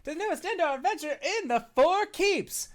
to the newest indoor adventure in the Four Keeps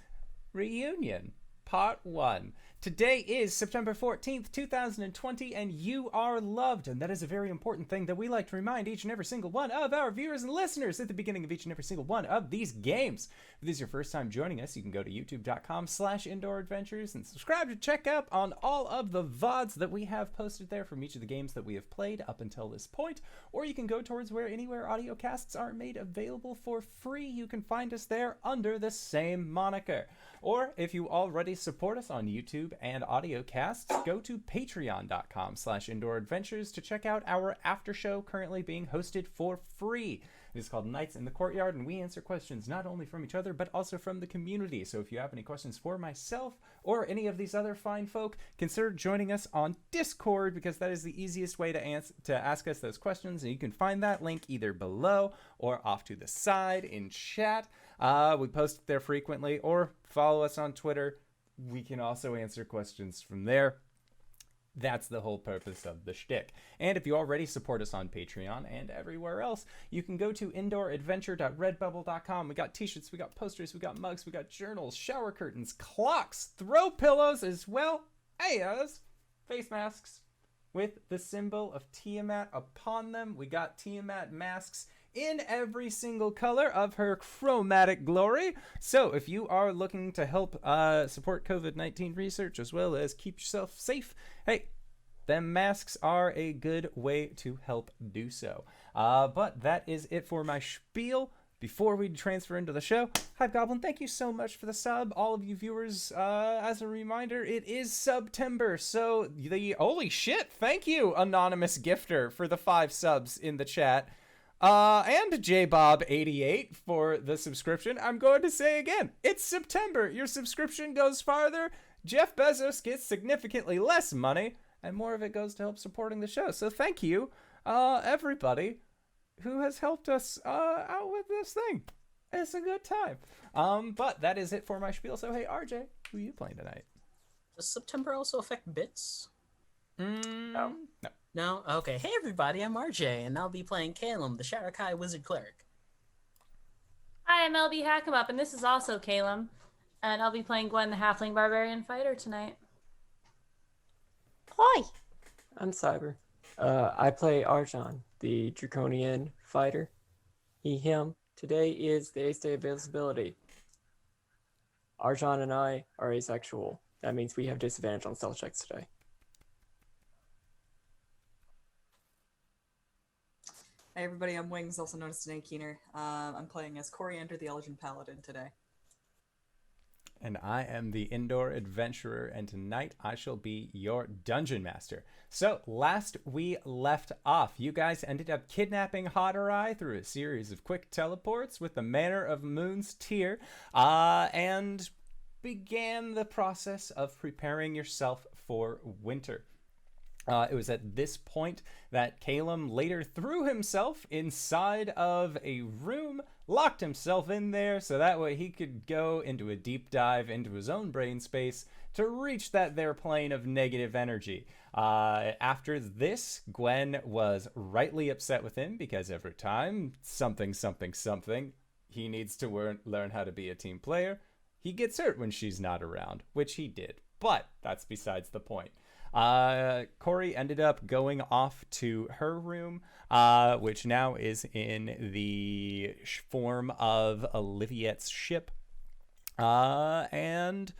Reunion, Part 1. Today is September 14th, 2020, and you are loved. And that is a very important thing that we like to remind each and every single one of our viewers and listeners at the beginning of each and every single one of these games. If this is your first time joining us, you can go to youtube.com/indooradventures and subscribe to check out on all of the VODs that we have posted there from each of the games that we have played up until this point. Or you can go towards anywhere audio casts are made available for free. You can find us there under the same moniker. Or if you already support us on YouTube and audio casts, go to patreon.com/indooradventures to check out our after show currently being hosted for free. It is called Nights in the Courtyard, and we answer questions not only from each other, but also from the community. So if you have any questions for myself or any of these other fine folk, consider joining us on Discord, because that is the easiest way to ask us those questions. And you can find that link either below or off to the side in chat. We post there frequently, or follow us on Twitter. We can also answer questions from there. That's the whole purpose of the shtick. And if you already support us on Patreon and everywhere else, you can go to indooradventure.redbubble.com. We got t-shirts, we got posters, we got mugs, we got journals, shower curtains, clocks, throw pillows, as well as face masks with the symbol of Tiamat upon them. We got Tiamat masks in every single color of her chromatic glory. So if you are looking to help support COVID-19 research as well as keep yourself safe, hey, them masks are a good way to help do so. But that is it for my spiel. Before we transfer into the show, Hive Goblin, thank you so much for the sub. All of you viewers, as a reminder, it is September, so holy shit, thank you, anonymous gifter, for the 5 subs in the chat. And JBob88 for the subscription. I'm going to say again, it's September. Your subscription goes farther. Jeff Bezos gets significantly less money, and more of it goes to help supporting the show. So thank you, everybody who has helped us out with this thing. It's a good time. But that is it for my spiel. So hey, RJ, who are you playing tonight? Does September also affect bits? No. No? Okay. Hey everybody, I'm RJ, and I'll be playing Caelum, the Sharakai Wizard Cleric. Hi, I'm LBHackEmUp, and this is also Caelum, and I'll be playing Gwen, the Halfling Barbarian Fighter tonight. Hi! I'm Cyber. I play Arjhan, the Draconian Fighter. He, him. Today is the 8th day of visibility. Arjhan and I are asexual. That means we have disadvantage on stealth checks today. Hey everybody, I'm Wings, also known as Danae Keener. I'm playing as Cori the Elgin Paladin today. And I am the Indoor Adventurer, and tonight I shall be your Dungeon Master. So, last we left off, you guys ended up kidnapping Hotarai through a series of quick teleports with the Manor of Moon's Tear, and began the process of preparing yourself for winter. It was at this point that Caelum later threw himself inside of a room, locked himself in there so that way he could go into a deep dive into his own brain space to reach that there plane of negative energy. After this, Gwen was rightly upset with him because every time something he needs to learn how to be a team player, he gets hurt when she's not around, which he did. But that's besides the point. Cori ended up going off to her room, which now is in the form of Oliviette's ship. And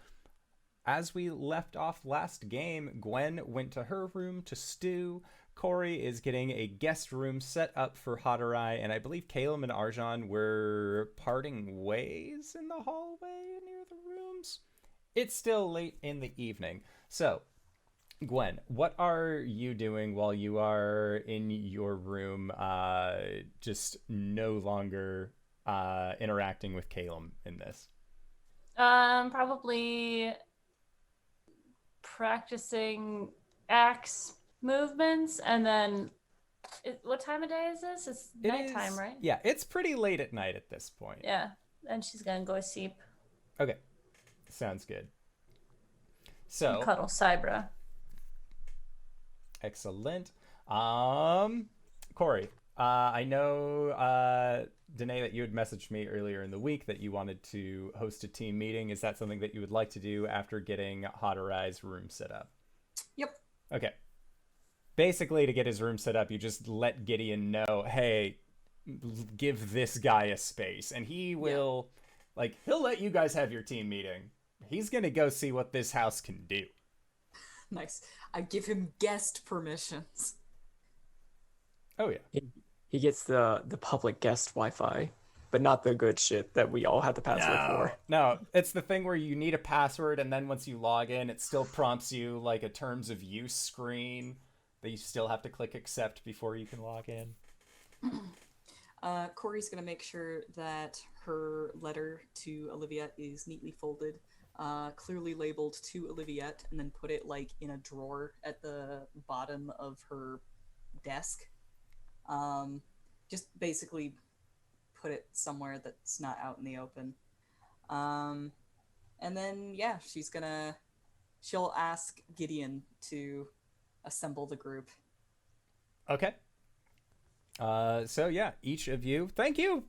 as we left off last game, Gwen went to her room to stew. Cori is getting a guest room set up for Hotarai, and I believe Caelum and Arjhan were parting ways in the hallway near the rooms. It's still late in the evening, so Gwen, what are you doing while you are in your room, just no longer interacting with Caelum in this? Probably practicing axe movements, and then what time of day is this? It's nighttime, right? Yeah, it's pretty late at night at this point. Yeah, and she's gonna go sleep. Okay, sounds good. So cuddle Cybra. Excellent. Cori, I know, Danae, that you had messaged me earlier in the week that you wanted to host a team meeting. Is that something that you would like to do after getting Hotterai's room set up? Yep. Okay. Basically, to get his room set up, you just let Gideon know, hey, give this guy a space. And he will, he'll let you guys have your team meeting. He's going to go see what this house can do. Nice. I give him guest permissions. Oh, yeah. He gets the public guest Wi-Fi, but not the good shit that we all had the password for. No, it's the thing where you need a password, and then once you log in, it still prompts you like a terms of use screen that you still have to click accept before you can log in. Cori's going to make sure that her letter to Olivia is neatly folded, clearly labeled to Oliviette, and then put it like in a drawer at the bottom of her desk. Just basically put it somewhere that's not out in the open. And then, yeah, she'll ask Gideon to assemble the group. Okay. So yeah, each of you, thank you,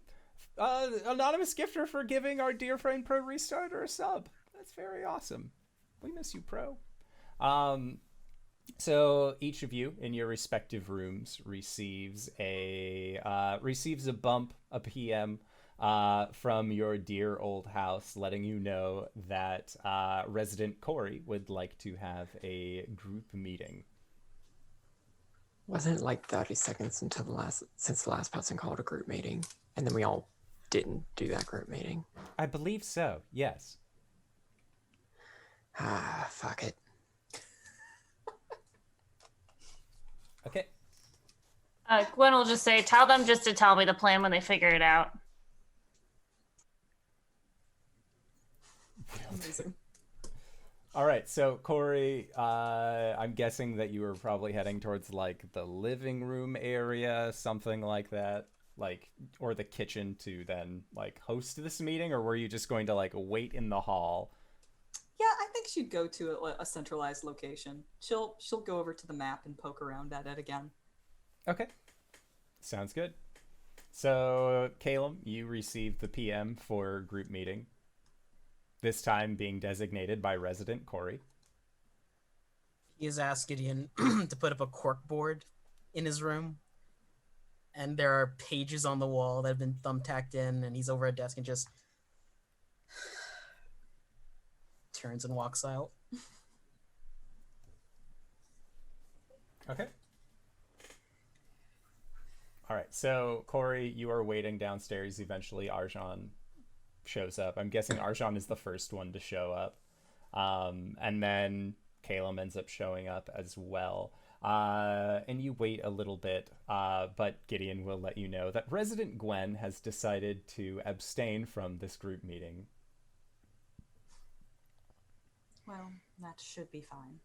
anonymous gifter, for giving our dear friend Pro Restarter a sub. That's very awesome. We miss you, Pro. So each of you in your respective rooms receives a bump, a PM, from your dear old house, letting you know that resident Cori would like to have a group meeting. Wasn't it like 30 seconds since the last person called a group meeting, and then we all didn't do that group meeting? I believe so, yes. Fuck it. Okay. Gwen will just say, tell them just to tell me the plan when they figure it out. Amazing. All right, so Cori, I'm guessing that you were probably heading towards like the living room area, something like that, or the kitchen to then like host this meeting, or were you just going to like wait in the hall? Yeah, I think she'd go to a centralized location. She'll go over to the map and poke around at it again. Okay, sounds good. So Caelum, you received the PM for group meeting. This time being designated by resident Cori. He has asked Gideon to put up a cork board in his room, and there are pages on the wall that have been thumbtacked in, and he's over a desk and just turns and walks out. Okay. All right, so Cori, you are waiting downstairs. Eventually Arjhan shows up. I'm guessing Arjhan is the first one to show up. And then Caelum ends up showing up as well. And you wait a little bit, but Gideon will let you know that resident Gwen has decided to abstain from this group meeting. Well, that should be fine.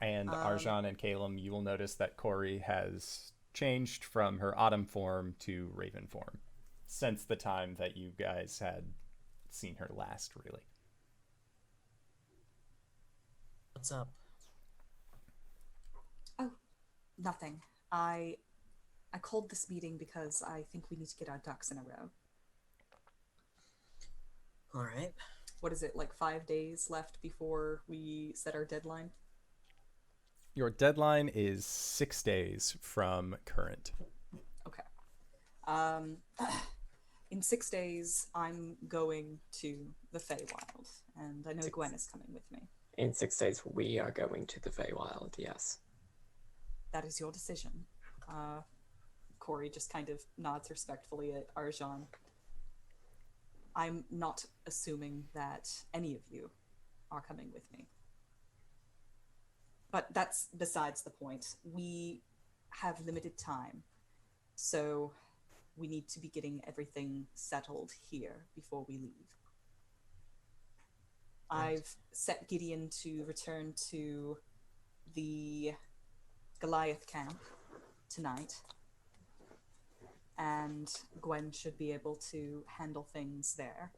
And Arjhan and Caelum, you will notice that Cori has changed from her autumn form to raven form since the time that you guys had seen her last, really. What's up? Oh, nothing. I called this meeting because I think we need to get our ducks in a row. All right. What is it, like 5 days left before we set our deadline? Your deadline is 6 days from current. Okay. In 6 days, I'm going to the Feywild, and I know Gwen is coming with me. In 6 days, we are going to the Feywild, yes. That is your decision. Cori just kind of nods respectfully at Arjhan. I'm not assuming that any of you are coming with me. But that's besides the point. We have limited time, so we need to be getting everything settled here before we leave. Right. I've set Gideon to return to the Goliath camp tonight, and Gwen should be able to handle things there.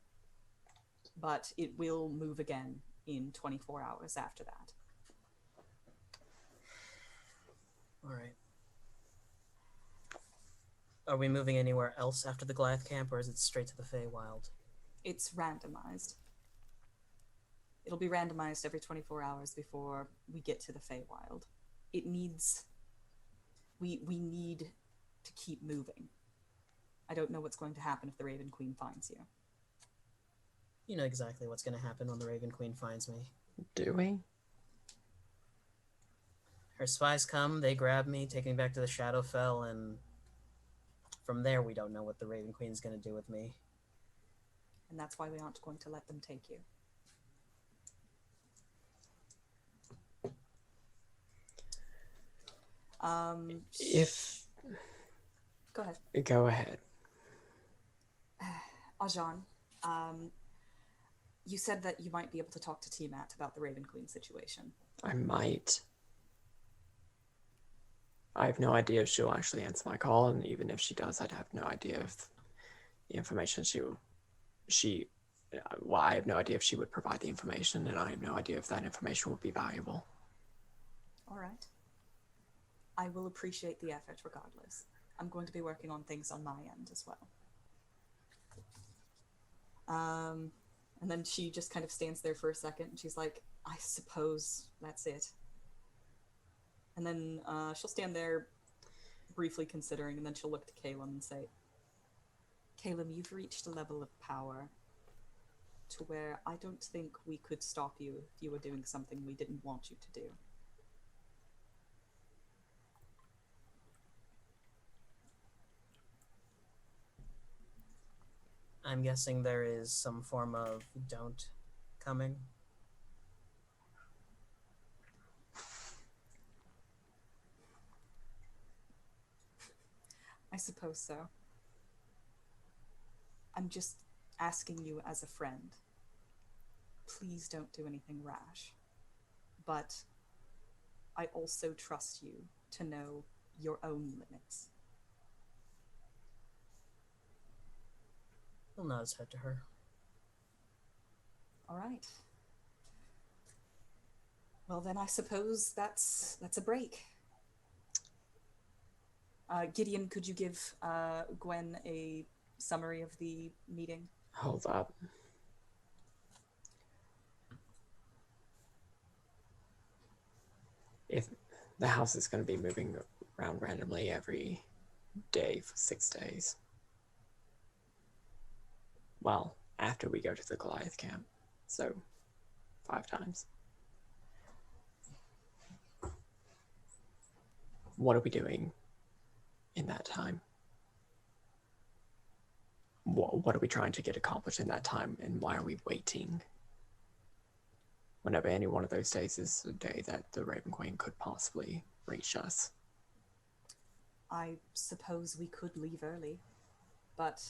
But it will move again in 24 hours after that. All right. Are we moving anywhere else after the Goliath camp, or is it straight to the Feywild? It's randomized. It'll be randomized every 24 hours before we get to the Feywild. It needs... We need to keep moving. I don't know what's going to happen if the Raven Queen finds you. You know exactly what's going to happen when the Raven Queen finds me. Do we? Her spies come, they grab me, take me back to the Shadowfell, and from there we don't know what the Raven Queen's going to do with me. And that's why we aren't going to let them take you. If... Go ahead. Go ahead. Arjhan, you said that you might be able to talk to T-Mat about the Raven Queen situation. I might. I have no idea if she'll actually answer my call, and even if she does, I'd have no idea if the information well, I have no idea if she would provide the information, and I have no idea if that information would be valuable. All right. I will appreciate the effort regardless. I'm going to be working on things on my end as well. And then she just kind of stands there for a second, and she's like, I suppose that's it. And then she'll stand there briefly considering, and then she'll look to Caelum and say, Caelum, you've reached a level of power to where I don't think we could stop you if you were doing something we didn't want you to do. I'm guessing there is some form of don't coming. I suppose so. I'm just asking you as a friend. Please don't do anything rash. But I also trust you to know your own limits. He'll nod his head to her. All right. Well, then I suppose that's a break. Gideon, could you give Gwen a summary of the meeting? Hold up. If the house is going to be moving around randomly every day for 6 days. Well, after we go to the Goliath camp. So, 5 times. What are we doing in that time? What are we trying to get accomplished in that time, and why are we waiting? Whenever any one of those days is a day that the Raven Queen could possibly reach us. I suppose we could leave early, but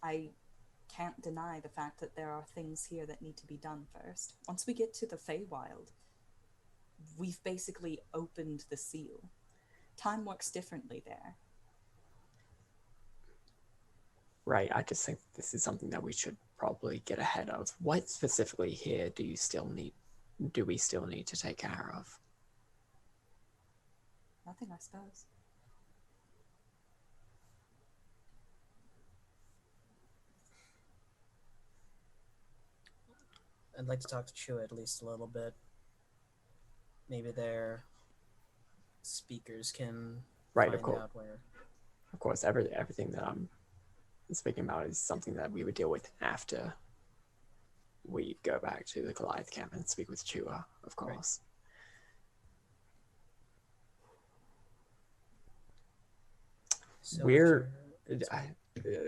I can't deny the fact that there are things here that need to be done first. Once we get to the Feywild, we've basically opened the seal. Time works differently there. Right, I just think this is something that we should probably get ahead of. What specifically here do we still need to take care of? Nothing, I suppose. I'd like to talk to Chua at least a little bit. Maybe their speakers can Right, find out where. Of course, everything that I'm speaking about is something that we would deal with after we go back to the Goliath camp and speak with Chua, of course. So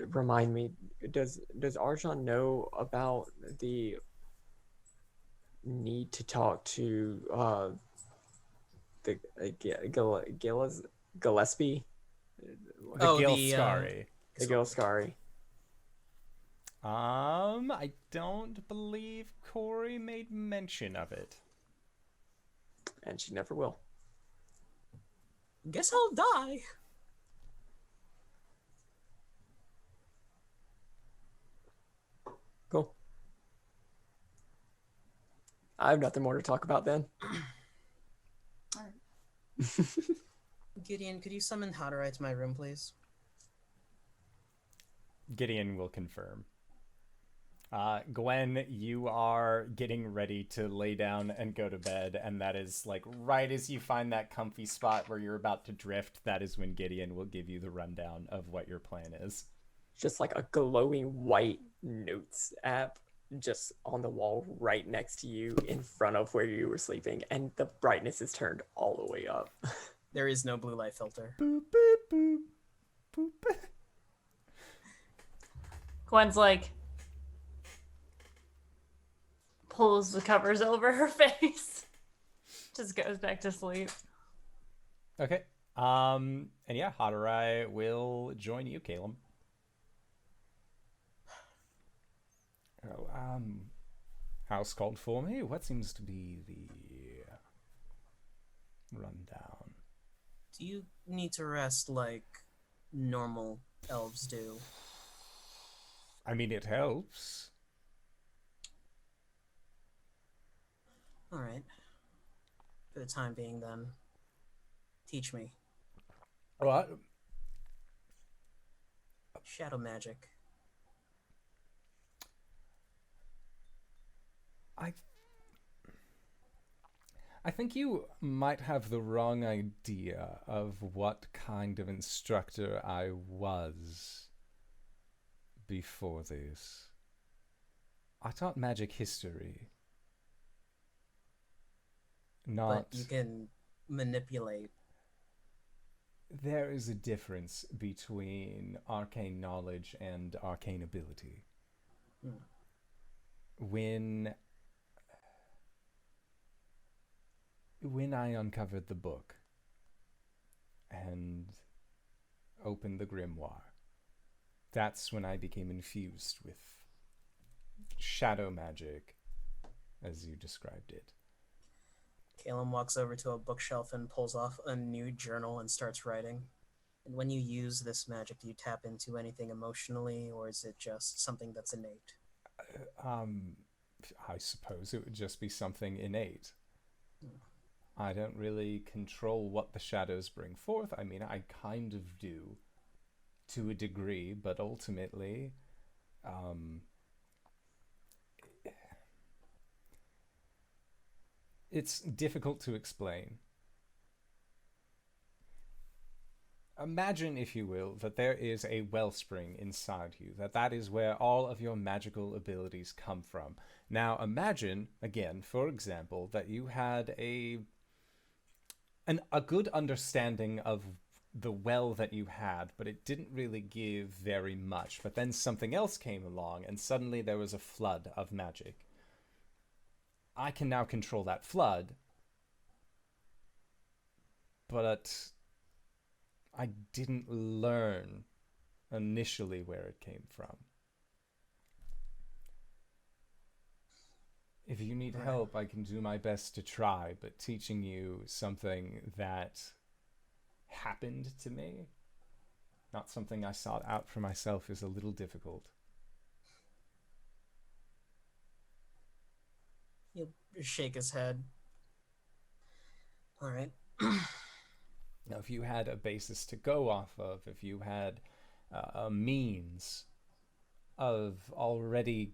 remind me, does Arjhan know about the need to talk to the Gillespie? Gilscari. The Gilscari. I don't believe Cori made mention of it. And she never will. Guess I'll die. Cool. I have nothing more to talk about then. All right. Gideon, could you summon Haterai to my room, please? Gideon will confirm. Gwen, you are getting ready to lay down and go to bed, and that is like right as you find that comfy spot where you're about to drift, that is when Gideon will give you the rundown of what your plan is. Just like a glowing white notes app just on the wall right next to you in front of where you were sleeping, and the brightness is turned all the way up. There is no blue light filter. Boop, boop, boop, boop. Gwen's like pulls the covers over her face. Just goes back to sleep. Okay. And yeah, Hadorai will join you, Caelum. Oh, house called for me. What seems to be the rundown? Do you need to rest like normal elves do? I mean, it helps. All right. For the time being, then, teach me. What? Shadow magic. I think you might have the wrong idea of what kind of instructor I was before this. I taught magic history. Not... But you can manipulate. There is a difference between arcane knowledge and arcane ability. When I uncovered the book and opened the grimoire, that's when I became infused with shadow magic, as you described it. Caelum walks over to a bookshelf and pulls off a new journal and starts writing. And when you use this magic, do you tap into anything emotionally, or is it just something that's innate? I suppose it would just be something innate. I don't really control what the shadows bring forth. I mean, I kind of do, to a degree, but ultimately, it's difficult to explain. Imagine, if you will, that there is a wellspring inside you, that is where all of your magical abilities come from. Now, imagine, again, for example, that you had a good understanding of the well that you had, but it didn't really give very much. But then something else came along, and suddenly there was a flood of magic. I can now control that flood, but I didn't learn initially where it came from. If you need help, I can do my best to try, but teaching you something that happened to me, not something I sought out for myself, is a little difficult. He'll shake his head. All right. Now, if you had a basis to go off of, if you had a means of already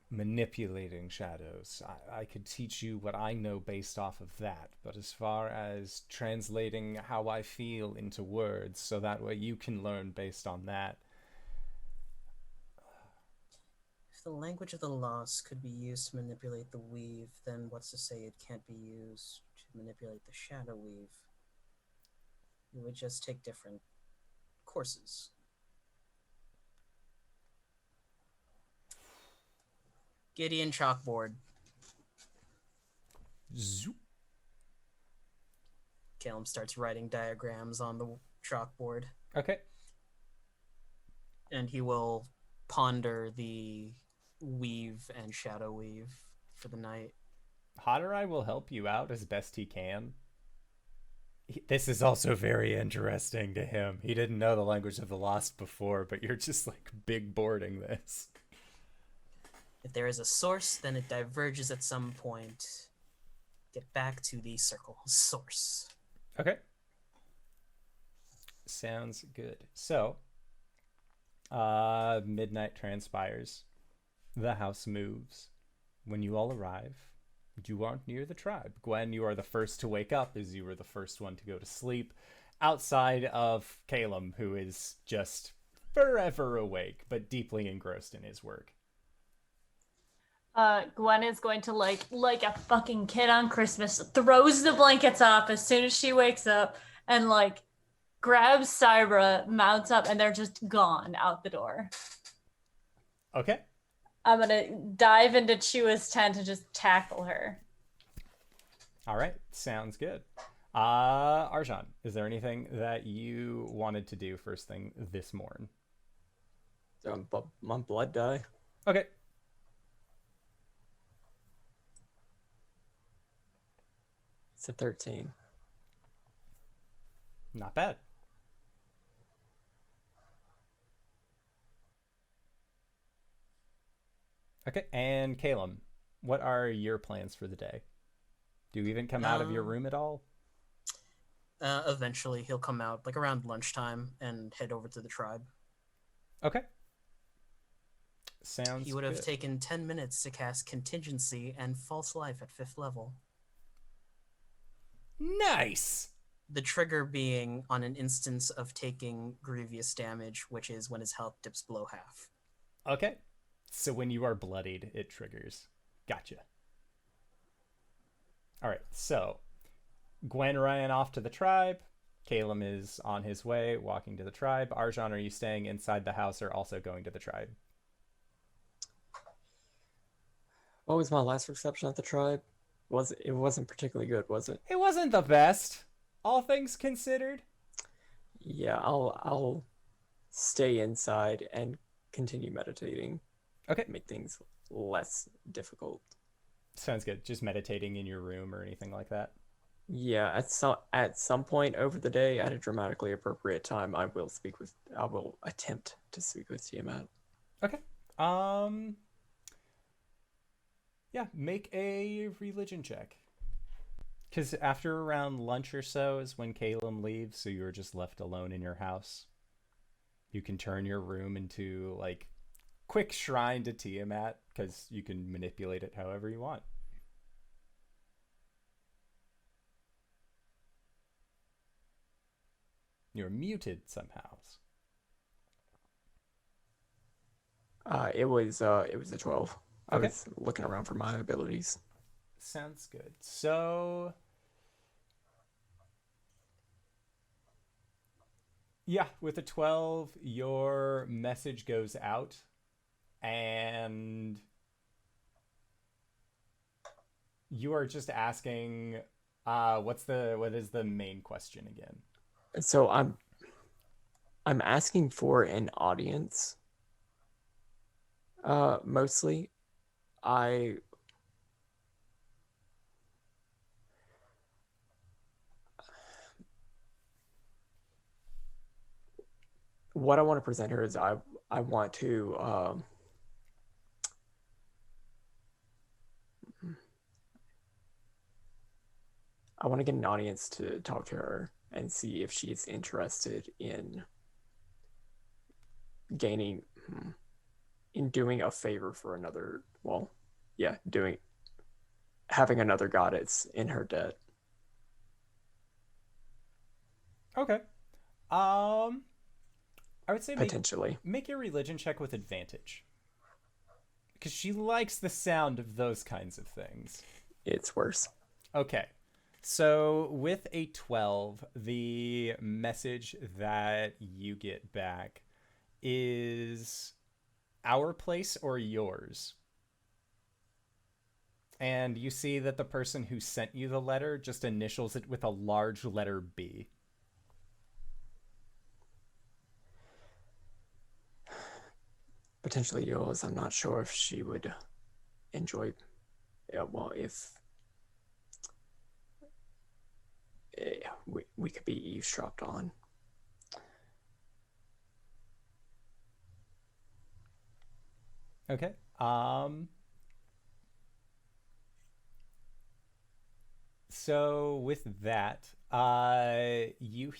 manipulating shadows, I could teach you what I know based off of that. But as far as translating how I feel into words, so that way you can learn based on that. If the language of the lost could be used to manipulate the weave, then what's to say it can't be used to manipulate the shadow weave? You would just take different courses. Gideon chalkboard. Zoop. Caelum starts writing diagrams on the chalkboard, Okay. and he will ponder the weave and shadow weave for the night. Hadorai will help you out as best he can. This is also very interesting to him. He didn't know the language of the lost before, but you're just like big boarding this. If there is a source, then it diverges at some point. Get back to the circle source. Okay. Sounds good. So, Midnight transpires. The house moves. When you all arrive, you aren't near the tribe. Gwen, you are the first to wake up as you were the first one to go to sleep, outside of Caelum, who is just forever awake, but deeply engrossed in his work. Gwen is going to like a fucking kid on Christmas, throws the blankets off as soon as she wakes up, and like grabs Cybra, mounts up, and they're just gone out the door. Okay. I'm gonna dive into Chua's tent and just tackle her. All right. Sounds good. Arjhan, is there anything that you wanted to do first thing this morn? My blood die. Okay. It's a 13. Not bad. Okay, and Caelum, what are your plans for the day? Do you even come out of your room at all? Eventually, he'll come out like around lunchtime and head over to the tribe. Okay. Sounds He would have good. taken 10 minutes to cast Contingency and False Life at 5th level. Nice! The trigger being on an instance of taking grievous damage, which is when his health dips below half. Okay. So when you are bloodied, it triggers. Gotcha. All right, so Gwen ran off to the tribe. Caelum is on his way, walking to the tribe. Arjhan, are you staying inside the house or also going to the tribe? What was my last reception at the tribe? It wasn't particularly good, was it? It wasn't the best, all things considered. Yeah, I'll stay inside and continue meditating. Okay. Make things less difficult. Sounds good. Just meditating in your room or anything like that? Yeah, at some point over the day, at a dramatically appropriate time, I will attempt to speak with Tiamat. Okay. Yeah, make a religion check. Because after around lunch or so is when Caelum leaves, so you're just left alone in your house. You can turn your room into, like, quick shrine to Tiamat, because you can manipulate it however you want. You're muted somehow. It was a 12. I Okay. was looking around for my abilities. Sounds good. So, yeah, with a 12, your message goes out, and you are just asking, what is the main question again? So I'm asking for an audience. Mostly, what I want to present her is I want to get an audience to talk to her and see if she's interested in doing a favor for another, having another goddess in her debt. Okay. I would say Potentially. make your religion check with advantage. Because she likes the sound of those kinds of things. It's worse. Okay. So with a 12, the message that you get back is our place or yours. And you see that the person who sent you the letter just initials it with a large letter B. Potentially yours. I'm not sure if she would enjoy. Yeah, well, if we could be eavesdropped on. Okay. So with that, you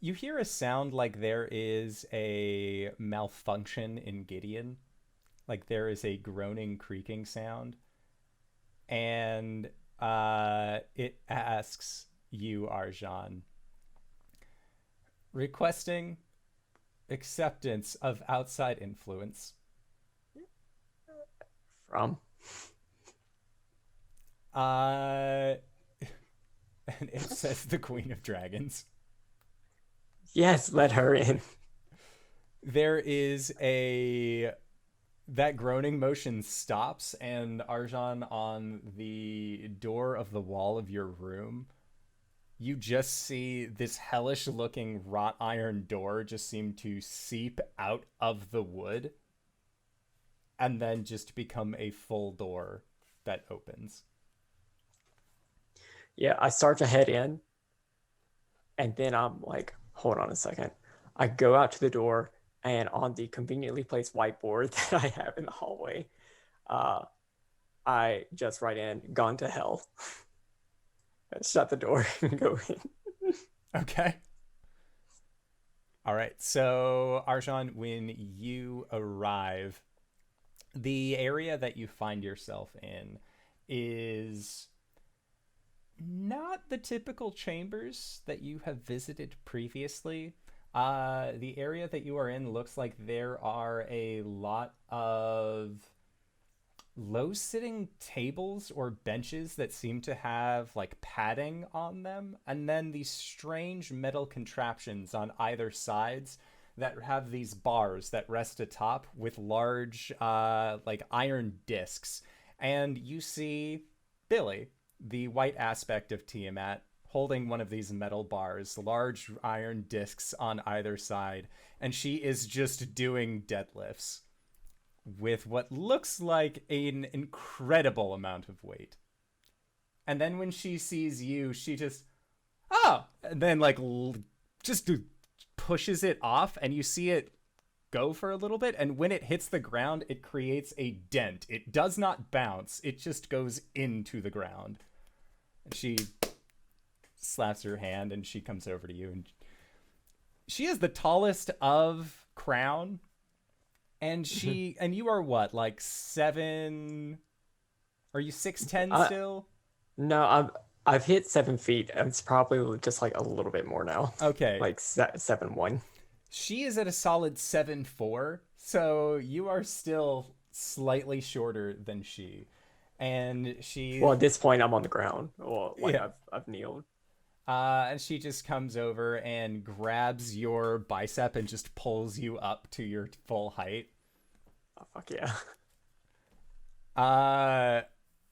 You hear a sound like there is a malfunction in Gideon. Like there is a groaning, creaking sound. And it asks you, Arjhan, requesting acceptance of outside influence. From? And it says the Queen of Dragons. Yes, let her in. There is that groaning motion stops, and Arjhan, on the door of the wall of your room, you just see this hellish looking wrought iron door just seem to seep out of the wood and then just become a full door that opens. Yeah, I start to head in, and then I'm like, hold on a second. I go out to the door, and on the conveniently placed whiteboard that I have in the hallway, I just write in, gone to hell. Shut the door and go in. Okay. All right. So, Arjhan, when you arrive, the area that you find yourself in is not the typical chambers that you have visited previously. The area that you are in looks like there are a lot of low-sitting tables or benches that seem to have like padding on them, and then these strange metal contraptions on either sides that have these bars that rest atop with large like iron discs. And you see Billy, the white aspect of Tiamat, holding one of these metal bars, large iron discs on either side, and she is just doing deadlifts with what looks like an incredible amount of weight. And then when she sees you, she just, and then like just pushes it off, and you see it go for a little bit, and when it hits the ground, it creates a dent. It does not bounce, it just goes into the ground. And she slaps her hand, and she comes over to you, and she is the tallest of Crown. And she and you are what, like 7? Are you 6'10" still? No, I've hit 7 feet. It's probably just like a little bit more now. Okay. Like 7'1". She is at a solid 7'4", so you are still slightly shorter than she. And she... Well, at this point, I'm on the ground. Well, like Yeah. I've kneeled. And she just comes over and grabs your bicep and just pulls you up to your full height. Oh, fuck yeah.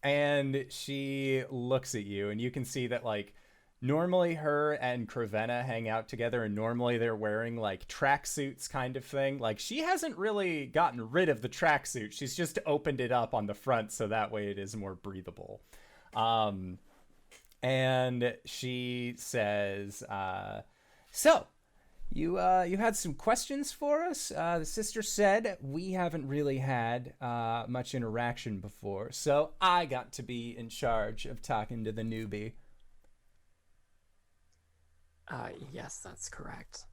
And she looks at you, and you can see that, like, normally her and Kravenna hang out together, and normally they're wearing, like, tracksuits kind of thing. Like, she hasn't really gotten rid of the tracksuit. She's just opened it up on the front so that way it is more breathable. And she says, so, you had some questions for us? The sister said we haven't really had much interaction before, so I got to be in charge of talking to the newbie. Yes, that's correct.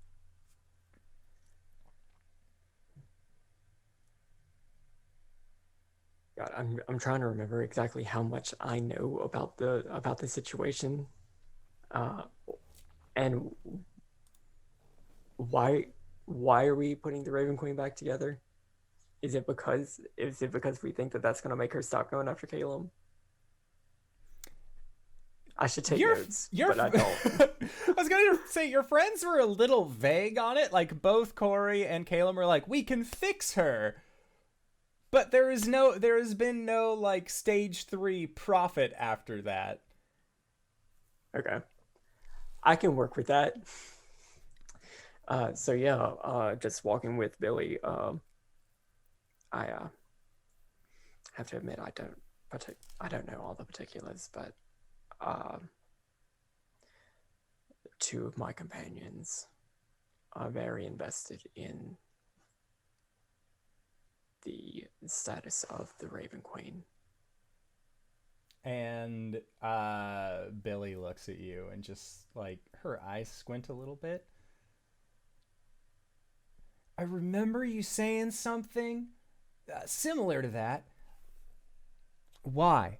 God, I'm trying to remember exactly how much I know about the situation, and why are we putting the Raven Queen back together? Is it because we think that that's gonna make her stop going after Caelum? I should take notes, but I don't. I was gonna say your friends were a little vague on it. Like both Cori and Caelum were like, "We can fix her," but there has been no like stage 3 profit after that. Okay, I can work with that. So yeah, just walking with Billy. I have to admit I don't know all the particulars, but two of my companions are very invested in the status of the Raven Queen. And Billy looks at you and just like her eyes squint a little bit. I remember you saying something similar to that. Why?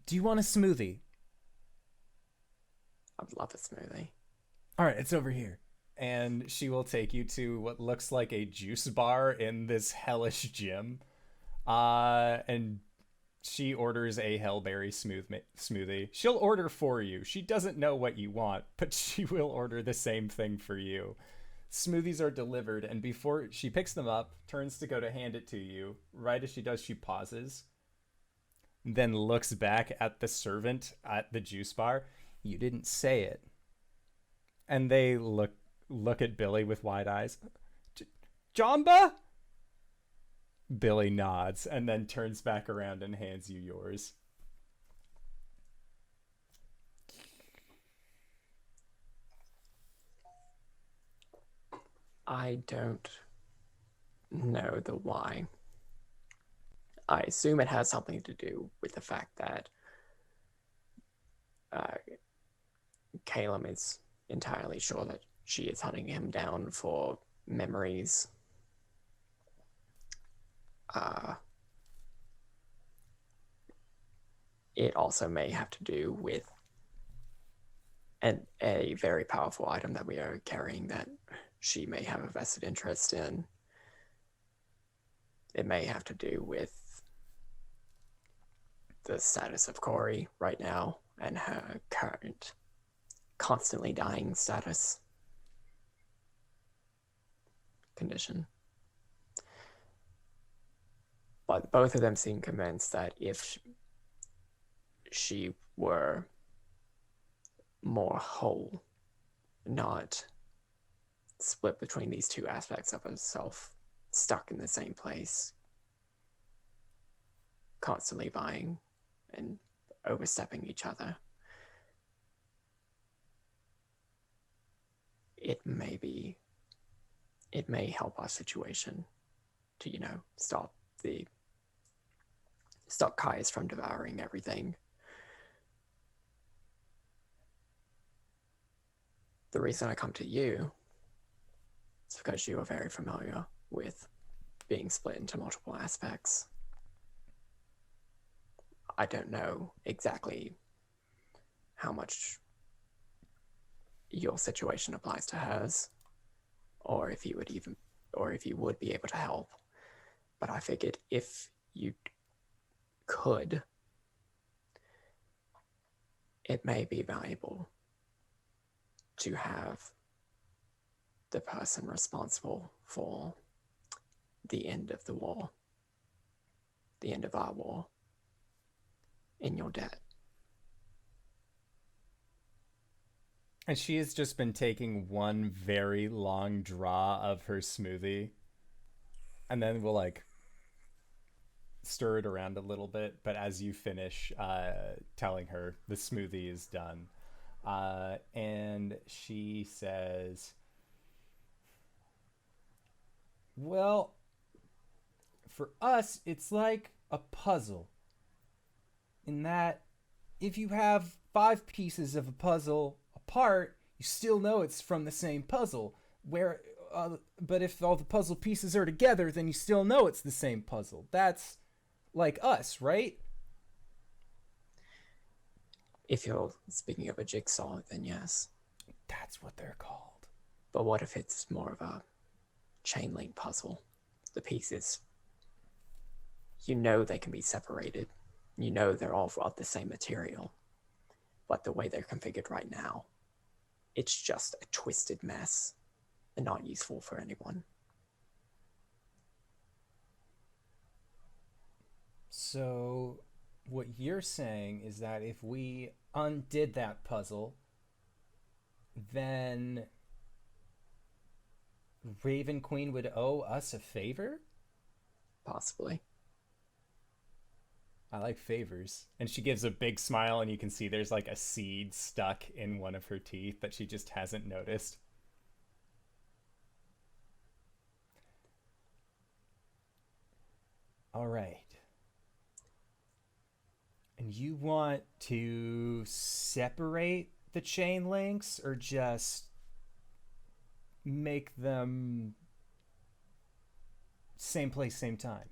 Do you want a smoothie? I would love a smoothie. All right, it's over here. And she will take you to what looks like a juice bar in this hellish gym. And she orders a hellberry smoothie. She'll order for you. She doesn't know what you want, but she will order the same thing for you. Smoothies are delivered, and before she picks them up, turns to go to hand it to you. Right as she does, she pauses, then looks back at the servant at the juice bar. You didn't say it. And they look at Billy with wide eyes. Jamba? Billy nods and then turns back around and hands you yours. I don't know the why. I assume it has something to do with the fact that Caelum is entirely sure that she is hunting him down for memories. It also may have to do with a very powerful item that we are carrying that she may have a vested interest in. It may have to do with the status of Cori right now and her current constantly dying status condition. But both of them seem convinced that if she were more whole, not split between these two aspects of herself, stuck in the same place, constantly vying and overstepping each other, it may help our situation to, stop Caius from devouring everything. The reason I come to you is because you are very familiar with being split into multiple aspects. I don't know exactly how much your situation applies to hers, or if you would be able to help. But I figured if you could, it may be valuable to have the person responsible for the end of the war, the end of our war, in your debt. And she has just been taking one very long draw of her smoothie. And then we'll stir it around a little bit. But as you finish telling her the smoothie is done, and she says, well, for us, it's like a puzzle. In that, if you have 5 pieces of a puzzle apart, you still know it's from the same puzzle. But if all the puzzle pieces are together, then you still know it's the same puzzle. That's like us, right? If you're speaking of a jigsaw, then yes. That's what they're called. But what if it's more of a chain link puzzle? The pieces, they can be separated. They're all of the same material. But the way they're configured right now, it's just a twisted mess and not useful for anyone. So what you're saying is that if we undid that puzzle, then Raven Queen would owe us a favor? Possibly. I like favors. And she gives a big smile, and you can see there's a seed stuck in one of her teeth that she just hasn't noticed. All right. And you want to separate the chain links or just make them same place, same time.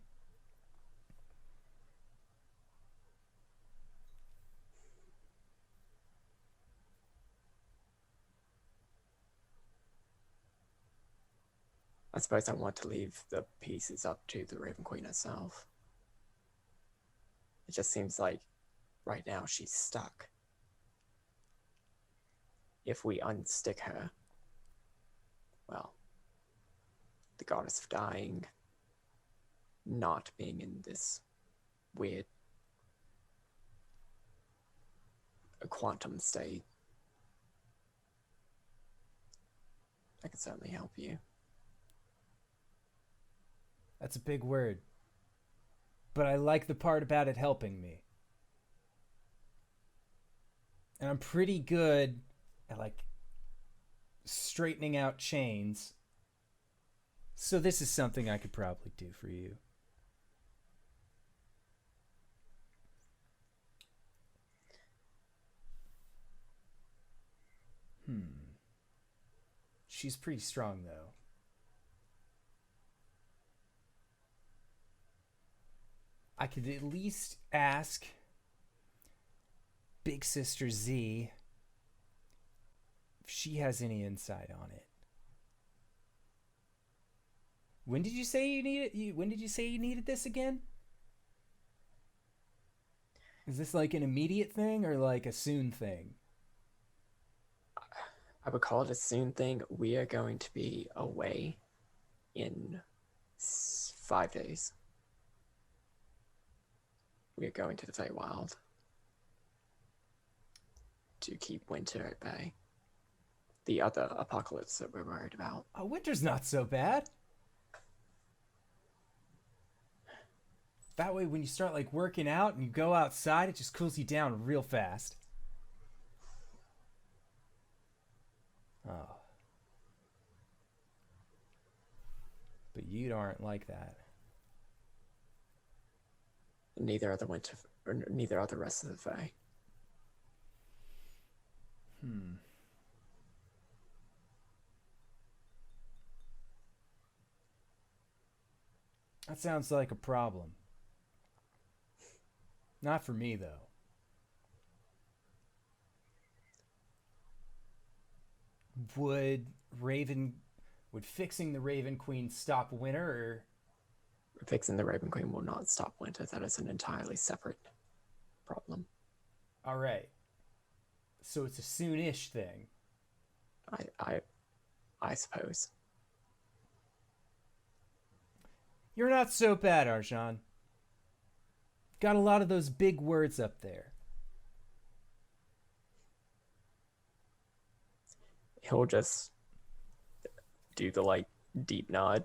I suppose I want to leave the pieces up to the Raven Queen herself. It just seems like right now she's stuck. If we unstick her, well, the goddess of dying, not being in this weird quantum state, I can certainly help you. That's a big word. But I like the part about it helping me. And I'm pretty good at, like, straightening out chains. So this is something I could probably do for you. She's pretty strong, though. I could at least ask Big Sister Z if she has any insight on it. When did you say you needed? When did you say you needed this again? Is this like an immediate thing or like a soon thing? I would call it a soon thing. We are going to be away in 5 days. We are going to the Feywild to keep winter at bay. The other apocalypse that we're worried about. Oh, winter's not so bad. That way, when you start like working out and you go outside, it just cools you down real fast. Oh. But you aren't like that. Neither are the winter, or neither are the rest of the Fae. That sounds like a problem. Not for me, though. Would fixing the Raven Queen stop winter, or... Fixing the Raven Queen will not stop winter. That is an entirely separate problem. All right. So it's a soonish thing. I suppose. You're not so bad, Arjhan. Got a lot of those big words up there. He'll just do the, like, deep nod.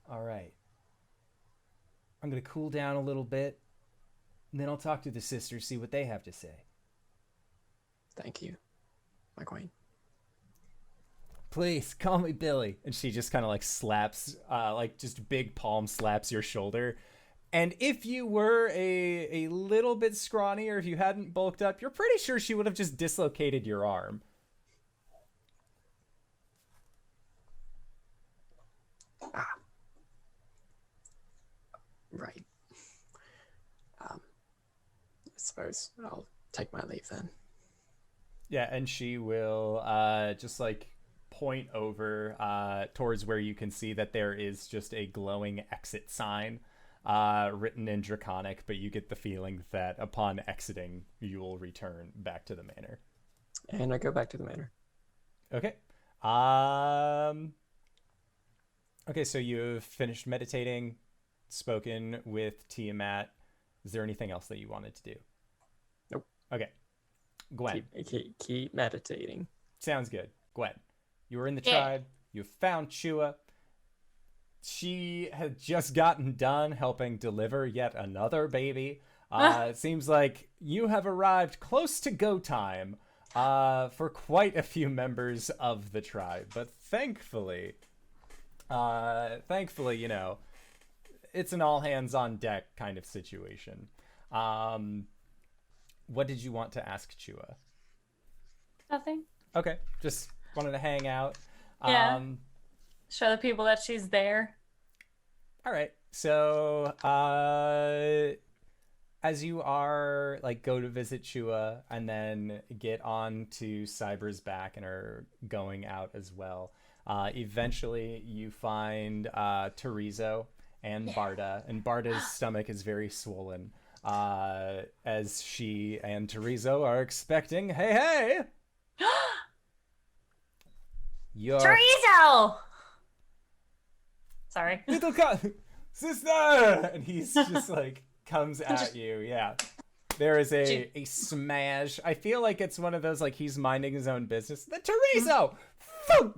All right. I'm going to cool down a little bit, and then I'll talk to the sisters, see what they have to say. Thank you, my queen. Please, call me Billy. And she just kind of like slaps, like just big palm slaps your shoulder. And if you were a little bit scrawny, or if you hadn't bulked up, you're pretty sure she would have just dislocated your arm. Right. I suppose I'll take my leave then. Yeah, and she will just like point over towards where you can see that there is just a glowing exit sign written in Draconic, but you get the feeling that upon exiting, you will return back to the manor. And I go back to the manor. Okay. Okay, so you've finished meditating, spoken with Tiamat. Is there anything else that you wanted to do? Nope. Okay. Gwen. Keep meditating. Sounds good. Gwen, you were in the Yeah. tribe. You found Chua. She had just gotten done helping deliver yet another baby. It seems like you have arrived close to go time for quite a few members of the tribe. But thankfully, you know, it's an all hands on deck kind of situation. What did you want to ask Chua? Nothing. Okay, just wanted to hang out. Yeah. Show the people that she's there. All right. So, as you are like go to visit Chua and then get on to Cyber's back and are going out as well. Eventually, you find Terizo and Barda, and Barda's stomach is very swollen as she and Terizo are expecting. Hey! Your Chorizo! Sorry. little sister, and he's just like comes at you. Yeah, there is a smash. I feel like it's one of those like he's minding his own business. The Terizo,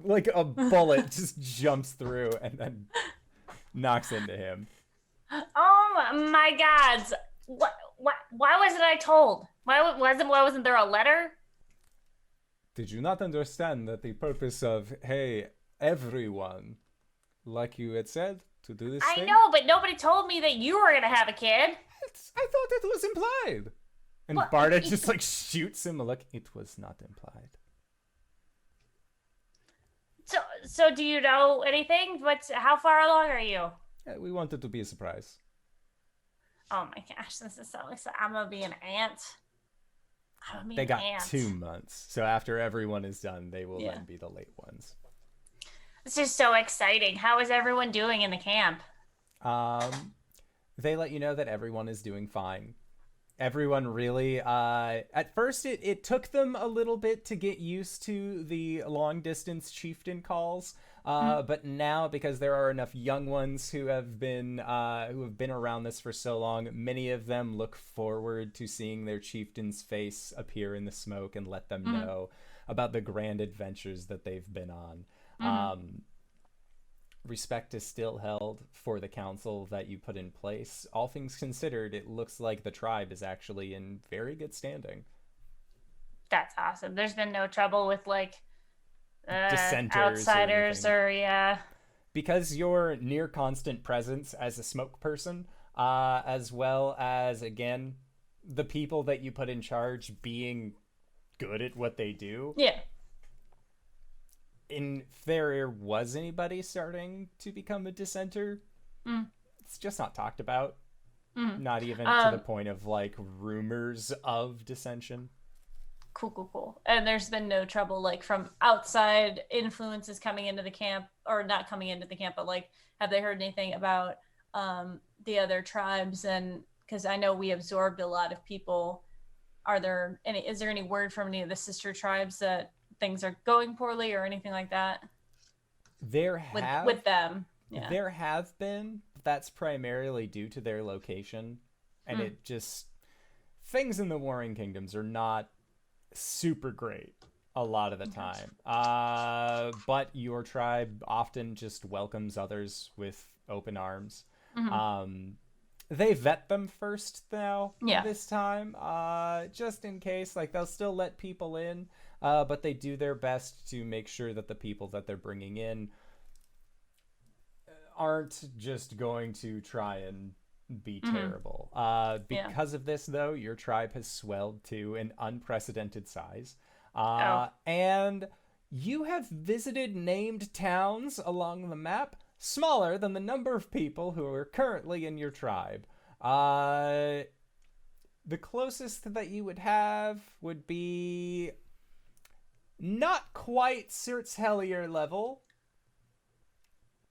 like a bullet just jumps through and then knocks into him. Oh my God! Why wasn't I told? Why wasn't there a letter? Did you not understand that the purpose of hey everyone, like you had said, to do this thing? I know, but nobody told me that you were gonna have a kid. I thought it was implied. And What? Barda just like shoots him a look. It was not implied. So do you know anything? How far along are you? Yeah, we wanted to be a surprise. Oh my gosh, this is so exciting. I'm gonna be an aunt. They got 2 months. So after everyone is done, they will Yeah. then be the late ones. This is so exciting. How is everyone doing in the camp? They let you know that everyone is doing fine. Everyone really, at first it took them a little bit to get used to the long distance chieftain calls. But now, because there are enough young ones who have been around this for so long, many of them look forward to seeing their chieftain's face appear in the smoke and let them know about the grand adventures that they've been on. Respect is still held for the council that you put in place. All things considered, it looks like the tribe is actually in very good standing. That's awesome. There's been no trouble with like Dissenters outsiders or yeah. Because your near constant presence as a smoke person, as well as again the people that you put in charge being good at what they do. Yeah. If there was anybody starting to become a dissenter, it's just not talked about. Not even to the point of like rumors of dissension. Cool. And there's been no trouble like from outside influences coming into the camp, or not coming into the camp, but like have they heard anything about the other tribes? And because I know we absorbed a lot of people, is there any word from any of the sister tribes that things are going poorly or anything like that? With them. Yeah. There have been. That's primarily due to their location, and it just things in the Warring Kingdoms are not super great a lot of the time. But your tribe often just welcomes others with open arms. They vet them first now this time, just in case. Like they'll still let people in, but they do their best to make sure that the people that they're bringing in aren't just going to try and be terrible. Because of this, though, your tribe has swelled to an unprecedented size. And you have visited named towns along the map smaller than the number of people who are currently in your tribe. The closest that you would have would be not quite Sirt's-Hellier level.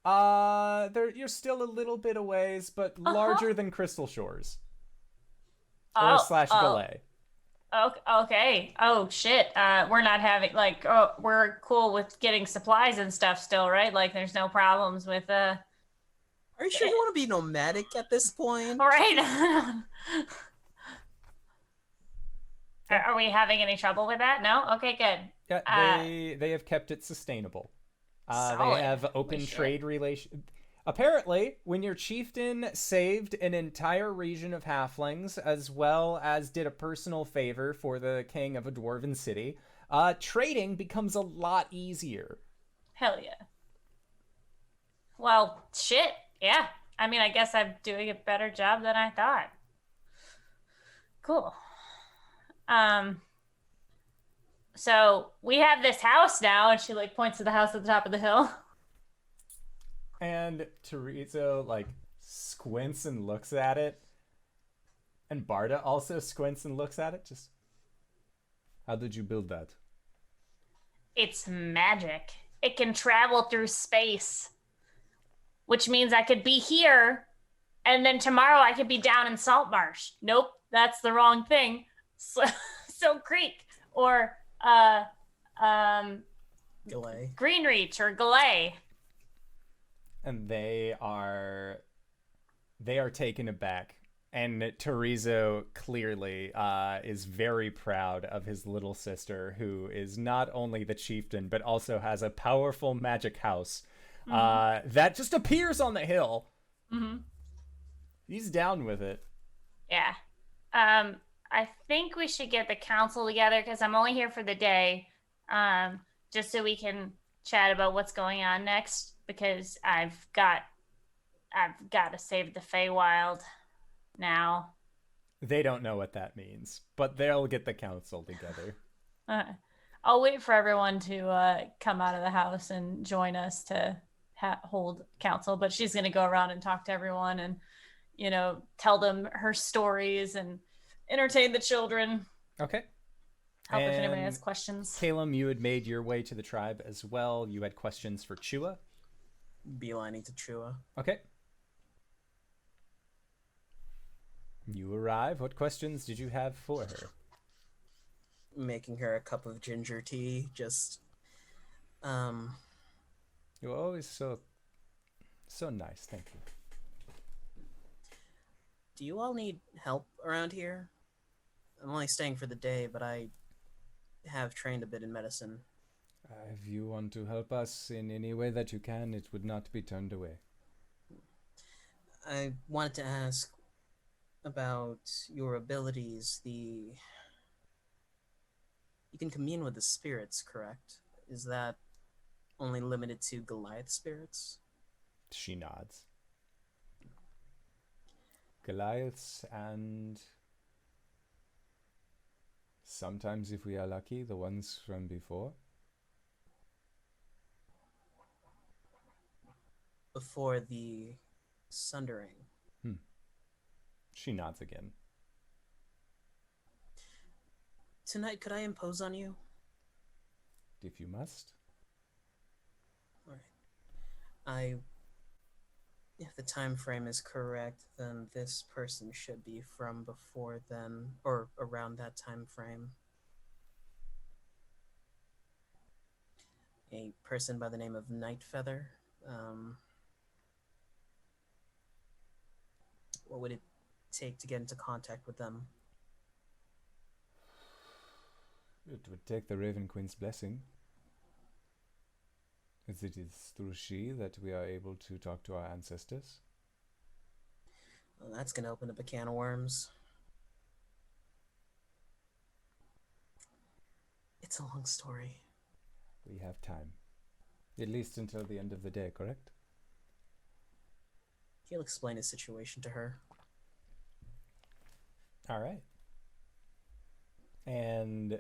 You're still a little bit a ways, but larger than Crystal Shores. Or slash Galay. Okay. Oh shit. We're not having we're cool with getting supplies and stuff still, right? Like there's no problems with Are you sure you want to be nomadic at this point? All right. Are we having any trouble with that? No? Okay, good. Yeah, they have kept it sustainable. They have open trade relations. Apparently, when your chieftain saved an entire region of halflings, as well as did a personal favor for the king of a dwarven city, trading becomes a lot easier. Hell yeah. Well, shit. Yeah. I mean, I guess I'm doing a better job than I thought. Cool. So we have this house now, and she like points to the house at the top of the hill. And Teresa like squints and looks at it. And Barda also squints and looks at it. Just, how did you build that? It's magic. It can travel through space, which means I could be here, and then tomorrow I could be down in Saltmarsh. Nope, that's the wrong thing. So Creek or Delay. Greenreach or Galay. And they are taken aback. And Teresa clearly is very proud of his little sister, who is not only the chieftain, but also has a powerful magic house that just appears on the hill. Mm-hmm. He's down with it. Yeah. I think we should get the council together because I'm only here for the day, just so we can chat about what's going on next. Because I've got to save the Feywild now. They don't know what that means, but they'll get the council together. I'll wait for everyone to come out of the house and join us to hold council. But she's gonna go around and talk to everyone and, tell them her stories and entertain the children. Okay. Help if anybody has questions. Caelum, you had made your way to the tribe as well. You had questions for Chua. Beelining to Chua. Okay. You arrive. What questions did you have for her? Making her a cup of ginger tea. Just, You're always so nice. Thank you. Do you all need help around here? I'm only staying for the day, but I have trained a bit in medicine. If you want to help us in any way that you can, it would not be turned away. I wanted to ask about your abilities. You can commune with the spirits, correct? Is that only limited to Goliath spirits? She nods. Goliaths and sometimes, if we are lucky, the ones from before. Before the sundering. She nods again. Tonight, could I impose on you? If you must. Alright. If the time frame is correct, then this person should be from before then, or around that time frame. A person by the name of Nightfeather. What would it take to get into contact with them? It would take the Raven Queen's blessing. As it is through she that we are able to talk to our ancestors. Well, that's gonna open up a can of worms. It's a long story. We have time. At least until the end of the day, correct? He'll explain his situation to her. All right. And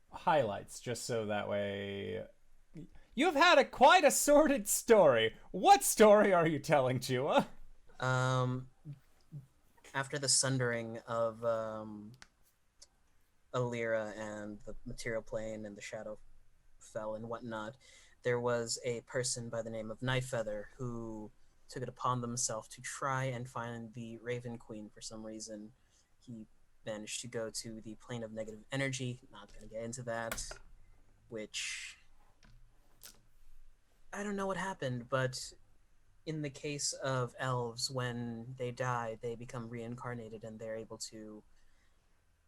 highlights, just so that way... You've had quite a sordid story. What story are you telling, Chua? After the sundering of Alira and the material plane and the shadow fell and whatnot, there was a person by the name of Nightfeather who took it upon themselves to try and find the Raven Queen for some reason. He managed to go to the plane of negative energy. Not going to get into that, which... I don't know what happened, but in the case of elves, when they die, they become reincarnated and they're able to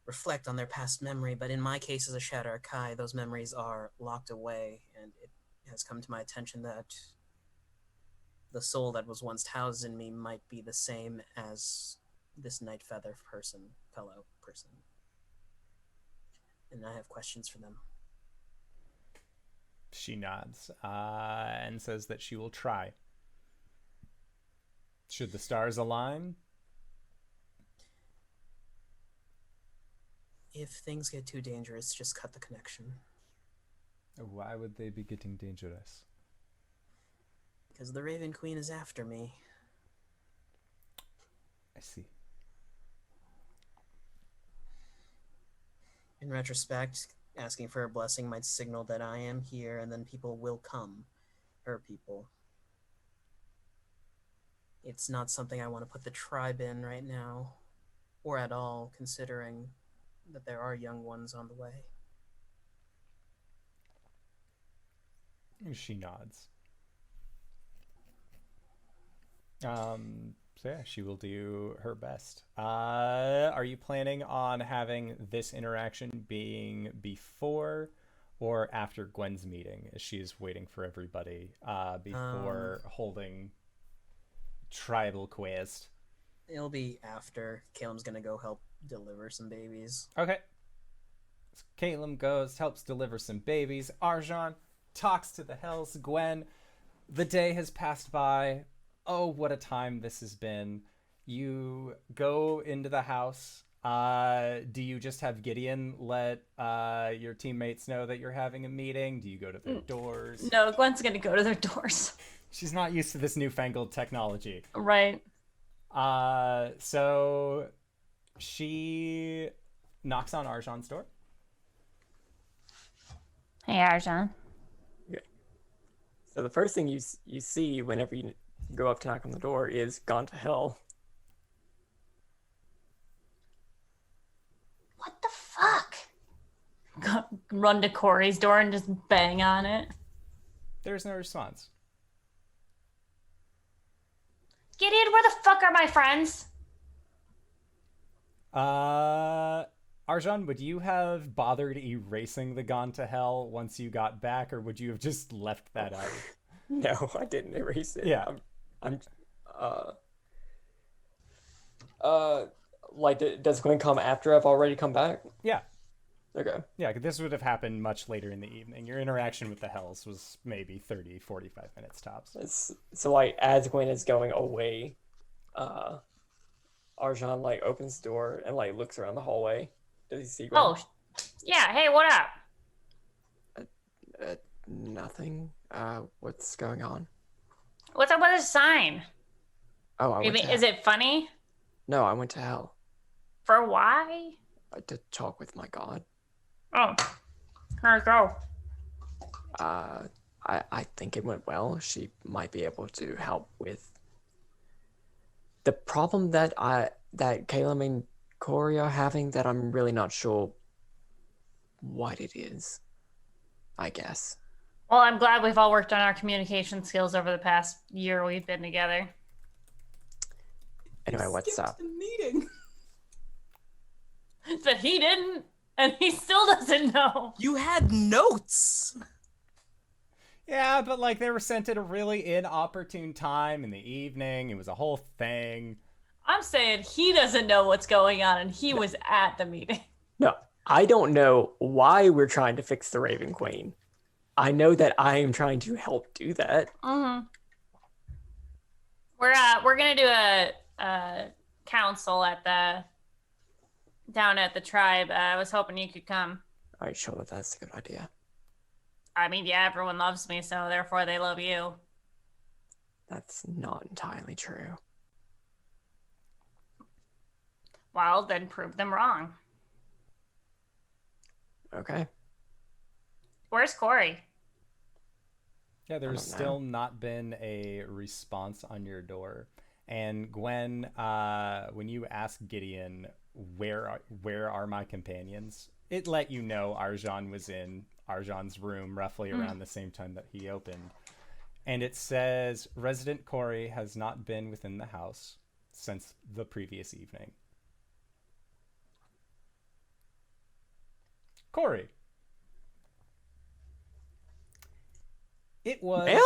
reflect on their past memory. But in my case as a Shadow Archai, those memories are locked away, and it has come to my attention that the soul that was once housed in me might be the same as this Nightfeather fellow person. And I have questions for them. She nods and says that she will try. Should the stars align? If things get too dangerous, just cut the connection. Why would they be getting dangerous? Because the Raven Queen is after me. I see. In retrospect, asking for a blessing might signal that I am here, and then people will come. Her people. It's not something I want to put the tribe in right now, or at all, considering that there are young ones on the way. She nods. So yeah, she will do her best. Are you planning on having this interaction being before or after Gwen's meeting, as she is waiting for everybody before holding tribal quest? It'll be after. Caelum's gonna go help deliver some babies. Okay. So Caelum goes, helps deliver some babies. Arjhan talks to the hells. Gwen, the day has passed by. Oh, what a time this has been. You go into the house. Do you just have Gideon let your teammates know that you're having a meeting? Do you go to their doors? No, Gwen's gonna go to their doors. She's not used to this newfangled technology. Right. So she knocks on Arjhan's door. Hey, Arjhan. Okay. So the first thing you see whenever you go up to knock on the door is "Gone to Hell." What the fuck? Run to Cori's door and just bang on it. There's no response. Gideon, where the fuck are my friends? Arjhan, would you have bothered erasing the "Gone to Hell" once you got back, or would you have just left that out? No, I didn't erase it. Yeah. Does Gwen come after I've already come back? Yeah. Okay. Yeah, this would have happened much later in the evening. Your interaction with the hells was maybe 30, 45 minutes tops. So as Gwen is going away, Arjhan opens the door and looks around the hallway. Does he see Gwen? Oh, yeah. Hey, what up? Nothing. What's going on? What's up with this sign? Oh, Is it funny? No, I went to hell. For why? To talk with my god. Oh, how'd it go? I think it went well. She might be able to help with the problem that Caelum and Cori are having, that I'm really not sure what it is, I guess. Well, I'm glad we've all worked on our communication skills over the past year we've been together. Anyway, what's up? The meeting. But he didn't, and he still doesn't know. You had notes! Yeah, but they were sent at a really inopportune time in the evening. It was a whole thing. I'm saying he doesn't know what's going on, and he was at the meeting. No, I don't know why we're trying to fix the Raven Queen. I know that I am trying to help do that. Mm-hmm. We're gonna do a council down at the tribe. I was hoping you could come. All right, sure, that's a good idea. I mean, yeah, everyone loves me, so therefore they love you. That's not entirely true. Well, then prove them wrong. Okay. Where's Cori? Yeah, there's don't know. still not been a response on your door. And Gwen, when you ask Gideon, where are my companions? It let you know Arjhan was in Arjhan's room roughly around the same time that he opened. And it says, Resident Cori has not been within the house since the previous evening. Cori. It was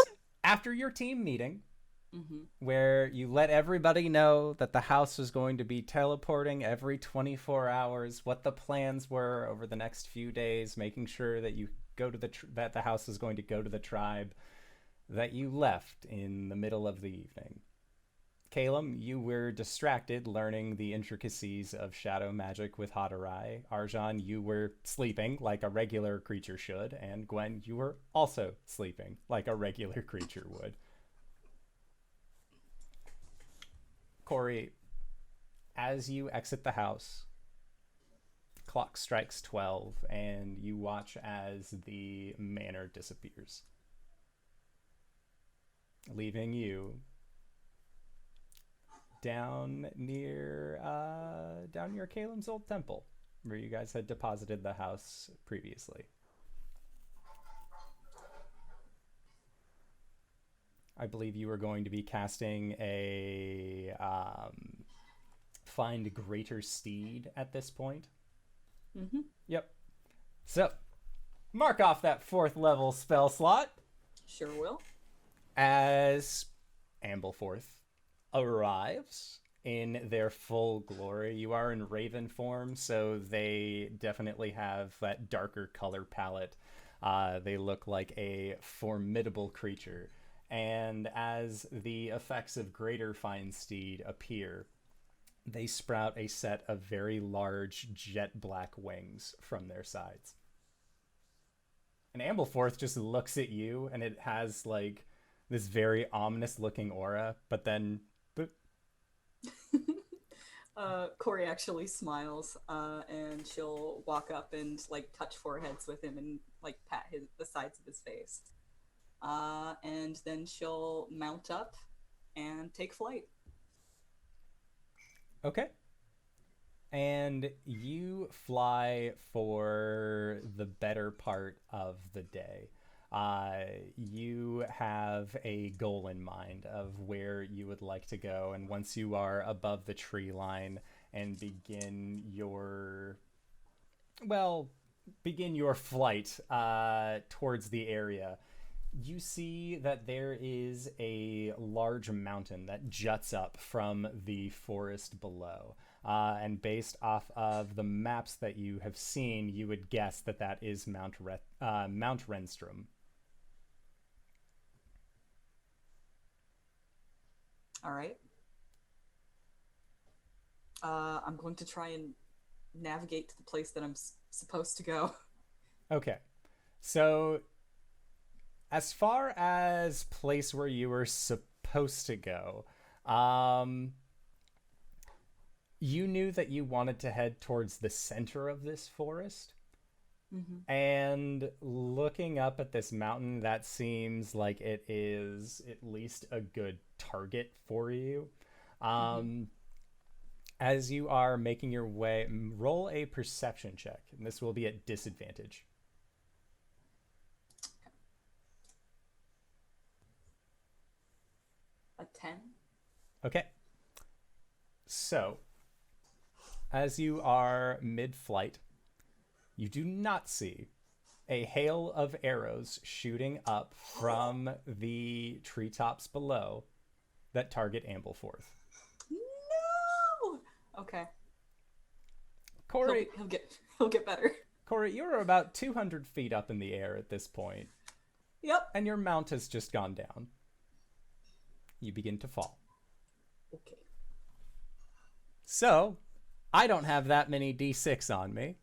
after your team meeting where you let everybody know that the house was going to be teleporting every 24 hours, what the plans were over the next few days, making sure that you go to that the house is going to go to the tribe, that you left in the middle of the evening. Caelum, you were distracted learning the intricacies of shadow magic with Hadarai. Arjhan, you were sleeping like a regular creature should. And Gwen, you were also sleeping like a regular creature would. Cori, as you exit the house, clock strikes 12, and you watch as the manor disappears, leaving you down near Caelum's old temple, where you guys had deposited the house previously. I believe you were going to be casting a Find Greater Steed at this point. Mm-hmm. Yep. So, mark off that 4th level spell slot. Sure will. As Ampleforth arrives in their full glory. You are in raven form, so they definitely have that darker color palette. They look like a formidable creature. And as the effects of Greater Find Steed appear, they sprout a set of very large jet black wings from their sides. And Ampleforth just looks at you, and it has like this very ominous looking aura, but then Cori actually smiles, and she'll walk up and like touch foreheads with him and like pat the sides of his face. And then she'll mount up and take flight. Okay. And you fly for the better part of the day. You have a goal in mind of where you would like to go, and once you are above the tree line and begin your flight towards the area, you see that there is a large mountain that juts up from the forest below. And based off of the maps that you have seen, you would guess that that is Mount Renstrom. All right. I'm going to try and navigate to the place that I'm supposed to go. Okay. So, as far as place where you were supposed to go, you knew that you wanted to head towards the center of this forest. Mm-hmm. And looking up at this mountain, that seems like it is at least a good target for you. As you are making your way, roll a perception check, and this will be at disadvantage. A 10. Okay. So, as you are mid-flight, you do not see a hail of arrows shooting up from the treetops below that target Ampleforth. No! Okay. Cori, he'll get better. Cori, you're about 200 feet up in the air at this point. Yep. And your mount has just gone down. You begin to fall. Okay. So, I don't have that many D6 on me.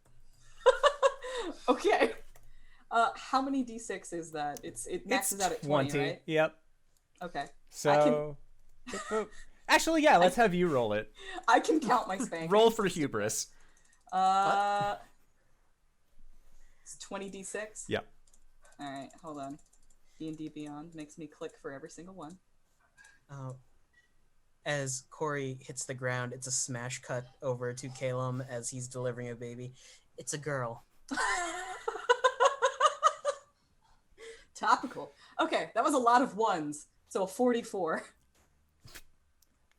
Okay. How many D6 is that? It maxes out at 20, right? Yep. Okay. So, actually, yeah, let's have you roll it. I can count my spank. Roll for hubris. It's 20 D6? Yep. Alright, hold on. D&D Beyond makes me click for every single one. As Cori hits the ground, it's a smash cut over to Caelum as he's delivering a baby. It's a girl. Topical. Okay, that was a lot of ones. So a 44.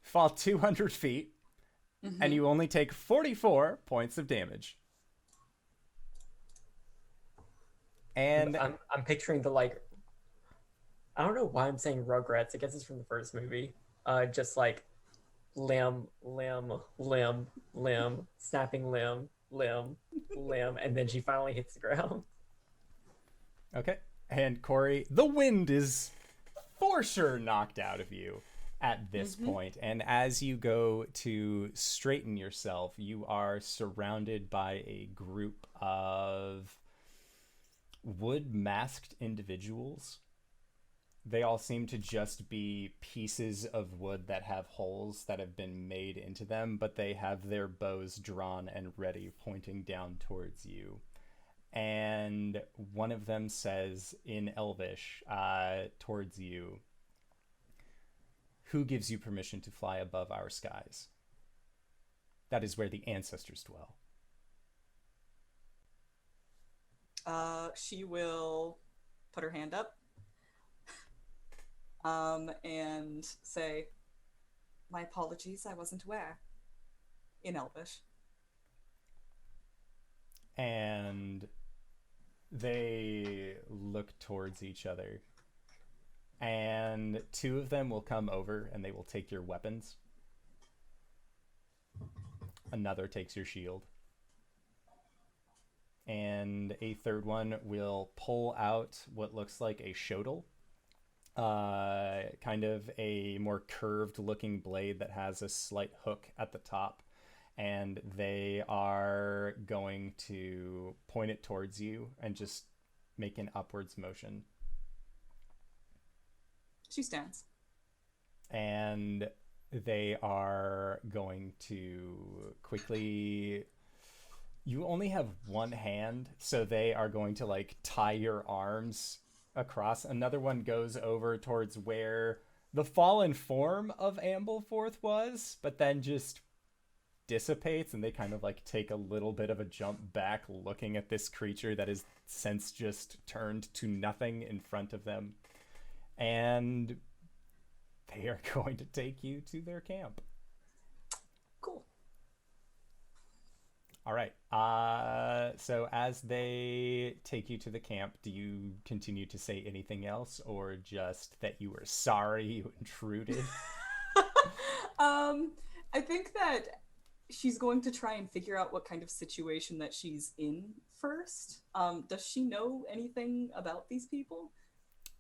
Fall 200 feet, and you only take 44 points of damage. And I'm picturing the like, I don't know why I'm saying Rugrats. I guess it's from the first movie. Just like limb, snapping limb, and then she finally hits the ground. Okay. And Cori, the wind is for sure knocked out of you at this point. And as you go to straighten yourself, you are surrounded by a group of wood masked individuals. They all seem to just be pieces of wood that have holes that have been made into them, but they have their bows drawn and ready, pointing down towards you. And one of them says in Elvish towards you, "Who gives you permission to fly above our skies? That is where the ancestors dwell." She will put her hand up and say, "My apologies, I wasn't aware," in Elvish. And they look towards each other. And two of them will come over and they will take your weapons. Another takes your shield. And a third one will pull out what looks like a shodel. Kind of a more curved looking blade that has a slight hook at the top. And they are going to point it towards you and just make an upwards motion. She stands. And they are going to quickly... You only have one hand, so they are going to like tie your arms across. Another one goes over towards where the fallen form of Ampleforth was, but then just dissipates, and they kind of like take a little bit of a jump back, looking at this creature that is since just turned to nothing in front of them. And they are going to take you to their camp. Cool. All right. So as they take you to the camp, do you continue to say anything else, or just that you were sorry you intruded? I think that she's going to try and figure out what kind of situation that she's in first. Does she know anything about these people?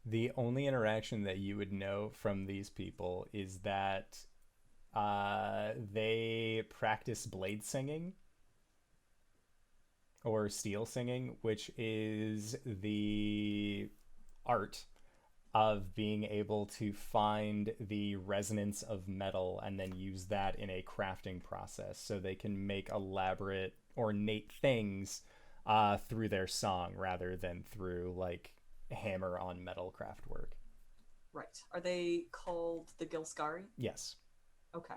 The only interaction that you would know from these people is that they practice blade singing, or steel singing, which is the art of being able to find the resonance of metal and then use that in a crafting process, so they can make elaborate, ornate things through their song rather than through like hammer on metal craft work. Right. Are they called the Gilscari? Yes. Okay.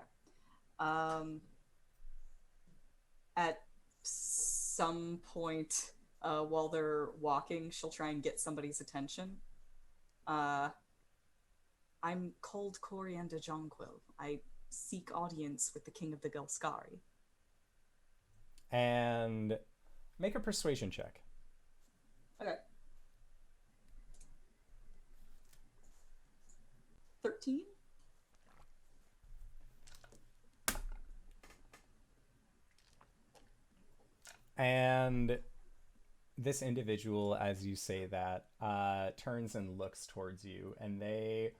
At some point while they're walking, she'll try and get somebody's attention. I'm called Cori and Jonquil. I seek audience with the king of the Gilscari. And make a persuasion check. Okay. 13? And this individual, as you say that, turns and looks towards you, and they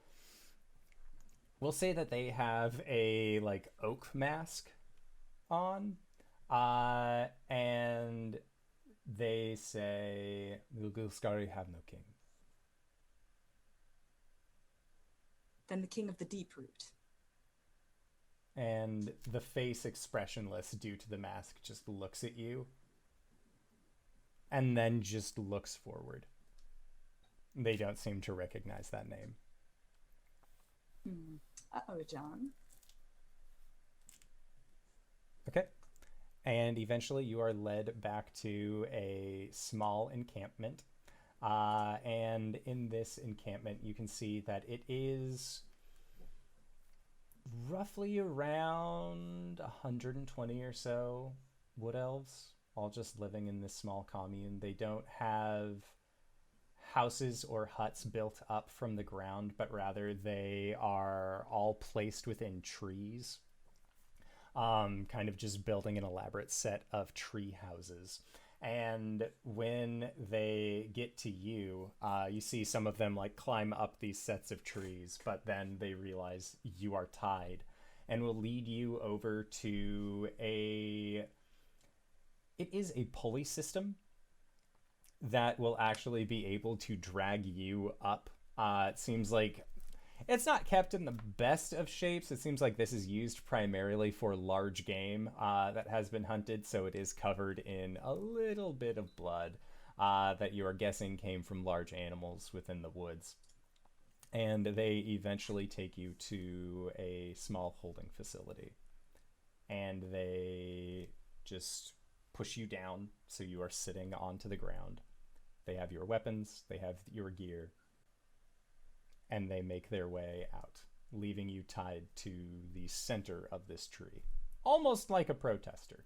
will say that they have a like oak mask on, and they say, "The Gilscari have no king." Then the king of the Deeproot. And the face, expressionless due to the mask, just looks at you and then just looks forward. They don't seem to recognize that name. Arjhan. Okay. And eventually you are led back to a small encampment. And in this encampment, you can see that it is roughly around 120 or so wood elves, all just living in this small commune. They don't have houses or huts built up from the ground, but rather they are all placed within trees, kind of just building an elaborate set of tree houses. And when they get to you, you see some of them like climb up these sets of trees, but then they realize you are tied and will lead you over to it is a pulley system that will actually be able to drag you up. It seems like it's not kept in the best of shapes. It seems like this is used primarily for large game that has been hunted, so it is covered in a little bit of blood that you are guessing came from large animals within the woods. And they eventually take you to a small holding facility. And they just push you down, so you are sitting onto the ground. They have your weapons, they have your gear, and they make their way out, leaving you tied to the center of this tree. Almost like a protester.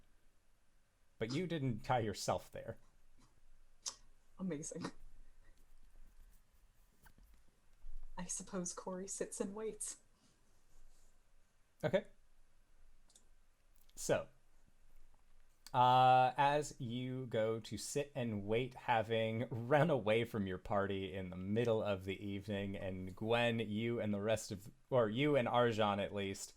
But you didn't tie yourself there. Amazing. I suppose Cori sits and waits. Okay. So, as you go to sit and wait, having run away from your party in the middle of the evening, and Gwen, you and Arjhan at least,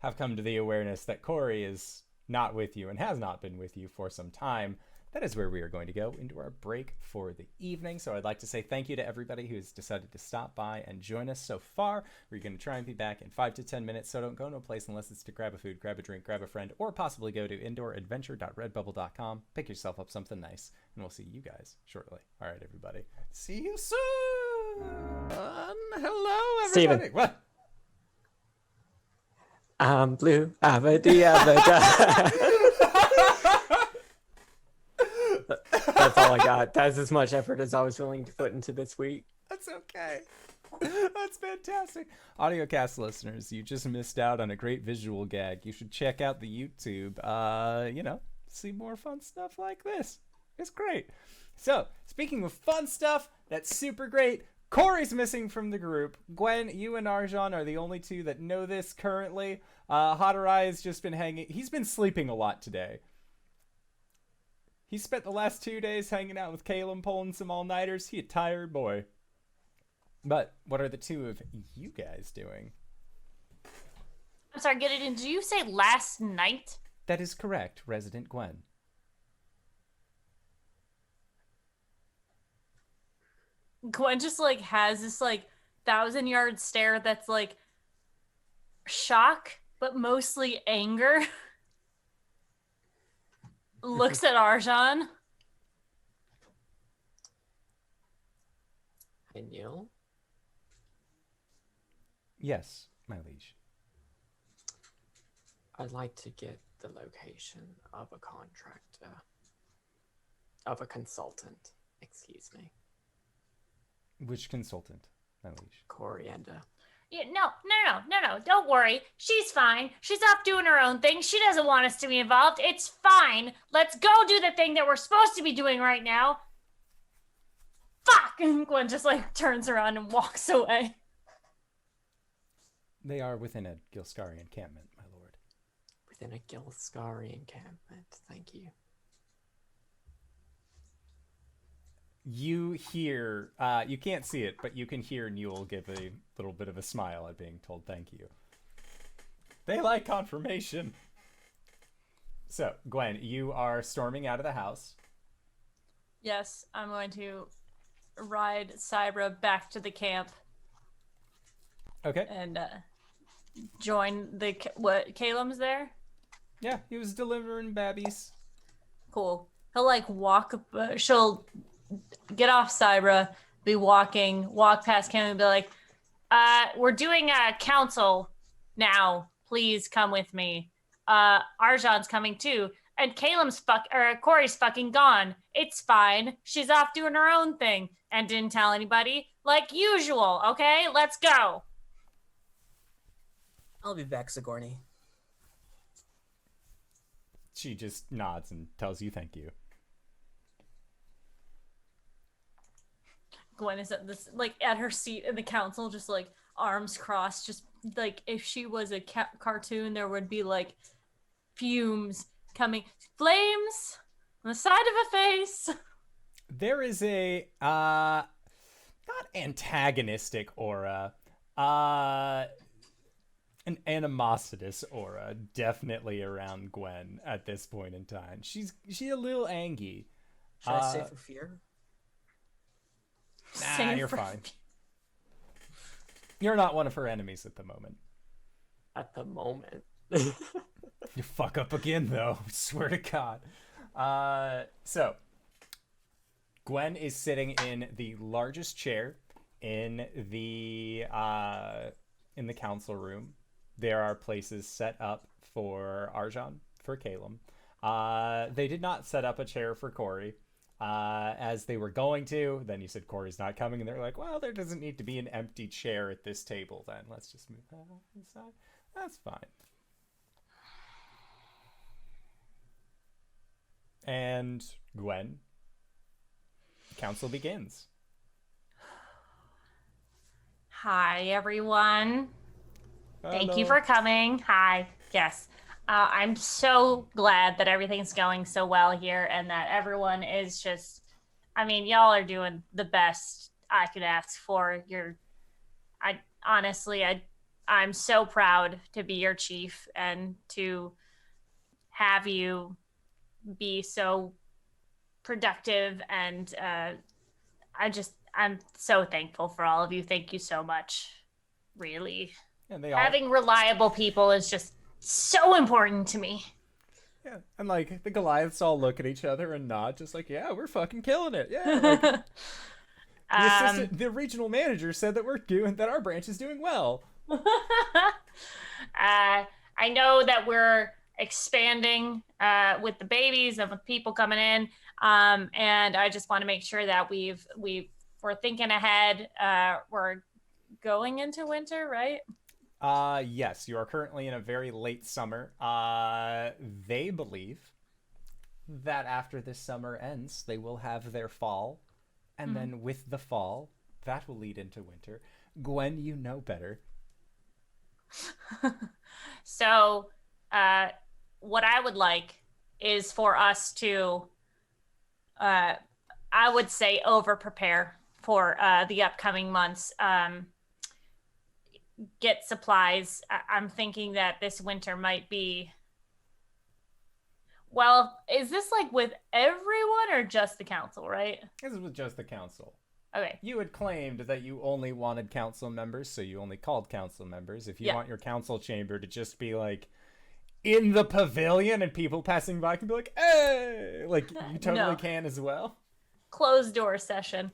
have come to the awareness that Cori is not with you and has not been with you for some time, that is where we are going to go into our break for the evening. So I'd like to say thank you to everybody who's decided to stop by and join us so far. We're going to try and be back in 5 to 10 minutes, so don't go no place unless it's to grab a food, grab a drink, grab a friend, or possibly go to indooradventure.redbubble.com, pick yourself up something nice, and we'll see you guys shortly. All right, everybody. See you soon! Hello, everybody! Steven. What? I'm blue, abba-dee-abba-da. That's all I got. That's as much effort as I was willing to put into this week. That's okay. That's fantastic. Audiocast listeners, you just missed out on a great visual gag. You should check out the YouTube, see more fun stuff like this. It's great. So, speaking of fun stuff, that's super great. Cori's missing from the group. Gwen, you and Arjhan are the only two that know this currently. Hadarai's just been hanging. He's been sleeping a lot today. He spent the last 2 days hanging out with Caelum, pulling some all-nighters. He a tired boy. But what are the two of you guys doing? I'm sorry, did you say last night? That is correct, Resident Gwen. Gwen just has this 1,000-yard stare that's shock, but mostly anger. Looks at Arjhan. Hey, Neil. Yes, my liege. I'd like to get the location of a contractor. Of a consultant, excuse me. Which consultant, my liege? Coriander. Yeah, no, don't worry. She's fine. She's off doing her own thing. She doesn't want us to be involved. It's fine. Let's go do the thing that we're supposed to be doing right now. Fuck! And Gwen just turns around and walks away. They are within a Gilscari encampment, my lord. Within a Gilscari encampment, thank you. You hear, you can't see it, but you can hear Newell give a little bit of a smile at being told thank you. They like confirmation. So, Gwen, you are storming out of the house. Yes, I'm going to ride Cybra back to the camp. Okay. And join Caelum's there? Yeah, he was delivering babbies. Cool. He'll walk, she'll get off Cybra, walk past Caelum and be like, we're doing a council now. Please come with me. Arjhan's coming too. And Cori's fucking gone. It's fine. She's off doing her own thing and didn't tell anybody. Like usual, okay? Let's go. I'll be back, Sigourney. She just nods and tells you thank you. Gwen is at this, at her seat in the council, just arms crossed, just if she was a cartoon, there would be fumes coming, flames On the side of a face. There is a not antagonistic aura, an animositous aura definitely around Gwen at this point in time. She's a little angry. Should I say for fear? Nah, Save you're for- fine. You're not one of her enemies at the moment. At the moment. You fuck up again, though. Swear to God. So, Gwen is sitting in the largest chair in the council room. There are places set up for Arjhan, for Caelum. They did not set up a chair for Cori, as they were going to. Then you said Cori's not coming, and they're like, well, there doesn't need to be an empty chair at this table then. Let's just move that off to the side. That's fine. And Gwen, council begins. Hi, everyone. Thank you Hello. for coming. Hi. Yes. I'm so glad that everything's going so well here and that everyone is just, I mean, y'all are doing the best I could ask for. I'm so proud to be your chief and to have you be so productive, and I'm so thankful for all of you. Thank you so much. Really. And they all, Having reliable people is just so important to me. yeah, and like the Goliaths all look at each other and nod, just like, yeah, we're fucking killing it. Yeah, like, the regional manager said that that our branch is doing well. I know that we're expanding with the babies and with people coming in, and I just want to make sure that we're thinking ahead. We're going into winter, right? Yes, you are currently in a very late summer. They believe that after this summer ends, they will have their fall, and then with the fall, that will lead into winter. Gwen, you know better. So, what I would like is for us to, I would say, over prepare for the upcoming months. Get supplies. I'm thinking that this winter might be. Well, is this like with everyone or just the council, right? This is with just the council. Okay. You had claimed that you only wanted council members, so you only called council members. If you Yeah. want your council chamber to just be like in the pavilion and people passing by can be like, hey, like you totally No. can as well. Closed door session.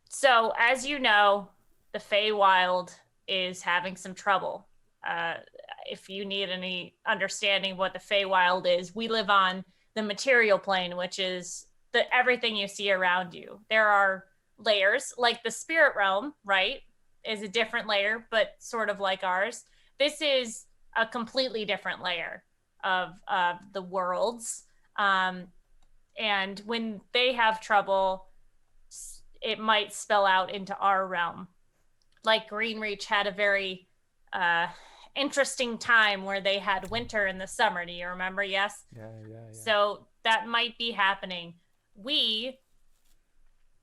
So as you know, the Feywild is having some trouble. If you need any understanding of what the Feywild is, we live on the material plane, which is everything you see around you. There are layers, like the spirit realm, right, is a different layer, but sort of like ours. This is a completely different layer of the worlds. And when they have trouble, it might spill out into our realm. Like Greenreach had a very interesting time where they had winter in the summer. Do you remember? Yes? Yeah. So that might be happening. We,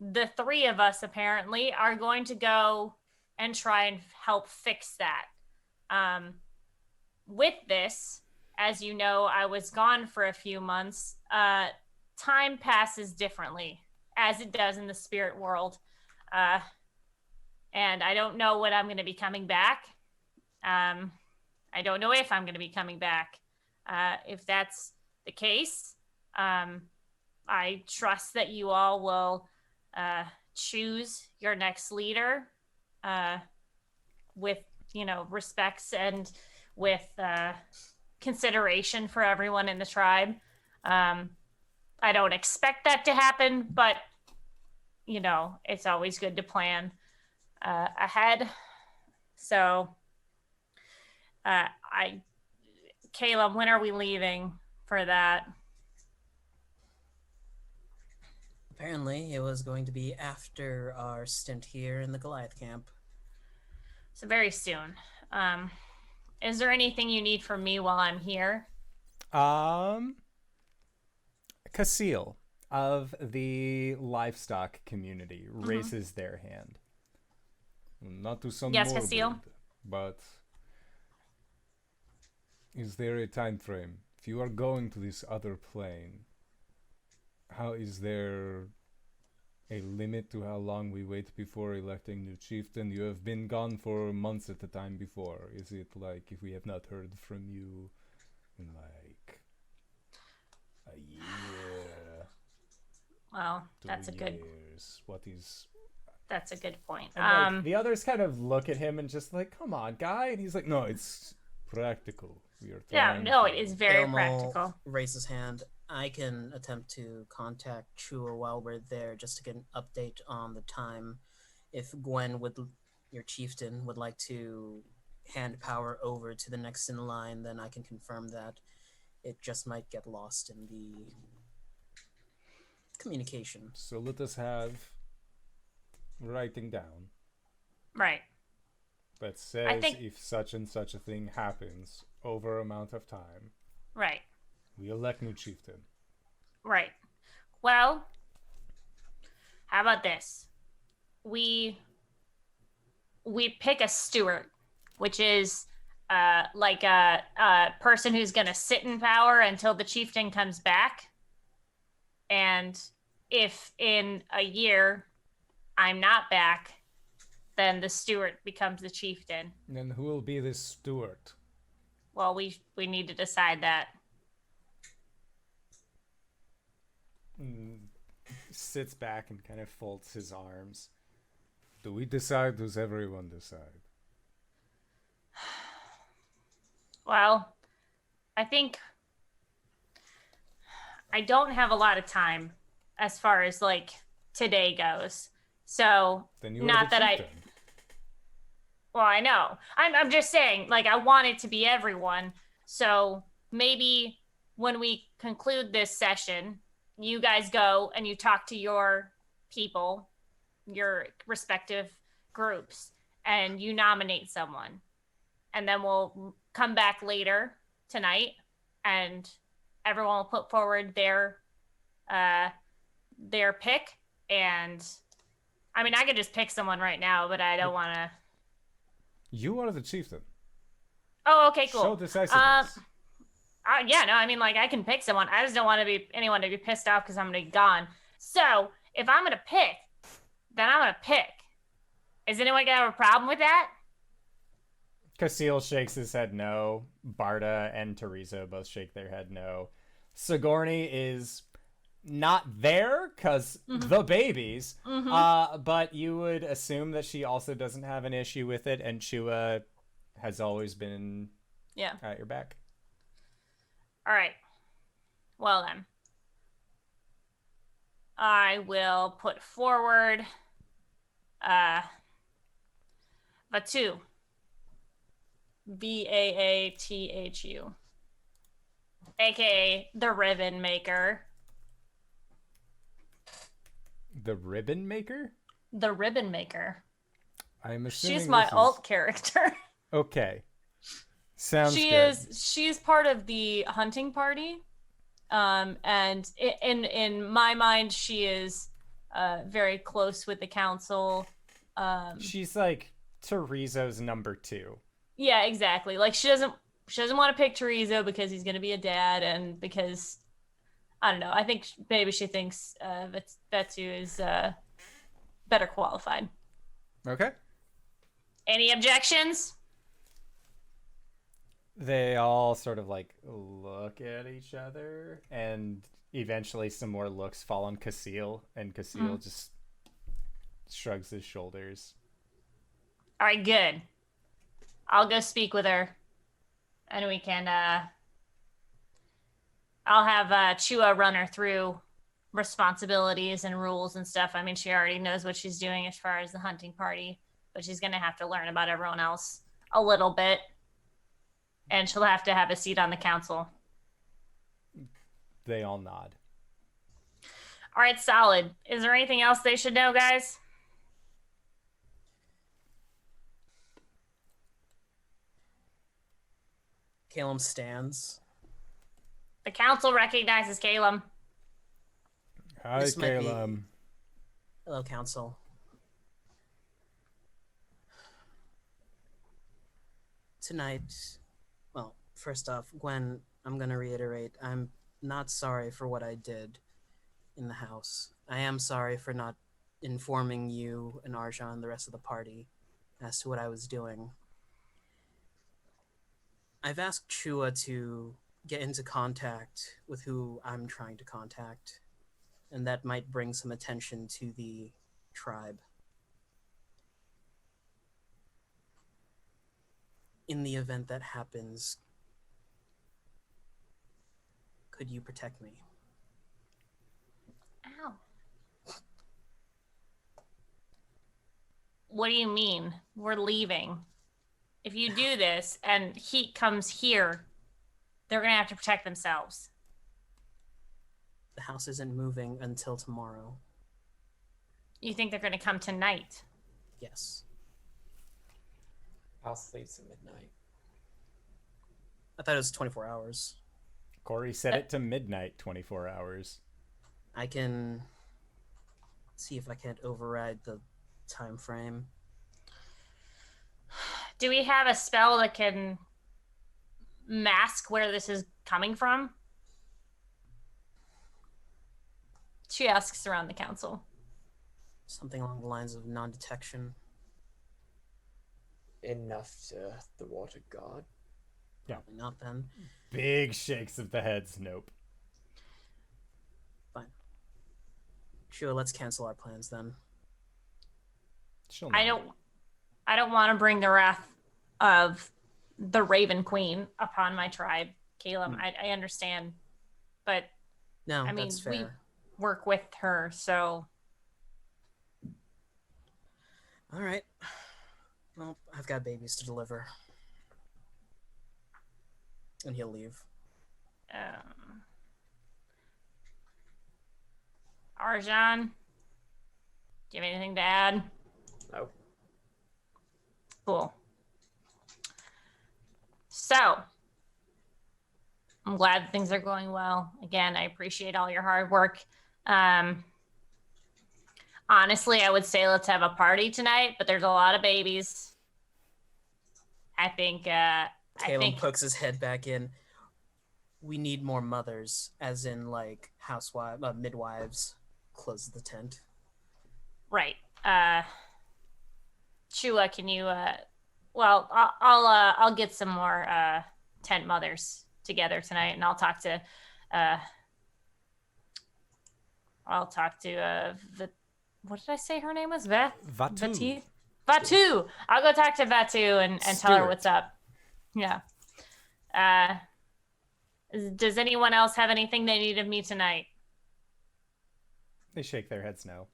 the three of us apparently, are going to go and try and help fix that. With this, as you know, I was gone for a few months. Time passes differently, as it does in the spirit world. And I don't know when I'm going to be coming back. I don't know if I'm going to be coming back. If that's the case, I trust that you all will choose your next leader with, respects and with consideration for everyone in the tribe. I don't expect that to happen, but, it's always good to plan ahead. So, Caelum, when are we leaving for that? Apparently, it was going to be after our stint here in the Goliath camp. So very soon. Is there anything you need from me while I'm here? Because Casil of the livestock community raises their hand. Not to sound Yes, morbid, Casil? but is there a time frame? If you are going to this other plane, how is there a limit to how long we wait before electing new chieftain? You have been gone for months at the time before. Is it like if we have not heard from you in like a year? Well, 2 that's a good. years? What is? That's a good point. And like, the others kind of look at him and just like, come on, guy. And he's like, no, it's practical. We are Yeah, trying no, to- it is very Elmo practical. raises his hand. I can attempt to contact Chua while we're there just to get an update on the time. If Gwen would, your chieftain, would like to hand power over to the next in line, then I can confirm that. It just might get lost in the communication. So let us have writing down Right. that says think- if such and such a thing happens over amount of time, Right. we elect new chieftain. Right. Well, how about this? We pick a steward, which is like a person who's going to sit in power until the chieftain comes back. And if in a year I'm not back, then the steward becomes the chieftain. Then who will be this steward? Well, we need to decide that. Sits back and kind of folds his arms. Do we decide? Does everyone decide? Well, I think I don't have a lot of time as far as like today goes. So Then you not are the that chieftain. well, I know. I'm just saying, like, I want it to be everyone. So maybe when we conclude this session, you guys go and you talk to your people, your respective groups, and you nominate someone. And then we'll come back later tonight and everyone will put forward their pick. And I mean, I could just pick someone right now, but I don't want to. You are the chieftain. Oh, okay, cool. Show decisiveness. Yeah, no, I mean, like, I can pick someone. I just don't want anyone to be pissed off because I'm gonna be gone. So if I'm gonna pick, then I'm gonna pick. Is anyone gonna have a problem with that? Casil shakes his head no. Barda and Teresa both shake their head no. Sigourney is not there because the babies. But you would assume that she also doesn't have an issue with it, and Chua has always been at your back. All right. Well then, I will put forward Vatu. Baathu, aka the Ribbon Maker. The ribbon maker? The Ribbon Maker. I'm assuming She's my this is- alt character. Okay. Sounds good. She's part of the hunting party. And in my mind, she is very close with the council. She's like Teresa's number 2. Yeah, exactly. Like she doesn't want to pick Teresa because he's gonna be a dad, and because I don't know. I think maybe she thinks Vetsu is better qualified. Okay. Any objections? They all sort of like look at each other, and eventually some more looks fall on Casil, and Casil just shrugs his shoulders. All right, good. I'll go speak with her, and we can. I'll have Chua run her through responsibilities and rules and stuff. I mean, she already knows what she's doing as far as the hunting party, but she's gonna have to learn about everyone else a little bit, and she'll have to have a seat on the council. They all nod. All right, solid. Is there anything else they should know, guys? Caelum stands. The council recognizes Caelum. Hi, This might be- Caelum. Hello, Council. Tonight, well, first off, Gwen, I'm gonna reiterate, I'm not sorry for what I did in the house. I am sorry for not informing you and Arjhan and the rest of the party as to what I was doing. I've asked Chua to get into contact with who I'm trying to contact, and that might bring some attention to the tribe. In the event that happens, could you protect me? Ow. What do you mean? We're leaving. If you do this and heat comes here, they're gonna have to protect themselves. The house isn't moving until tomorrow. You think they're gonna come tonight? Yes. House leaves at midnight. I thought it was 24 hours. Cori set it to midnight, 24 hours. I can see if I can't override the time frame. Do we have a spell that can mask where this is coming from? She asks around the council. Something along the lines of non-detection. Enough to the water god. Probably not then. Big shakes of the heads. Nope. Fine. Sure, let's cancel our plans then. She'll I nod. don't want to bring the wrath of the Raven Queen upon my tribe, Caelum. I understand, but No, I mean, that's we fair. work with her, so All right. Well, I've got babies to deliver. And he'll leave. Arjhan, do you have anything to add? No. Cool. So, I'm glad things are going well. Again, I appreciate all your hard work. Honestly, I would say let's have a party tonight, but there's a lot of babies. I think Caelum pokes his head back in. We need more mothers, as in like housewives, midwives. Close the tent. right. Chua, can you well, I'll get some more tent mothers together tonight, and I'll talk to what did I say her name was? Vatu. Vatu. I'll go talk to Vatu and tell her Stuart. what's up. Yeah. Does anyone else have anything they need of me tonight? They shake their heads no. All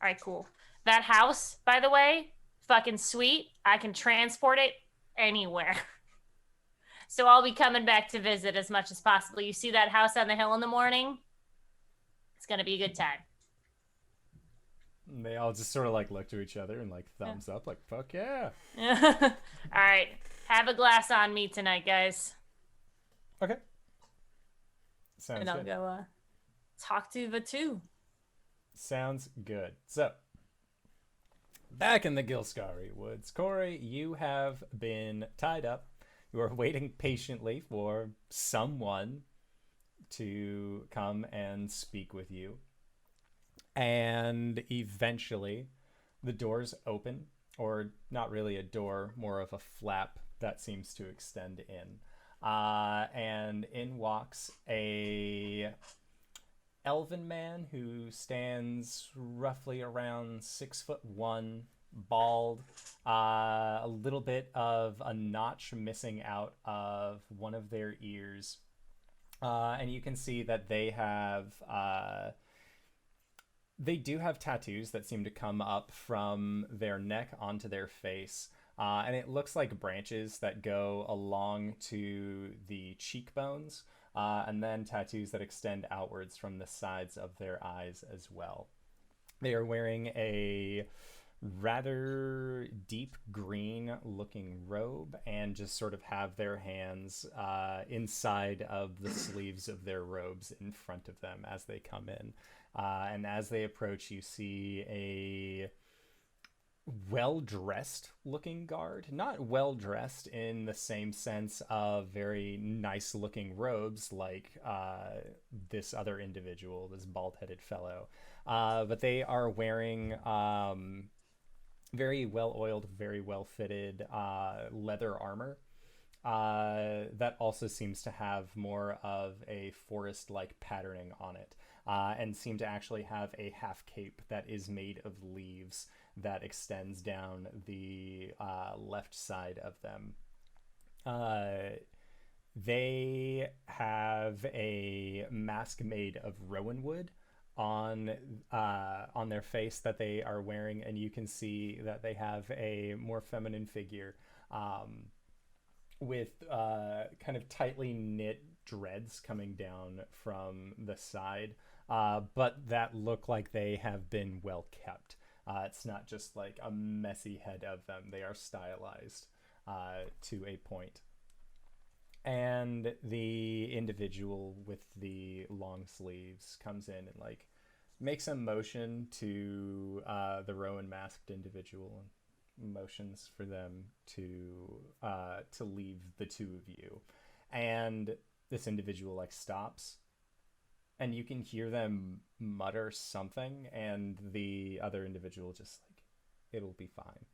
right, cool. That house, by the way, fucking sweet. I can transport it anywhere. So I'll be coming back to visit as much as possible. You see that house on the hill in the morning? It's going to be a good time. And they all just sort of like look to each other and like thumbs up, like, fuck yeah. All right. Have a glass on me tonight, guys. Okay. Sounds And I'll good. go talk to Vatu. Sounds good. So, back in the Gilscari woods, Cori, you have been tied up. You are waiting patiently for someone to come and speak with you. And eventually, the doors open, or not really a door, more of a flap that seems to extend in. And in walks a elven man who stands roughly around 6'1", bald, a little bit of a notch missing out of one of their ears, and you can see that they do have tattoos that seem to come up from their neck onto their face. And it looks like branches that go along to the cheekbones, and then tattoos that extend outwards from the sides of their eyes as well. They are wearing a rather deep green looking robe and just sort of have their hands inside of the sleeves of their robes in front of them as they come in. And as they approach, you see a well-dressed looking guard. Not well-dressed in the same sense of very nice looking robes like this other individual, this bald-headed fellow. But they are wearing very well-oiled, very well-fitted leather armor that also seems to have more of a forest-like patterning on it, and seem to actually have a half cape that is made of leaves that extends down the left side of them. They have a mask made of rowan wood on their face that they are wearing, and you can see that they have a more feminine figure with kind of tightly knit dreads coming down from the side, but that look like they have been well kept. It's not just like a messy head of them. They are stylized to a point. And the individual with the long sleeves comes in and like makes a motion to the rowan masked individual and motions for them to leave the two of you. And this individual like stops, and you can hear them mutter something, and the other individual just like, it'll be fine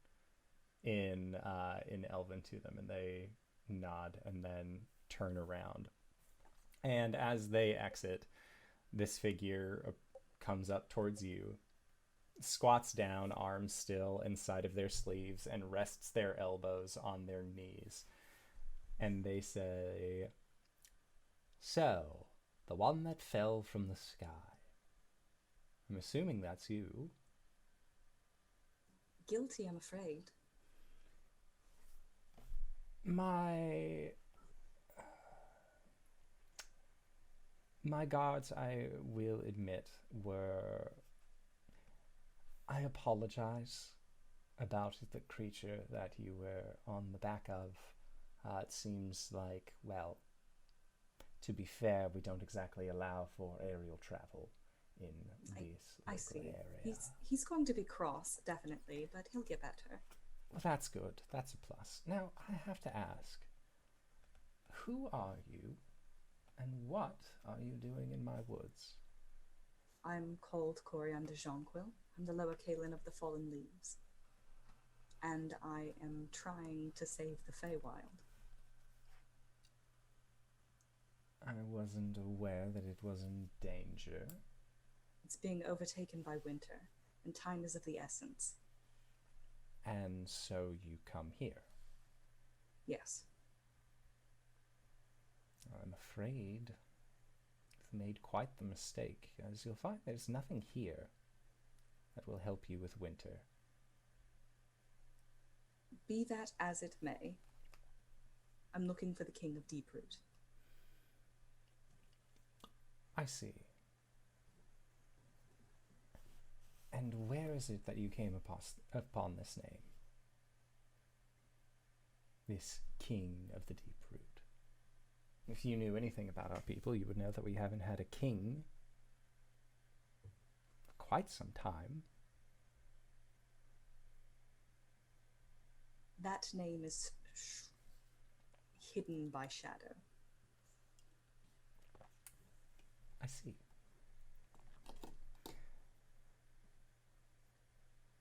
in Elven to them, and they nod and then turn around. And as they exit, this figure comes up towards you, squats down, arms still inside of their sleeves, and rests their elbows on their knees. And they say, "So, the one that fell from the sky. I'm assuming that's you." Guilty, I'm afraid. My guards, I will admit, were... I apologize about the creature that you were on the back of. It seems like, well, to be fair, we don't exactly allow for aerial travel in this I local see. area. He's going to be cross, definitely, but he'll get better. Well, that's good. That's a plus. Now, I have to ask, who are you, and what are you doing in my woods? I'm called Cori. I'm the Jonquil. I'm the lower Caelum of the Fallen Leaves. And I am trying to save the Feywild. I wasn't aware that it was in danger. It's being overtaken by winter, and time is of the essence. And so you come here. Yes. I'm afraid you've made quite the mistake, as you'll find there's nothing here that will help you with winter. Be that as it may, I'm looking for the King of Deeproot. I see. And where is it that you came upon this name? This King of the Deeproot. If you knew anything about our people, you would know that we haven't had a king for quite some time. That name is hidden by shadow. I see.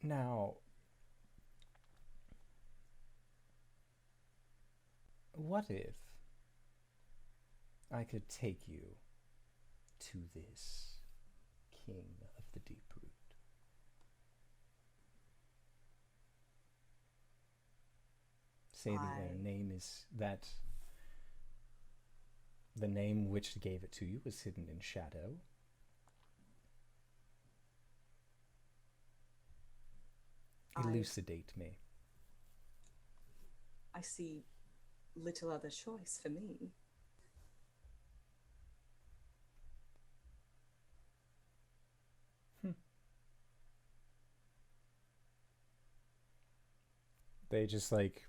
Now, what if I could take you to this King of the Deeproot? Say the name is that the name which gave it to you was hidden in shadow. Elucidate me. I see little other choice for me. They just like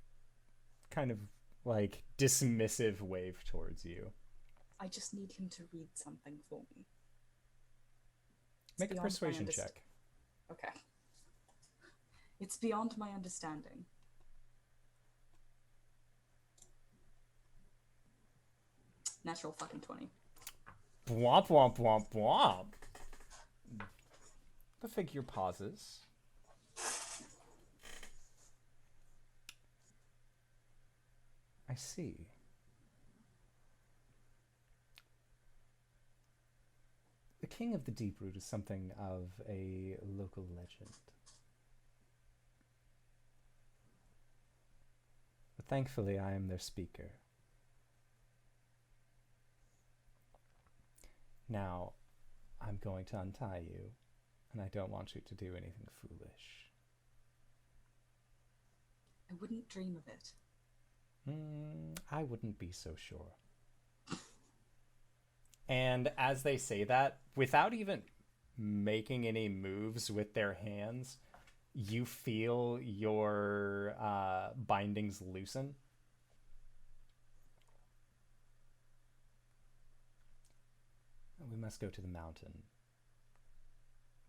kind of like dismissive wave towards you. I just need him to read something for me. It's Make a beyond my persuasion check. Okay. It's beyond my understanding. Natural fucking 20. Womp womp womp womp. The figure pauses. I see. The king of the Deeproot is something of a local legend. But thankfully I am their speaker. Now, I'm going to untie you, and I don't want you to do anything foolish. I wouldn't dream of it. I wouldn't be so sure. And as they say that, without even making any moves with their hands, you feel your bindings loosen. We must go to the mountain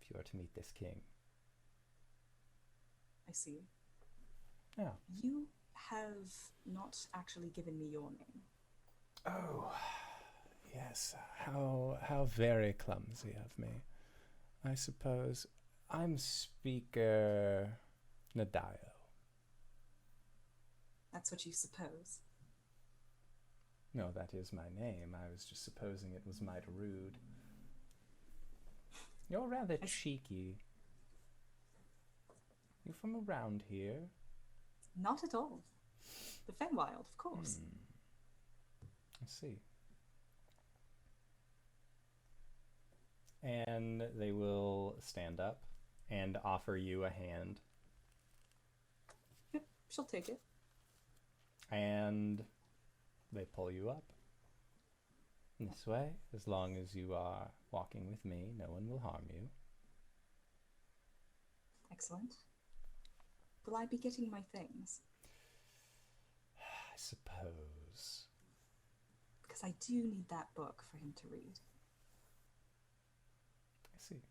if you are to meet this king. I see. Yeah. You have not actually given me your name. Oh, yes. How very clumsy of me. I suppose I'm Speaker Nadayo. That's what you suppose. No, that is my name. I was just supposing it was mighty rude. You're rather cheeky. You're from around here? Not at all. The Feywild, of course. I see. And they will stand up and offer you a hand. Yep, she'll take it. And they pull you up. This way, as long as you are walking with me, no one will harm you. Excellent. Will I be getting my things? I suppose. Because I do need that book for him to read. I see.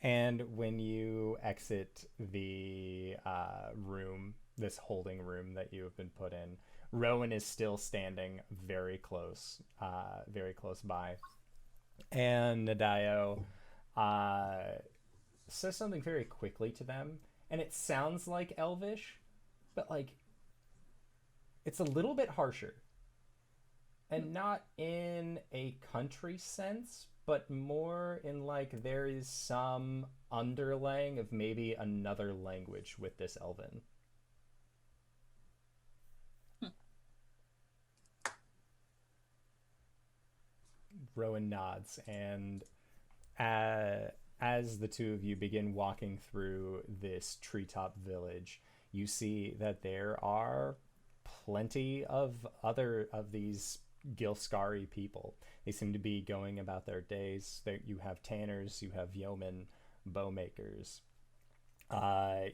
And when you exit the room, this holding room that you have been put in, Rowan is still standing very close by. And Nadayo says something very quickly to them, and it sounds like Elvish, but like it's a little bit harsher. And not in a country sense, but more in like there is some underlaying of maybe another language with this Elven. Rowan nods, and as the two of you begin walking through this treetop village, you see that there are plenty of other of these Gilscari people. They seem to be going about their days. You have tanners, you have yeomen, bowmakers.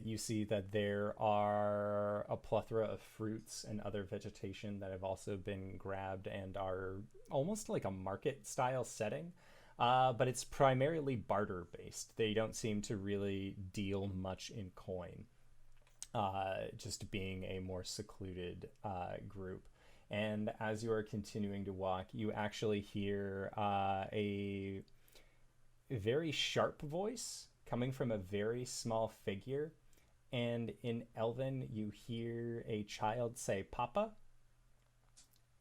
You see that there are a plethora of fruits and other vegetation that have also been grabbed and are almost like a market style setting, but it's primarily barter based. They don't seem to really deal much in coin, just being a more secluded group. And as you are continuing to walk, you actually hear a very sharp voice coming from a very small figure. And in Elven, you hear a child say, "Papa."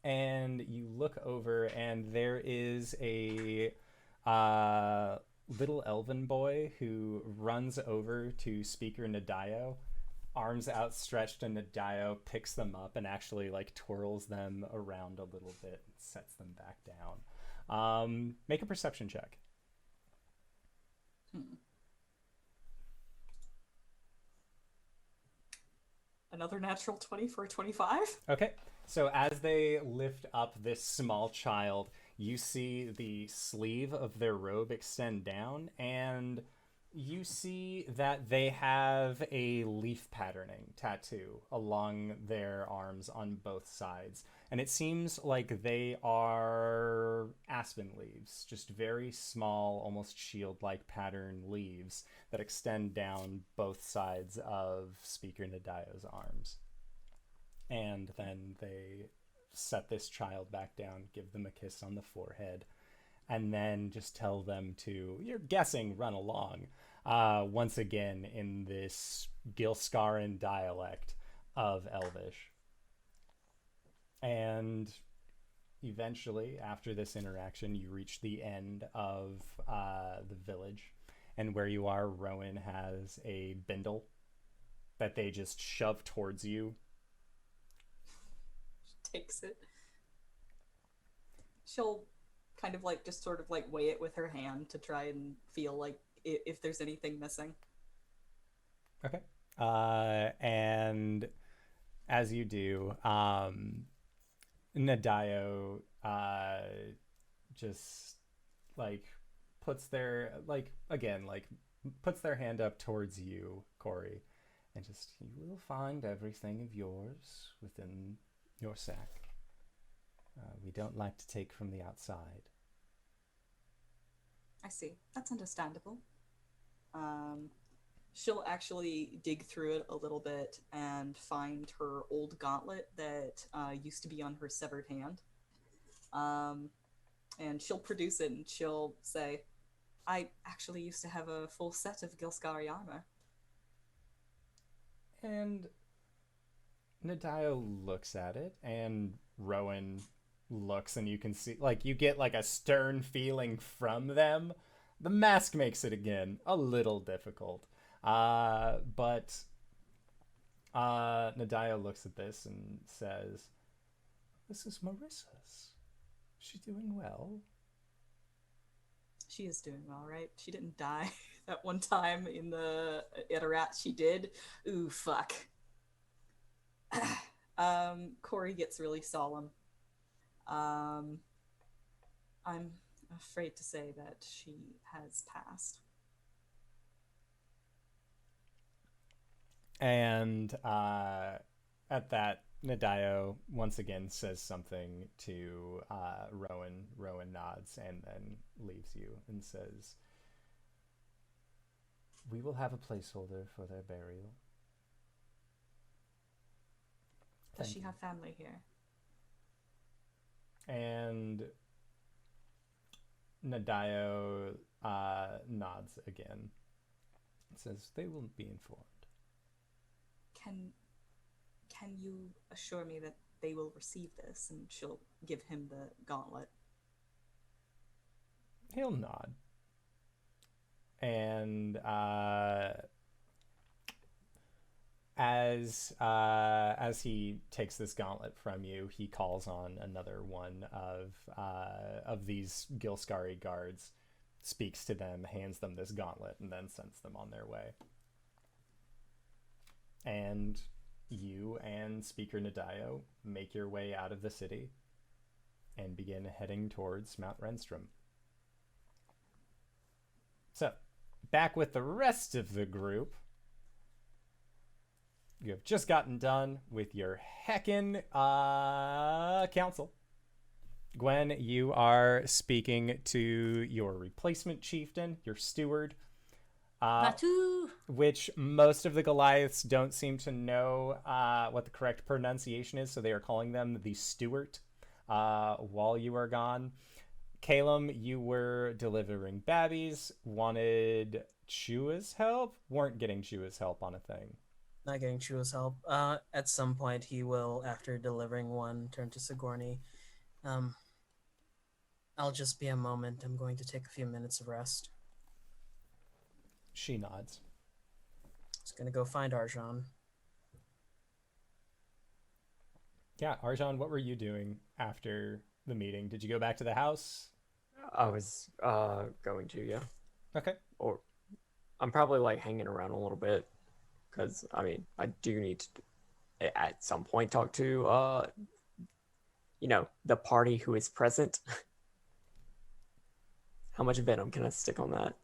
And you look over, and there is a little Elven boy who runs over to Speaker Nadayo, arms outstretched, and Nadayo picks them up and actually like twirls them around a little bit and sets them back down. Make a perception check. Another natural 20 for a 25? Okay, so as they lift up this small child, you see the sleeve of their robe extend down, and you see that they have a leaf patterning tattoo along their arms on both sides. And it seems like they are aspen leaves, just very small, almost shield-like pattern leaves that extend down both sides of Speaker Nadayo's arms. And then they set this child back down, give them a kiss on the forehead, and then just tell them to, you're guessing, run along. Once again in this Gilscaran dialect of Elvish. And eventually, after this interaction, you reach the end of the village. And where you are, Rowan has a bindle that they just shove towards you. She takes it. She'll kind of like just sort of like weigh it with her hand to try and feel like if there's anything missing. Okay. And as you do, Nadayo just like puts their puts their hand up towards you, Cori, and just, you will find everything of yours within your sack. We don't like to take from the outside. I see. That's understandable. She'll actually dig through it a little bit and find her old gauntlet that used to be on her severed hand. And she'll produce it and she'll say, I actually used to have a full set of Gilscari armor. And Nadayo looks at it, and Rowan looks, and you can see, like, you get like a stern feeling from them. The mask makes it again a little difficult. But Nadayo looks at this and says, this is Marissa's. She's doing well. She is doing well, right? She didn't die that one time in the Iterat she did. Ooh, fuck. Cori gets really solemn. I'm afraid to say that she has passed. And at that, Nadayo once again says something to Rowan. Rowan nods and then leaves you and says, we will have a placeholder for their burial. Does she have family here? And Nadayo nods again and says, they will be informed. Can you assure me that they will receive this? And she'll give him the gauntlet. He'll nod. And as he takes this gauntlet from you, he calls on another one of these Gilscari guards, speaks to them, hands them this gauntlet, and then sends them on their way. And you and Speaker Nadayo make your way out of the city and begin heading towards Mount Renstrom. So, back with the rest of the group. You have just gotten done with your heckin' council. Gwen, you are speaking to your replacement chieftain, your steward, which most of the Goliaths don't seem to know what the correct pronunciation is, so they are calling them the Stewart while you are gone. Caelum, you were delivering babbies, wanted Chua's help, weren't getting Chua's help on a thing. Not getting Chua's help. At some point, he will, after delivering one, turn to Sigourney. I'll just be a moment. I'm going to take a few minutes of rest. She nods. Just gonna go find Arjhan. Yeah, Arjhan, what were you doing after the meeting? Did you go back to the house? I was going to, yeah. Okay. Or I'm probably like hanging around a little bit because I mean I do need to at some point talk to the party who is present. How much venom can I stick on that?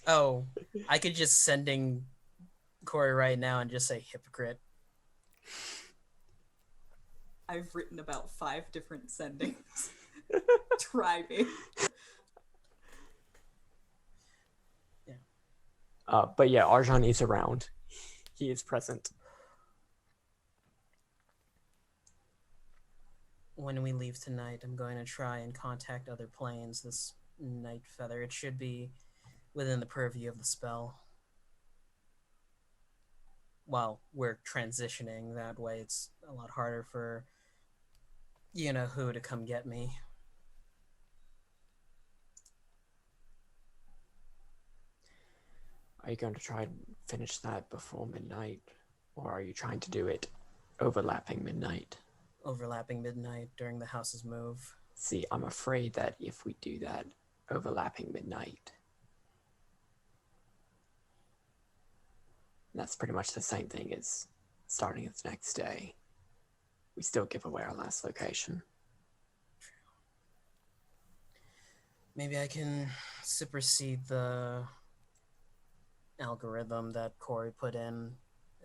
Oh, I could just sending Cori right now and just say hypocrite. I've written about 5 different sendings. Try me. But yeah, Arjhan is around. He is present. When we leave tonight, I'm going to try and contact other planes. This Night Feather, it should be within the purview of the spell. While we're transitioning that way, it's a lot harder for you-know-who to come get me. Are you going to try and finish that before midnight? Or are you trying to do it overlapping midnight? Overlapping midnight during the house's move. See, I'm afraid that if we do that overlapping midnight, that's pretty much the same thing as starting the next day. We still give away our last location. Maybe I can supersede the algorithm that Cori put in.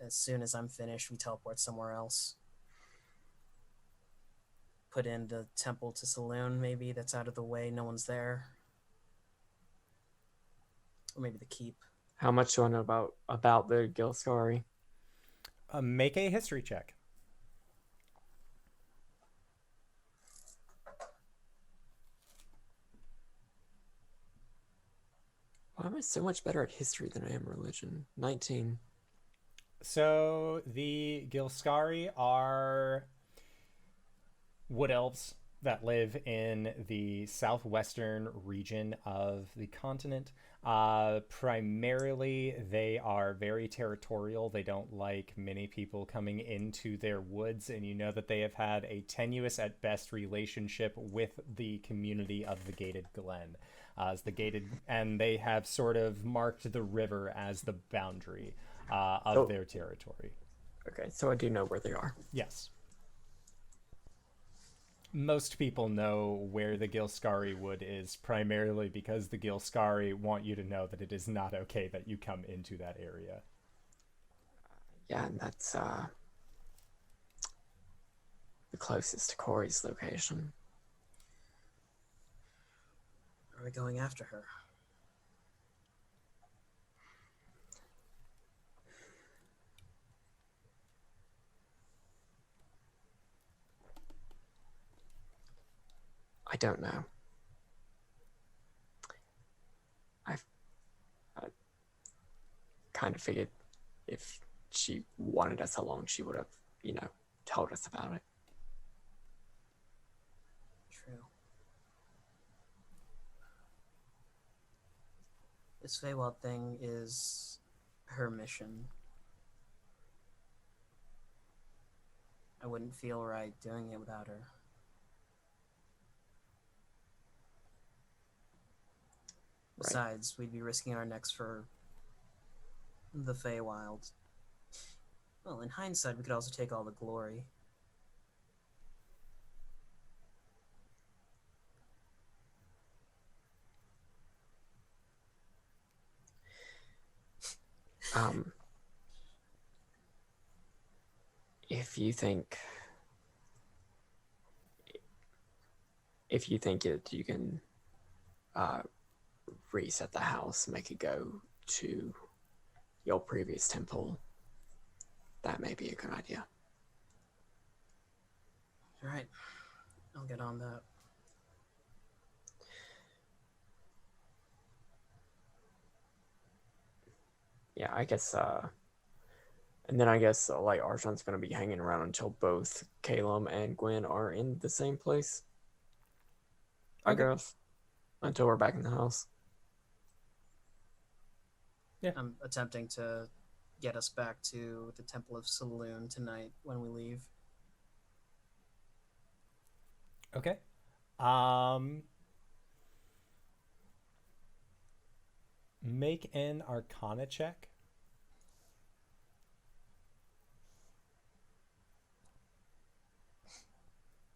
As soon as I'm finished, we teleport somewhere else. Put in the temple to Saloon, maybe, that's out of the way, no one's there. Or maybe the keep. How much do I know about the Gilscari? Make a history check. Why am I so much better at history than I am religion? 19. So the Gilscari are wood elves that live in the southwestern region of the continent. Primarily, they are very territorial. They don't like many people coming into their woods, and you know that they have had a tenuous at best relationship with the community of the Gated Glen. And they have sort of marked the river as the boundary of their territory. Okay, so I do know where they are. Yes. Most people know where the Gilscari wood is, primarily because the Gilscari want you to know that it is not okay that you come into that area. Yeah, and that's the closest to Cori's location. Are we going after her? I don't know. I kind of figured if she wanted us along, she would have, told us about it. True. This Feywild thing is her mission. I wouldn't feel right doing it without her. Besides, we'd be risking our necks for the Feywild. Well, in hindsight, we could also take all the glory. If you think that you can reset the house, make it go to your previous temple, that may be a good idea. All right, I'll get on that. Yeah, I guess, and then I guess, like, Arjhan's gonna be hanging around until both Caelum and Gwen are in the same place. I guess. Until we're back in the house. Yeah. I'm attempting to get us back to the Temple of Saloon tonight when we leave. Okay. Make an Arcana check.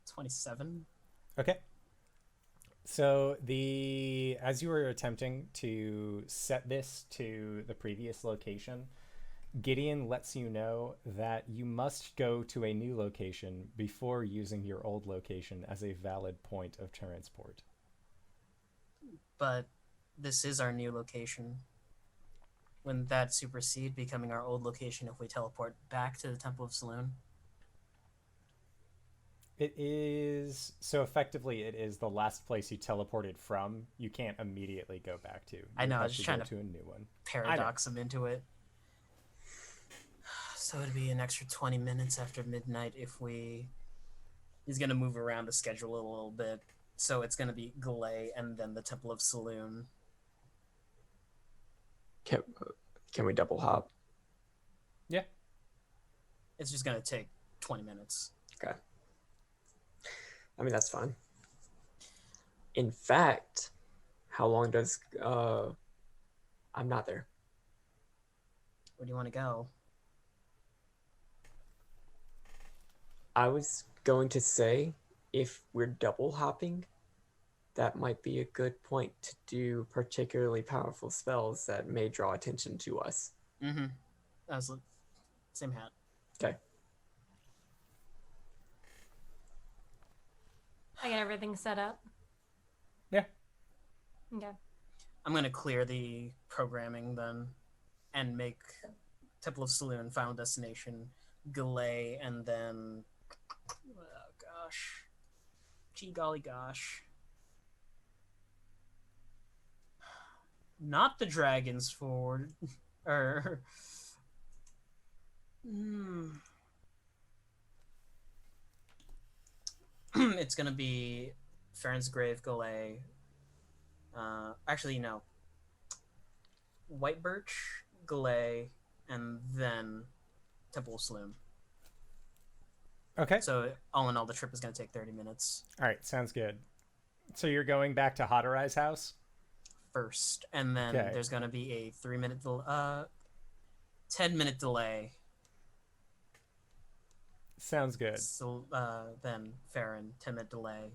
27. Okay. So as you were attempting to set this to the previous location, Gideon lets you know that you must go to a new location before using your old location as a valid point of transport. But this is our new location. Wouldn't that supersede becoming our old location if we teleport back to the Temple of Saloon? It is, so effectively it is the last place you teleported from. You can't immediately go back to. I know, I have was just to go trying to to a new one. paradox him into it. So it'd be an extra 20 minutes after midnight if we... He's going to move around the schedule a little bit. So it's going to be Galay and then the Temple of Saloon. Can we double hop? Yeah. It's just going to take 20 minutes. Okay. I mean, that's fine. In fact, how long does... I'm not there. Where do you want to go? I was going to say, if we're double hopping, that might be a good point to do particularly powerful spells that may draw attention to us. Mm-hmm. That was the same hat. Okay. I got everything set up. Yeah. Okay. I'm going to clear the programming then and make Temple of Saloon Final Destination, Galay, and then... Oh, gosh. Gee golly gosh. Not the Dragon's Ford. Or... It's going to be Farron's Grave, Galay. Actually, no. White Birch, Galay, and then Temple of Saloon. Okay. So all in all, the trip is going to take 30 minutes All right. Sounds good. So you're going back to Hadarai's house? first, and then Okay. there's going to be a 10-minute delay. Sounds good. So then Farron, 10-minute delay.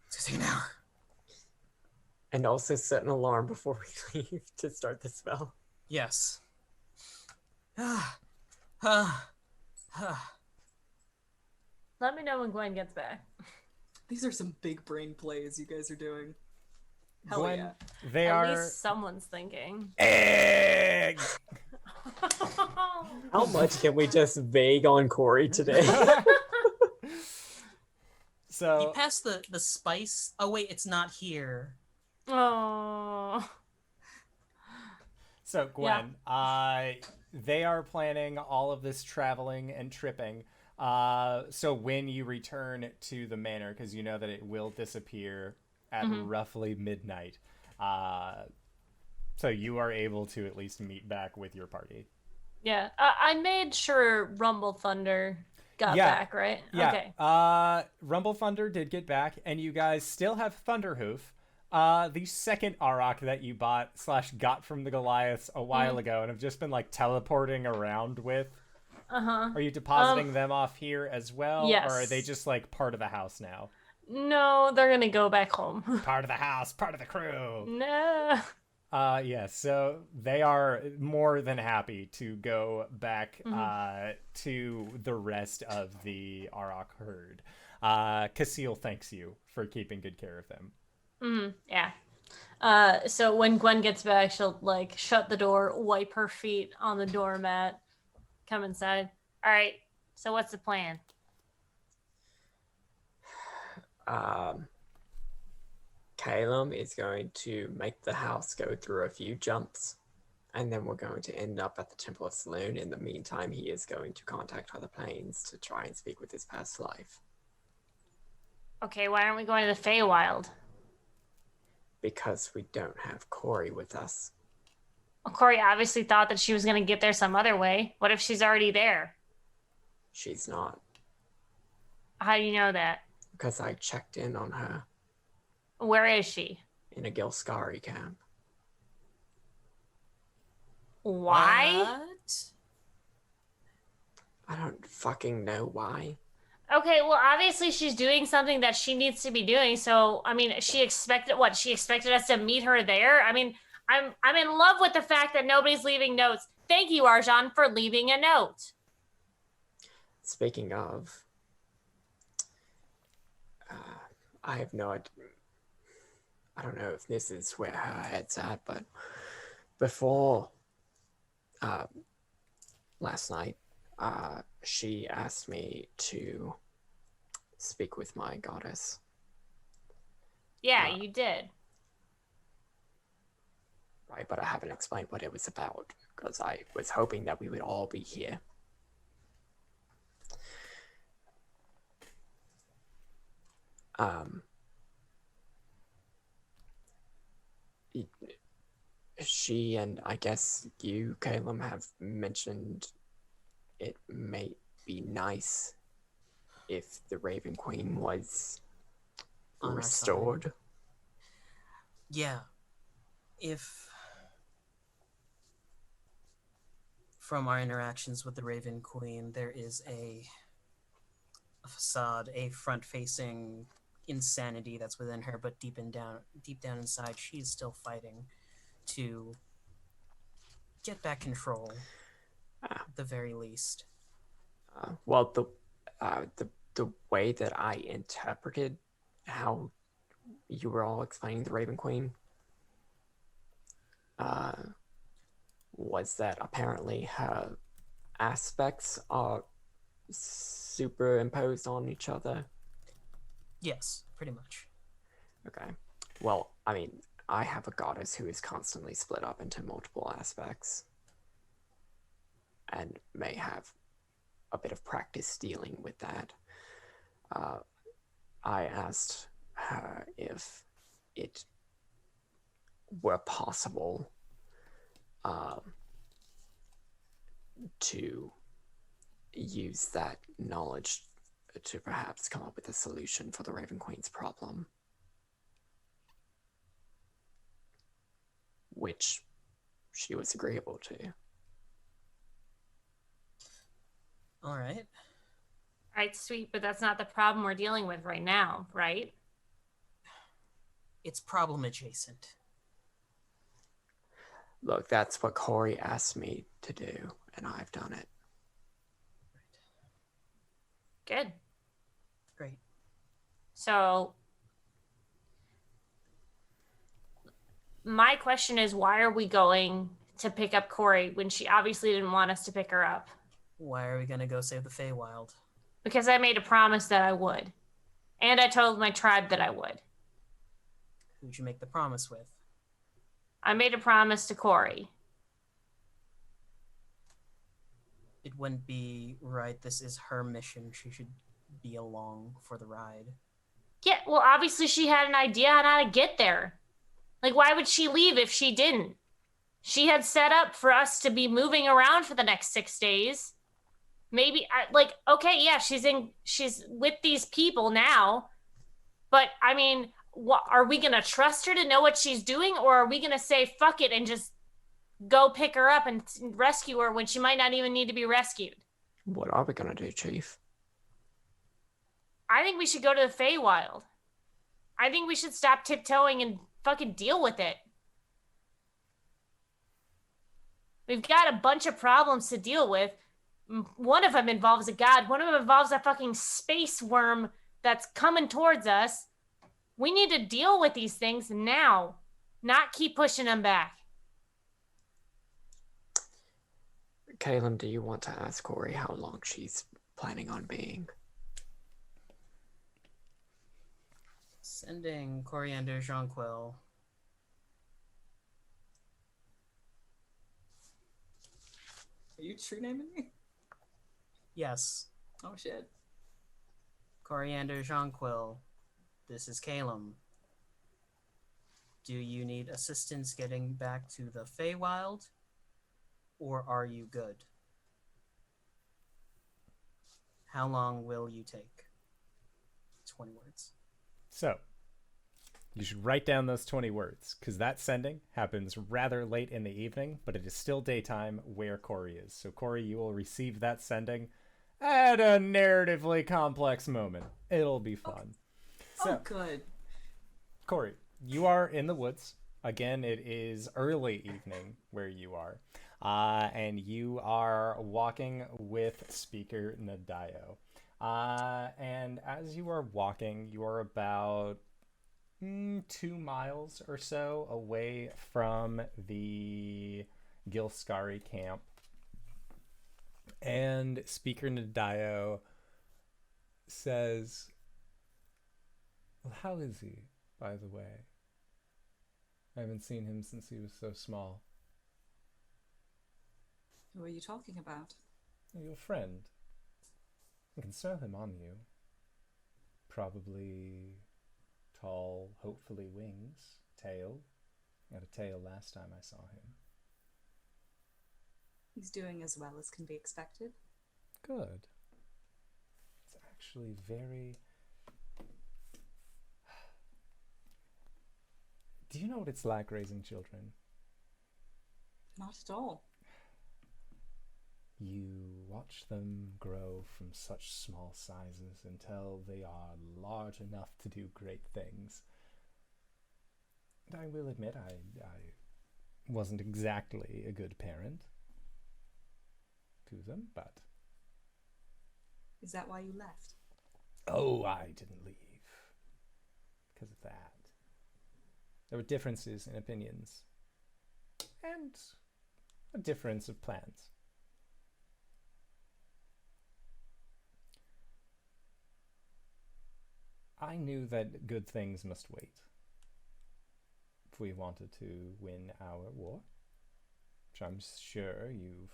It's going to take an hour. And also set an alarm before we leave to start the spell. Yes. Let me know when Gwen gets back. These are some big brain plays you guys are doing. Hell Gwen, yeah. they At are... least someone's thinking. Egg! How much can we just vague on Cori today? You So passed the spice. Oh, wait, it's not here. Oh. So Gwen, they are planning all of this traveling and tripping. So when you return to the manor, because you know that it will disappear at roughly midnight, so you are able to at least meet back with your party. Yeah. I made sure Rumble Thunder got back, right? Yeah. Okay. Rumble Thunder did get back, and you guys still have Thunderhoof. The second Auroch that you got from the Goliaths a while ago and have just been like teleporting around with. Are you depositing them off here as well? Yes. Or are they just like part of the house now? No, they're gonna go back home. Part of the house, part of the crew. No. Yeah, so they are more than happy to go back to the rest of the Auroch herd. Caecil thanks you for keeping good care of them. Yeah. So when Gwen gets back, she'll like shut the door, wipe her feet on the doormat, come inside. All right. So what's the plan? Caelum is going to make the house go through a few jumps, and then we're going to end up at the Temple of Saloon. In the meantime, he is going to contact other planes to try and speak with his past life. Okay, why aren't we going to the Feywild? Because we don't have Cori with us. Well, Cori obviously thought that she was going to get there some other way. What if she's already there? She's not, How do you know that? because I checked in on her Where is she? in a Gilscari camp. Why? What? I don't fucking know why. Okay, well, obviously she's doing something that she needs to be doing. So, I mean, she expected what? She expected us to meet her there. I mean, I'm in love with the fact that nobody's leaving notes. Thank you, Arjhan, for leaving a note. Speaking of, I have no idea. I don't know if this is where her head's at, but before last night, she asked me to speak with my goddess. Yeah, you did. Right, but I haven't explained what it was about, because I was hoping that we would all be here. She and I guess you, Caelum, have mentioned it may be nice if the Raven Queen was On our side. restored. Yeah. If from our interactions with the Raven Queen, there is a facade, a front-facing insanity that's within her, but deep down inside, she's still fighting to get back control, at the very least. Well, the way that I interpreted how you were all explaining the Raven Queen was that apparently her aspects are superimposed on each other. Yes, pretty much. Okay. Well, I mean, I have a goddess who is constantly split up into multiple aspects and may have a bit of practice dealing with that. I asked her if it were possible to use that knowledge to perhaps come up with a solution for the Raven Queen's problem. Which she was agreeable to. All right. Right, sweet, but that's not the problem we're dealing with right now, right? It's problem adjacent. Look, that's what Cori asked me to do, and I've done it. Good. Great. So, my question is, why are we going to pick up Cori when she obviously didn't want us to pick her up? Why are we gonna go save the Feywild? Because I made a promise that I would. And I told my tribe that I would. Who'd you make the promise with? I made a promise to Cori. It wouldn't be right. This is her mission. She should be along for the ride. Yeah, well, obviously she had an idea on how to get there. Like, why would she leave if she didn't? She had set up for us to be moving around for the next 6 days. Maybe, okay, yeah, she's with these people now. But, I mean, are we going to trust her to know what she's doing? Or are we going to say, fuck it, and just go pick her up and rescue her when she might not even need to be rescued? What are we gonna do, Chief? I think we should go to the Feywild. I think we should stop tiptoeing and fucking deal with it. We've got a bunch of problems to deal with. One of them involves a god. One of them involves a fucking space worm that's coming towards us. We need to deal with these things now, not keep pushing them back. Caelum, do you want to ask Cori how long she's planning on being? Sending Coriander Jonquil. Are you true naming me? Yes. Oh shit. Coriander Jonquil. This is Caelum. Do you need assistance getting back to the Feywild? Or are you good? How long will you take? 20 words. So, you should write down those 20 words, because that sending happens rather late in the evening, but it is still daytime where Cori is. So, Cori, you will receive that sending at a narratively complex moment. It'll be fun. So, Oh, good. Cori, you are in the woods. Again, it is early evening where you are. And you are walking with Speaker Nadayo. And as you are walking, you are about 2 miles or so away from the Gilscari camp. And Speaker Nadayo says, well, how is he, by the way? I haven't seen him since he was so small. Who are you talking about? Your friend. I can smell him on you. Probably tall, hopefully wings, tail. Had a tail last time I saw him. He's doing as well as can be expected. Good. It's actually very... Do you know what it's like raising children? Not at all. You watch them grow from such small sizes until they are large enough to do great things. And I will admit, I wasn't exactly a good parent to them, but... Is that why you left? Oh, I didn't leave because of that. There were differences in opinions and a difference of plans. I knew that good things must wait if we wanted to win our war, which I'm sure you've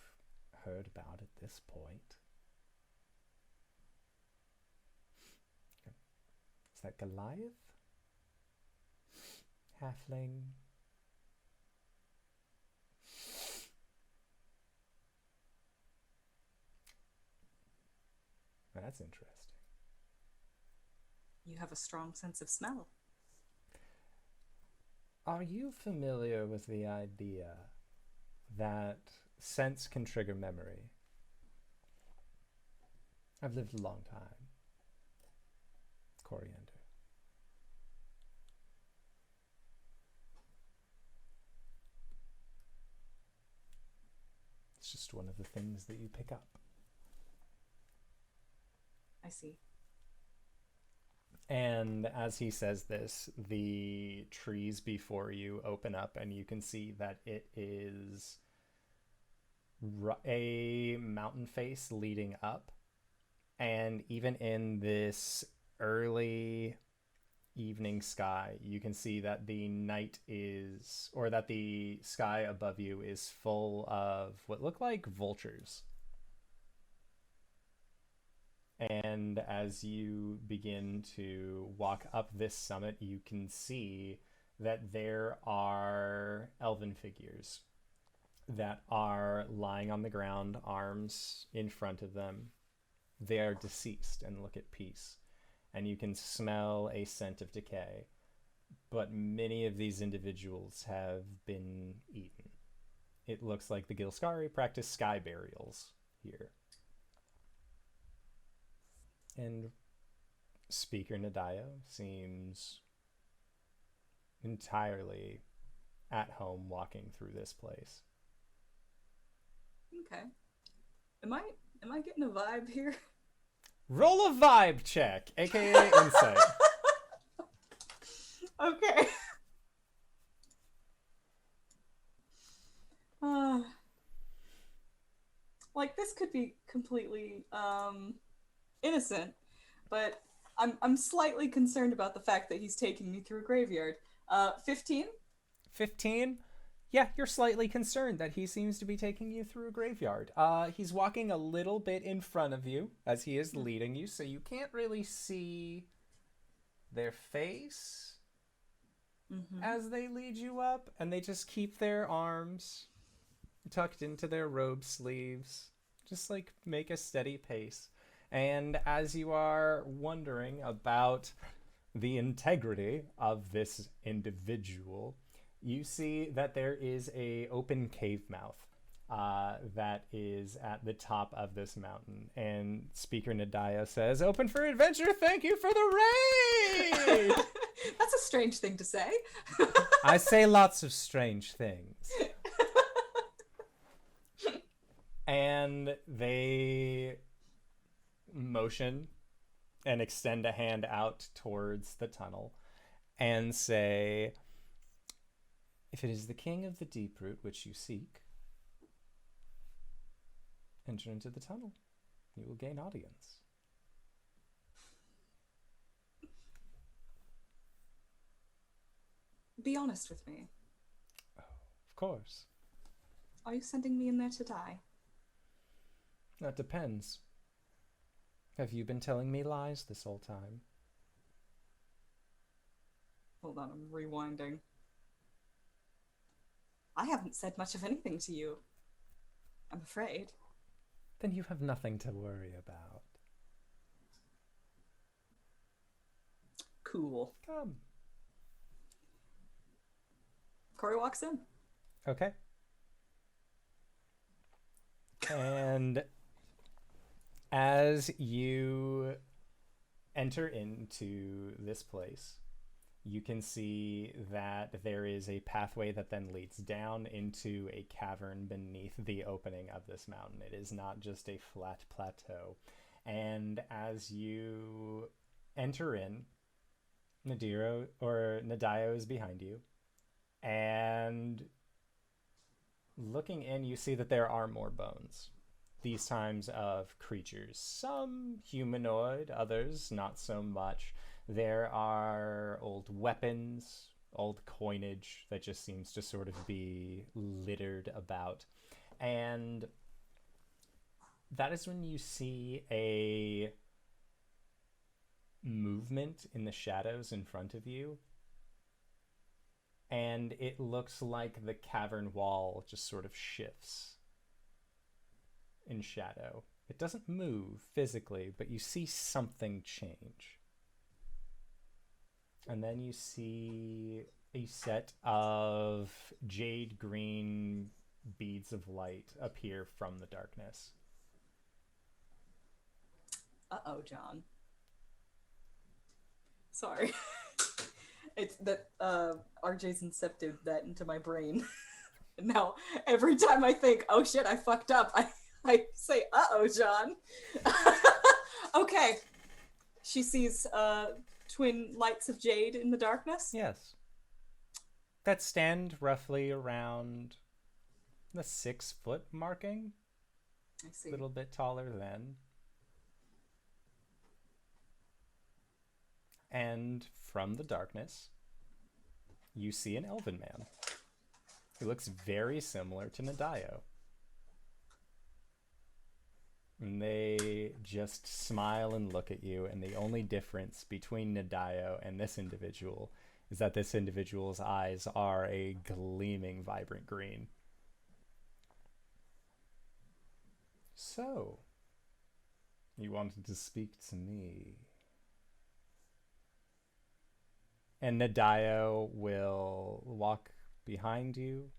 heard about at this point. Is that Goliath? Halfling? That's interesting. You have a strong sense of smell. Are you familiar with the idea that sense can trigger memory? I've lived a long time. Coriander. It's just one of the things that you pick up. I see. And as he says this, the trees before you open up and you can see that it is a mountain face leading up. And even in this early evening sky, you can see that the night is, or that the sky above you is full of what look like vultures. And as you begin to walk up this summit, you can see that there are elven figures that are lying on the ground, arms in front of them. They are deceased and look at peace. And you can smell a scent of decay. But many of these individuals have been eaten. It looks like the Gilscari practice sky burials here. And Speaker Nadayo seems entirely at home walking through this place. Okay. Am I getting a vibe here? Roll a vibe check, aka insight. Okay. Like this could be completely innocent, but I'm slightly concerned about the fact that he's taking me through a graveyard. 15? 15? Yeah, you're slightly concerned that he seems to be taking you through a graveyard. He's walking a little bit in front of you as he is leading you, so you can't really see their face as they lead you up, and they just keep their arms tucked into their robe sleeves, just like make a steady pace. And as you are wondering about the integrity of this individual, you see that there is a open cave mouth that is at the top of this mountain. And Speaker Nadaya says, "Open for adventure. Thank you for the raid." That's a strange thing to say. I say lots of strange things. And they motion and extend a hand out towards the tunnel and say, "If it is the king of the Deeproot which you seek, enter into the tunnel. You will gain audience." Be honest with me. Oh, of course. Are you sending me in there to die? That depends. Have you been telling me lies this whole time? Hold on, I'm rewinding. I haven't said much of anything to you. I'm afraid. Then you have nothing to worry about. Cool. Come. Cori walks in. Okay. And as you enter into this place, you can see that there is a pathway that then leads down into a cavern beneath the opening of this mountain. It is not just a flat plateau. And as you enter in, Nadayo is behind you. And looking in, you see that there are more bones. These times of creatures. Some humanoid, others not so much. There are old weapons, old coinage that just seems to sort of be littered about. And that is when you see a movement in the shadows in front of you. And it looks like the cavern wall just sort of shifts in shadow. It doesn't move physically, but you see something change. And then you see a set of jade green beads of light appear from the darkness. Uh-oh, John. Sorry. It's that RJ's incepted that into my brain. And now every time I think, oh shit, I fucked up, I say, uh-oh, John. Okay. She sees twin lights of jade in the darkness? Yes. That stand roughly around the 6-foot marking. I see. A little bit taller than. And from the darkness, you see an elven man who looks very similar to Nadayo. And they just smile and look at you, and the only difference between Nadayo and this individual is that this individual's eyes are a gleaming, vibrant green. So, you wanted to speak to me. And Nadayo will walk behind you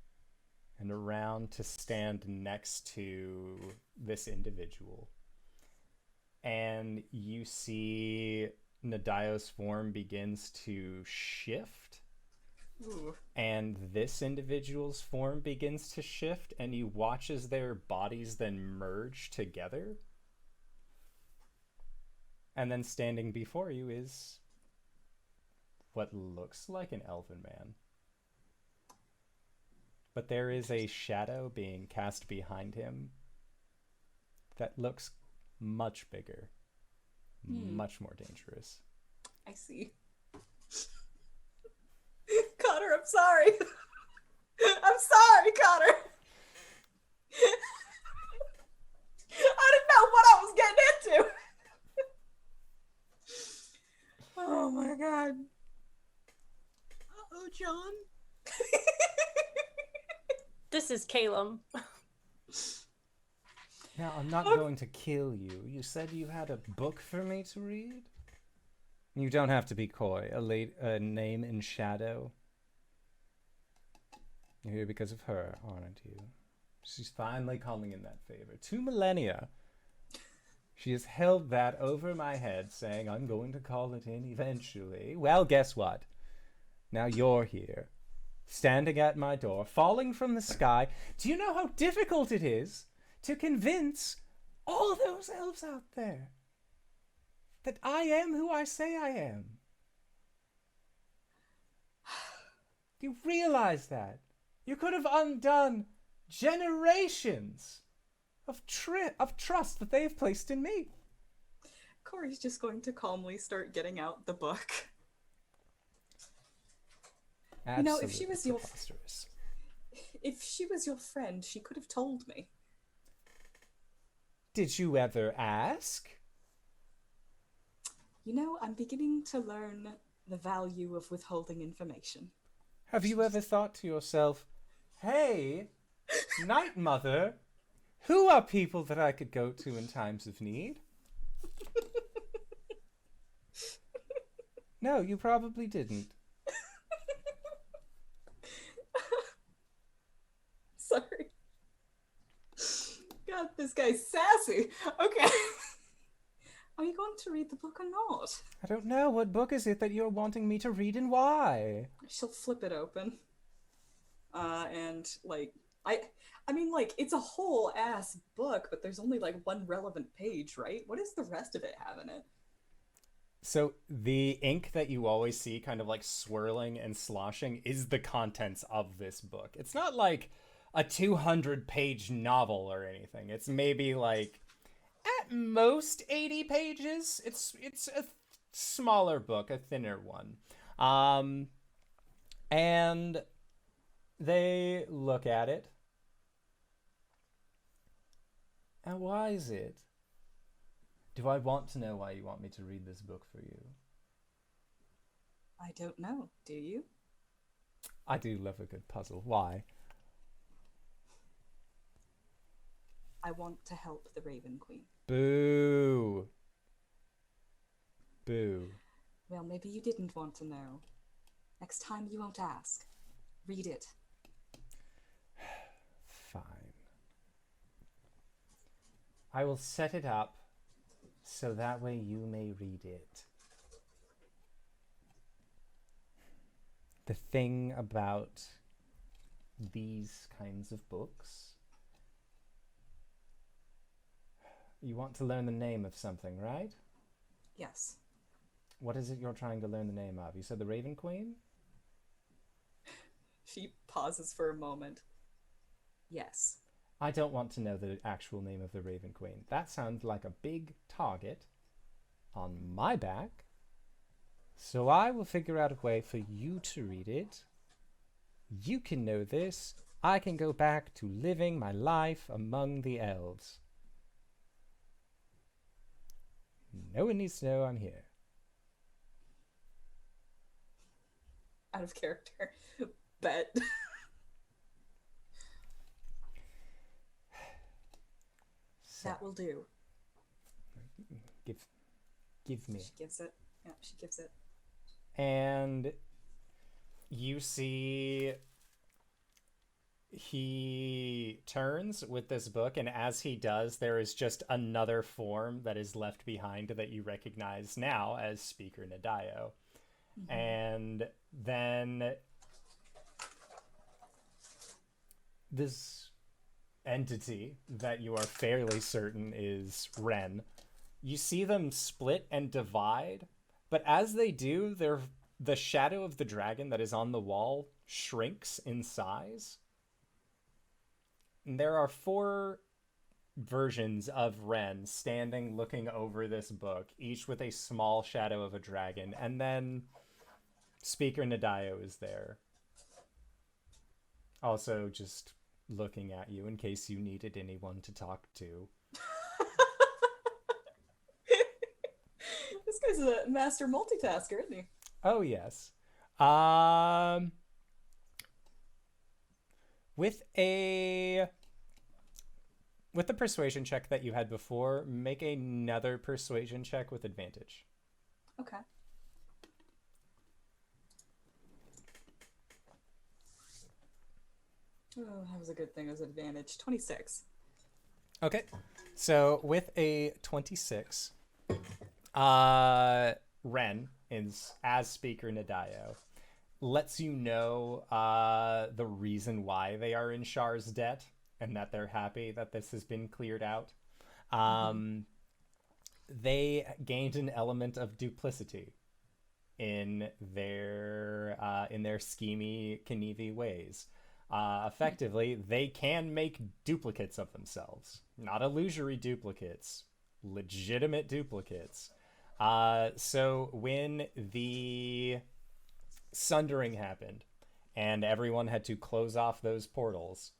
and around to stand next to this individual. And you see Nadayo's form begins to shift. Ooh. And this individual's form begins to shift, and you watch as their bodies then merge together. And then standing before you is what looks like an elven man. But there is a shadow being cast behind him that looks much bigger, much more dangerous. I see. Connor, I'm sorry. I'm sorry, Connor. I didn't know what I was getting into. Oh my god. Uh-oh, John. This is Caelum. Now, I'm not going to kill you. You said you had a book for me to read? You don't have to be coy. A name in shadow. You're here because of her, aren't you? She's finally calling in that favor. 2 millennia. She has held that over my head, saying, I'm going to call it in eventually. Well, guess what? Now you're here, standing at my door, falling from the sky. Do you know how difficult it is to convince all those elves out there that I am who I say I am? Do you realize that? You could have undone generations of trust that they've placed in me. Cori's just going to calmly start getting out the book. Absolutely You know, if she was your preposterous. If she was your friend, she could have told me. Did you ever ask? You know, I'm beginning to learn the value of withholding information. Have you ever thought to yourself, hey, Night Mother, who are people that I could go to in times of need? No, you probably didn't. Sorry. God, this guy's sassy. Okay. Are you going to read the book or not? I don't know. What book is it that you're wanting me to read and why? She'll flip it open. And, like, I mean, like, it's a whole ass book, but there's only, like, one relevant page, right? What does the rest of it have in it? So the ink that you always see kind of like swirling and sloshing is the contents of this book. It's not like a 200-page novel or anything. It's maybe like at most 80 pages. It's a smaller book, a thinner one. And they look at it. And why is it? Do I want to know why you want me to read this book for you? I don't know. Do you? I do love a good puzzle. Why? I want to help the Raven Queen. Boo. Boo. Well, maybe you didn't want to know. Next time you won't ask. Read it. Fine. I will set it up so that way you may read it. The thing about these kinds of books, you want to learn the name of something, right? Yes. What is it you're trying to learn the name of? You said the Raven Queen? She pauses for a moment. Yes. I don't want to know the actual name of the Raven Queen. That sounds like a big target on my back. So I will figure out a way for you to read it. You can know this. I can go back to living my life among the elves. No one needs to know I'm here. Out of character. Bet. So, That will do. give me. She gives it. Yeah, she gives it. And you see he turns with this book, and as he does, there is just another form that is left behind that you recognize now as Speaker Nadayo. Mm-hmm. And then this entity that you are fairly certain is Ren. You see them split and divide, but as they do, the shadow of the dragon that is on the wall shrinks in size. And there are 4 versions of Ren standing looking over this book, each with a small shadow of a dragon, and then Speaker Nadayo is there. Also just looking at you in case you needed anyone to talk to. This guy's a master multitasker, isn't he? Oh, yes. With the persuasion check that you had before, make another persuasion check with advantage. Okay. Oh, that was a good thing. It was advantage. 26. Okay. So with a 26, Ren is as Speaker Nadayo lets you know the reason why they are in Shar's debt and that they're happy that this has been cleared out. They gained an element of duplicity in their schemy, Knievi ways. Effectively, they can make duplicates of themselves, not illusory duplicates, legitimate duplicates. So when the sundering happened and everyone had to close off those portals,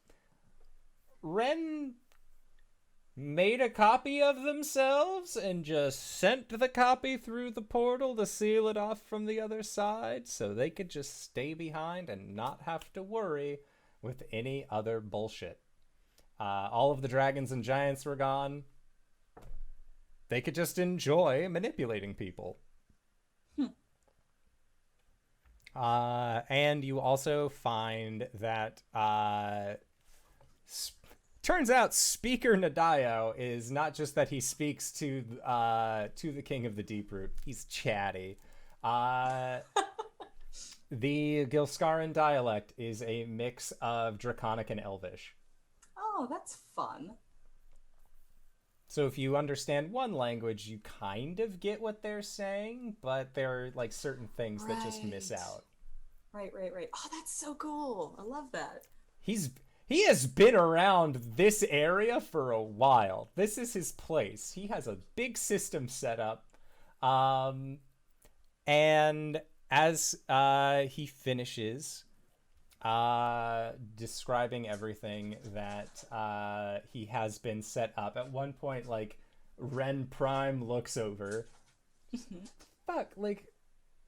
Ren made a copy of themselves and just sent the copy through the portal to seal it off from the other side so they could just stay behind and not have to worry with any other bullshit. All of the dragons and giants were gone. They could just enjoy manipulating people. And you also find that turns out Speaker Nadayo is not just that he speaks to the king of the Deeproot. He's chatty. The Gilscaran dialect is a mix of Draconic and Elvish. Oh, that's fun. So if you understand one language, you kind of get what they're saying, but there are like certain things that just miss out. Right. Oh, that's so cool. I love that. He has been around this area for a while. This is his place. He has a big system set up. And as he finishes describing everything that he has been set up, at one point, like, Ren Prime looks over. Fuck, like,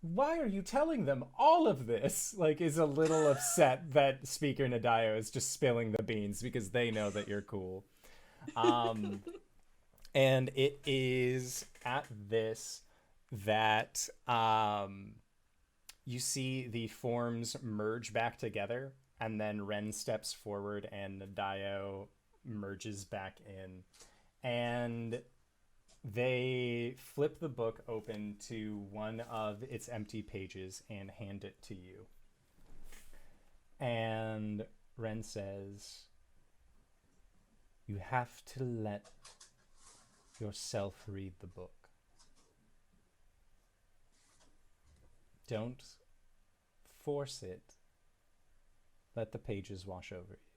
why are you telling them all of this? Like, is a little upset that Speaker Nadayo is just spilling the beans because they know that you're cool. And it is at this that you see the forms merge back together, and then Ren steps forward and Nadayo merges back in. And they flip the book open to one of its empty pages and hand it to you. And Ren says, "You have to let yourself read the book. Don't force it. Let the pages wash over you."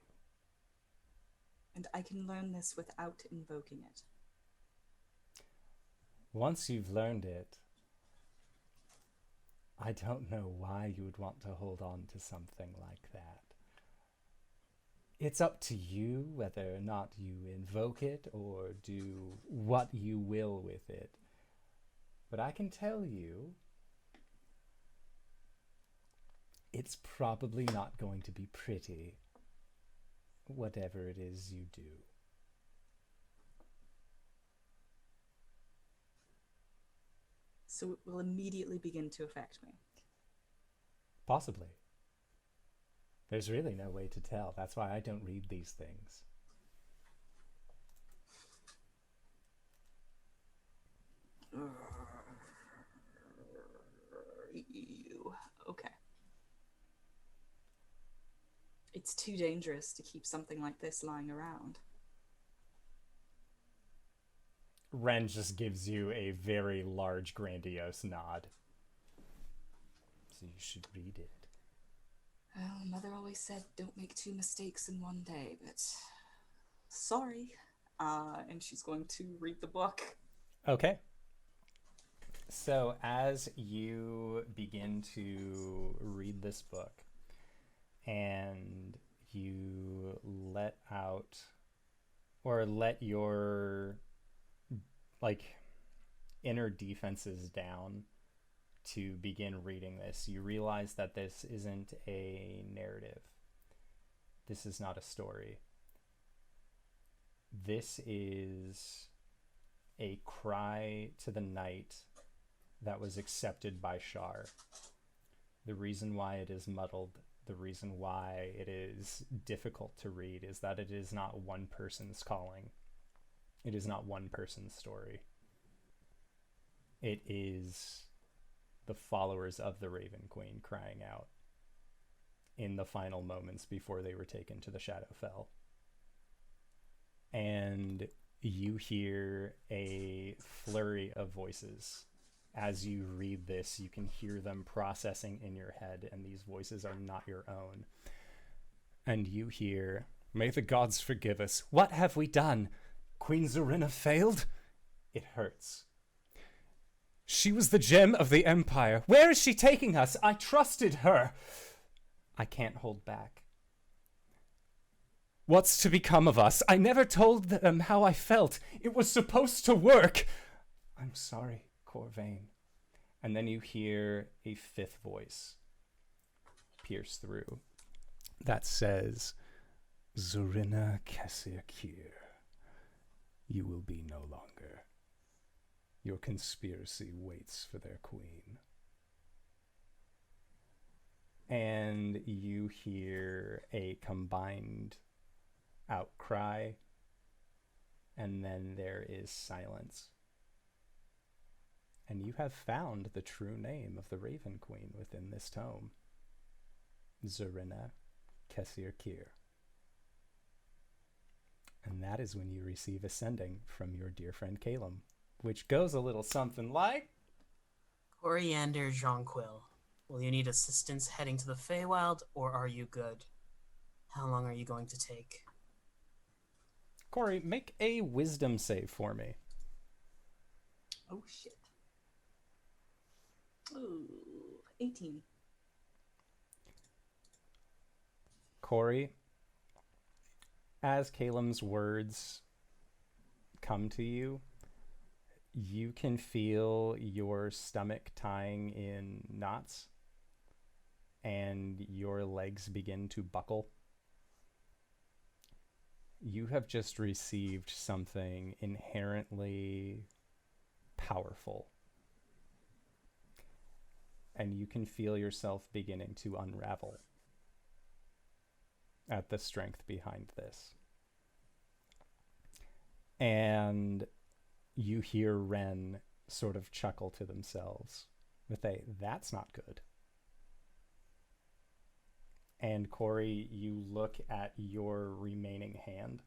And I can learn this without invoking it. Once you've learned it, I don't know why you would want to hold on to something like that. It's up to you whether or not you invoke it or do what you will with it. But I can tell you, it's probably not going to be pretty, whatever it is you do. So it will immediately begin to affect me. Possibly. There's really no way to tell. That's why I don't read these things. Okay. It's too dangerous to keep something like this lying around. Ren just gives you a very large, grandiose nod. So you should read it. Well, Mother always said don't make 2 mistakes in one day, but sorry. And she's going to read the book. Okay. So as you begin to read this book and you let out or let your inner defenses down to begin reading this, you realize that this isn't a narrative. This is not a story. This is a cry to the night that was accepted by Shar. The reason why it is muddled the reason why it is difficult to read is that it is not one person's calling. It is not one person's story. It is the followers of the Raven Queen crying out in the final moments before they were taken to the Shadowfell. And you hear a flurry of voices. As you read this, you can hear them processing in your head, and these voices are not your own. And you hear, "May the gods forgive us. What have we done? Queen Zorina failed? It hurts. She was the gem of the Empire. Where is she taking us? I trusted her. I can't hold back. What's to become of us? I never told them how I felt. It was supposed to work. I'm sorry, Corvain." And then you hear a fifth voice pierce through that says, "Zorina Kesirkir, you will be no longer. Your conspiracy waits for their queen." And you hear a combined outcry, and then there is silence. And you have found the true name of the Raven Queen within this tome. Zorina Kesirkir. And that is when you receive a sending from your dear friend Caelum, which goes a little something like... Coriander Jonquil, will you need assistance heading to the Feywild, or are you good? How long are you going to take? Cori, make a wisdom save for me. Oh, shit. Ooh, 18. Cori, as Caelum's words come to you, you can feel your stomach tying in knots and your legs begin to buckle. You have just received something inherently powerful. And you can feel yourself beginning to unravel at the strength behind this. And you hear Ren sort of chuckle to themselves with a, "That's not good." And Cori, you look at your remaining hand.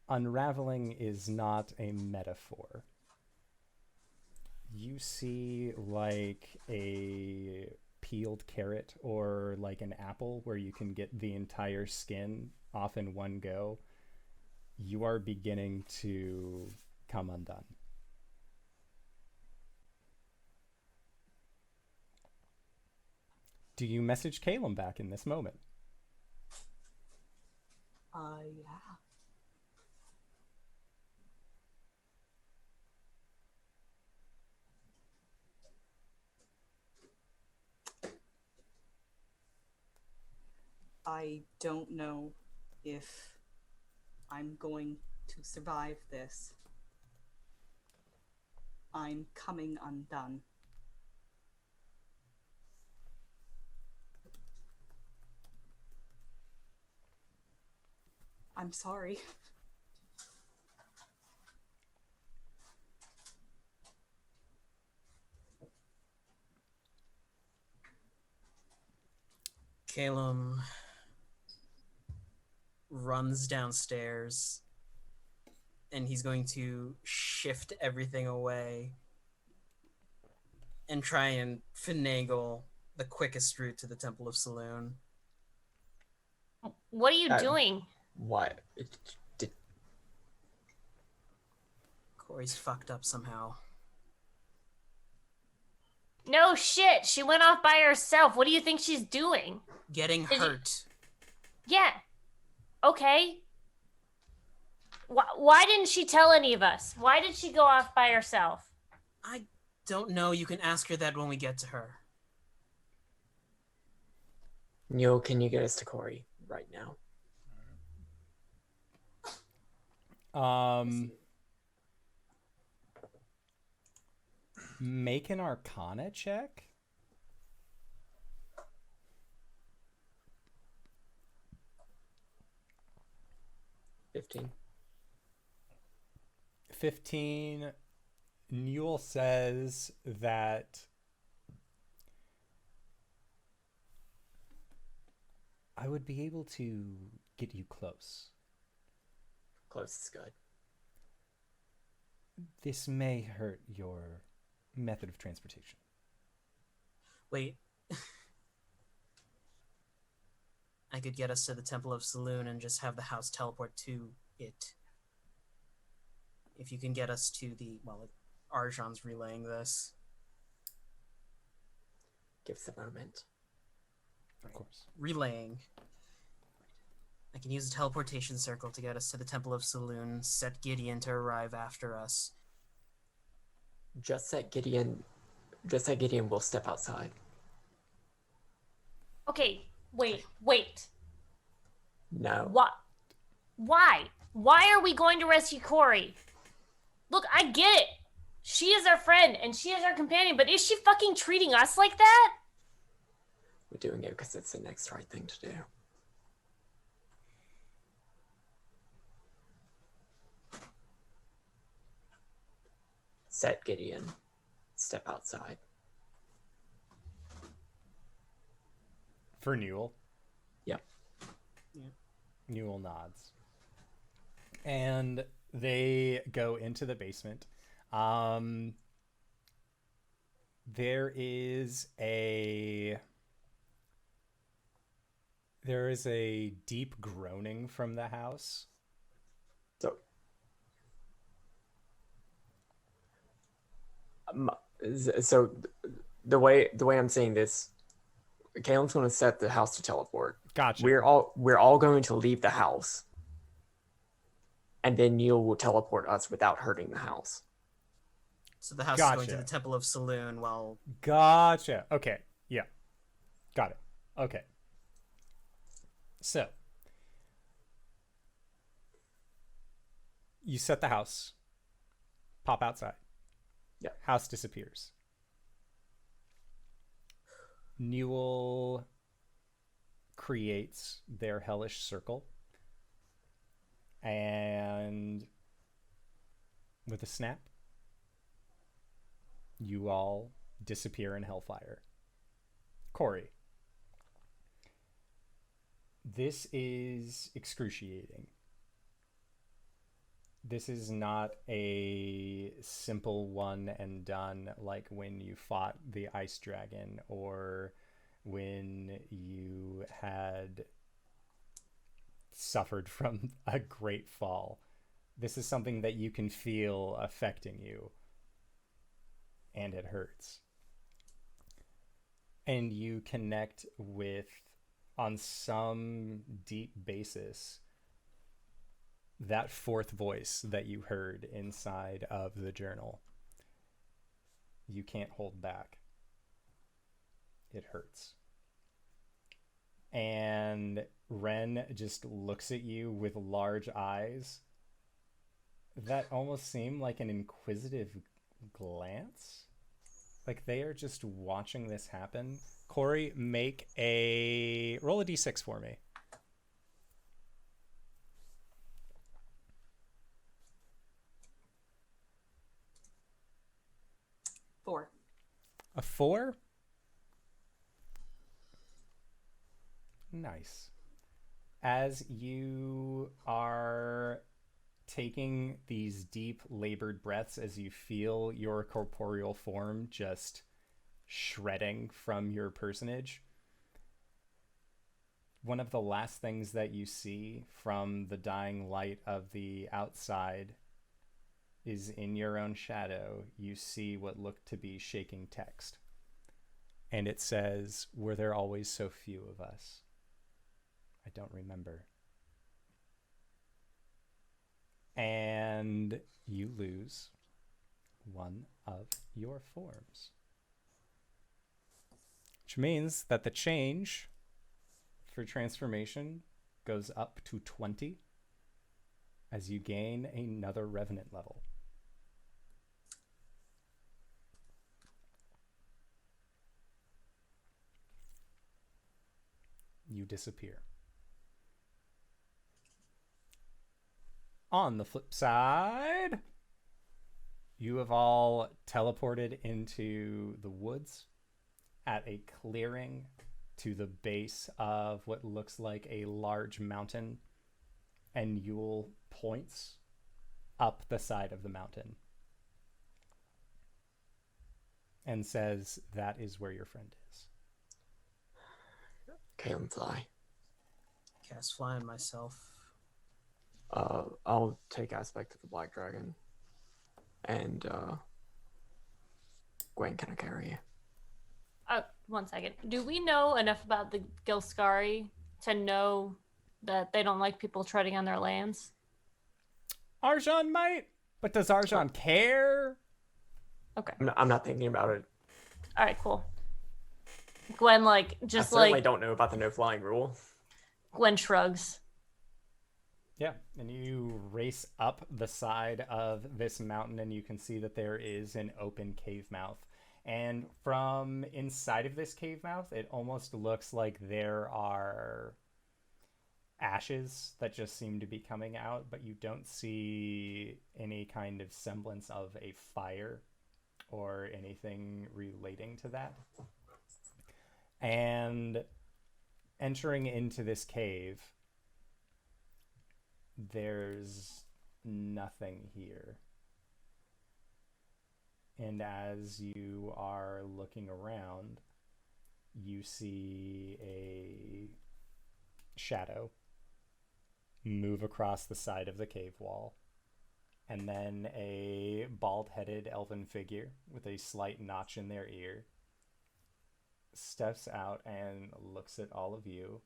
Unraveling is not a metaphor. You see like a peeled carrot or like an apple where you can get the entire skin off in one go. You are beginning to come undone. Do you message Caelum back in this moment? Yeah. I don't know if I'm going to survive this. I'm coming undone. I'm sorry. Caelum runs downstairs, and he's going to shift everything away and try and finagle the quickest route to the Temple of Saloon. What are you doing? What? Cori's fucked up somehow. No shit. She went off by herself. What do you think she's doing? Getting hurt. Yeah. Okay. Why didn't she tell any of us? Why did she go off by herself? I don't know. You can ask her that when we get to her. Neil, can you get us to Cori right now? Make an Arcana check. 15. 15. Newell says that I would be able to get you close. Close is good. This may hurt your method of transportation. Wait. I could get us to the Temple of Saloon and just have the house teleport to it. If you can get us to the... Well, Arjhan's relaying this. Give us a moment. Of course. Relaying. I can use a teleportation circle to get us to the Temple of Saloon, set Gideon to arrive after us. Just that Gideon will step outside. Okay, wait. No. What? Why? Why are we going to rescue Cori? Look, I get it. She is our friend and she is our companion, but is she fucking treating us like that? We're doing it because it's the next right thing to do. Set Gideon. Step outside. For Newell. Yep. Newell nods. And they go into the basement. There is a deep groaning from the house. So the way I'm seeing this, Caelum's going to set the house to teleport. Gotcha. We're all going to leave the house, and then Neil will teleport us without hurting the house. So the house is going to the Temple of Saloon while... Gotcha. Okay. Yeah. Got it. Okay. So you set the house, pop outside. Yeah. House disappears. Newell creates their hellish circle, and with a snap, you all disappear in hellfire. Cori, this is excruciating. This is not a simple one and done like when you fought the ice dragon or when you had suffered from a great fall. This is something that you can feel affecting you, and it hurts. And you connect with, on some deep basis, that fourth voice that you heard inside of the journal. You can't hold back. It hurts. And Ren just looks at you with large eyes that almost seem like an inquisitive glance. Like they are just watching this happen. Cori, roll a d6 for me. 4. A 4? Nice. As you are taking these deep labored breaths, as you feel your corporeal form just shredding from your personage, one of the last things that you see from the dying light of the outside is in your own shadow. You see what looked to be shaking text. And it says, "Were there always so few of us? I don't remember." And you lose one of your forms. Which means that the change for transformation goes up to 20 as you gain another Revenant level. You disappear. On the flip side, you have all teleported into the woods at a clearing to the base of what looks like a large mountain, and Yule points up the side of the mountain and says, that is where your friend is. Caelum, fly. Cast fly on myself. I'll take aspect of the Black Dragon. And, Gwen, can I carry you? 1 second. Do we know enough about the Gilscari to know that they don't like people treading on their lands? Arjhan might, but does Arjhan care? Okay. I'm not thinking about it. All right, cool. Gwen, I certainly don't know about the no flying rule. Gwen shrugs. Yeah, and you race up the side of this mountain, and you can see that there is an open cave mouth. And from inside of this cave mouth, it almost looks like there are ashes that just seem to be coming out, but you don't see any kind of semblance of a fire or anything relating to that. And entering into this cave, there's nothing here. And as you are looking around, you see a shadow move across the side of the cave wall. And then a bald-headed elven figure with a slight notch in their ear steps out and looks at all of you,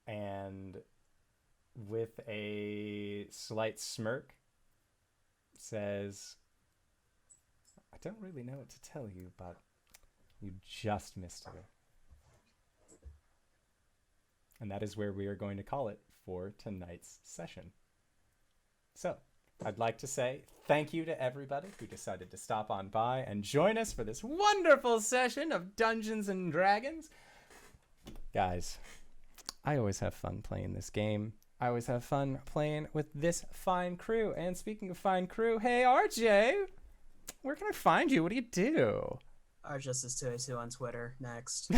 and with a slight smirk says, I don't really know what to tell you, but you just missed her. And that is where we are going to call it for tonight's session. So, I'd like to say thank you to everybody who decided to stop on by and join us for this wonderful session of Dungeons and Dragons. Guys, I always have fun playing this game. I always have fun playing with this fine crew. And speaking of fine crew, hey RJ, where can I find you? What do you do? RJustice 282 on Twitter. Next.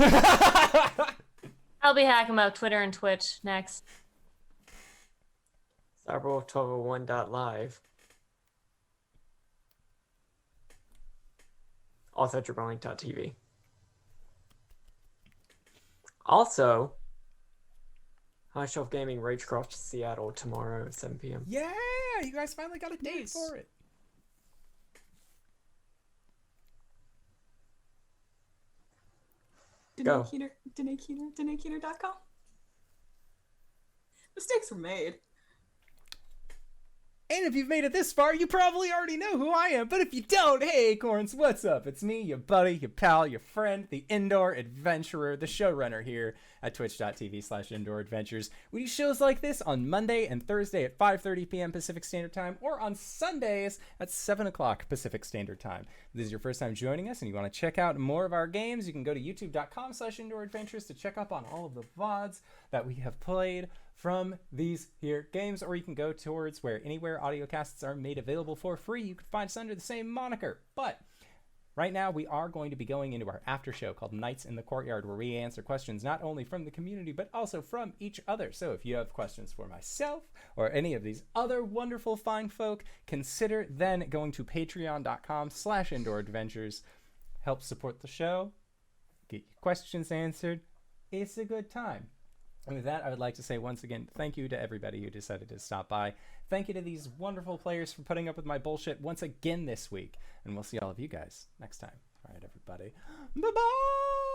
LBHackEmUp, Twitter and Twitch. Next. Cyberwolf1201.live. Also Jabronic.tv. Also, High Shelf Gaming Ragecraft Seattle tomorrow at 7 p.m. Yeah, you guys finally got a date Nice. for it. Go. DanaeKeener.com. Mistakes were made. And if you've made it this far, you probably already know who I am. But if you don't, hey Acorns, what's up? It's me, your buddy, your pal, your friend, the indoor adventurer, the showrunner here at twitch.tv/indoor adventures. We do shows like this on Monday and Thursday at 5:30 p.m. Pacific Standard Time, or on Sundays at 7 o'clock Pacific Standard Time. If this is your first time joining us and you want to check out more of our games, you can go to youtube.com/indoor adventures to check up on all of the VODs that we have played from these here games, or you can go towards where anywhere audiocasts are made available for free. You can find us under the same moniker. But right now we are going to be going into our after show called Nights in the Courtyard, where we answer questions not only from the community but also from each other. So if you have questions for myself or any of these other wonderful fine folk, consider then going to patreon.com/indoor adventures. Help support the show, get your questions answered. It's a good time. And with that, I would like to say once again, thank you to everybody who decided to stop by. Thank you to these wonderful players for putting up with my bullshit once again this week. And we'll see all of you guys next time. All right, everybody. Bye-bye!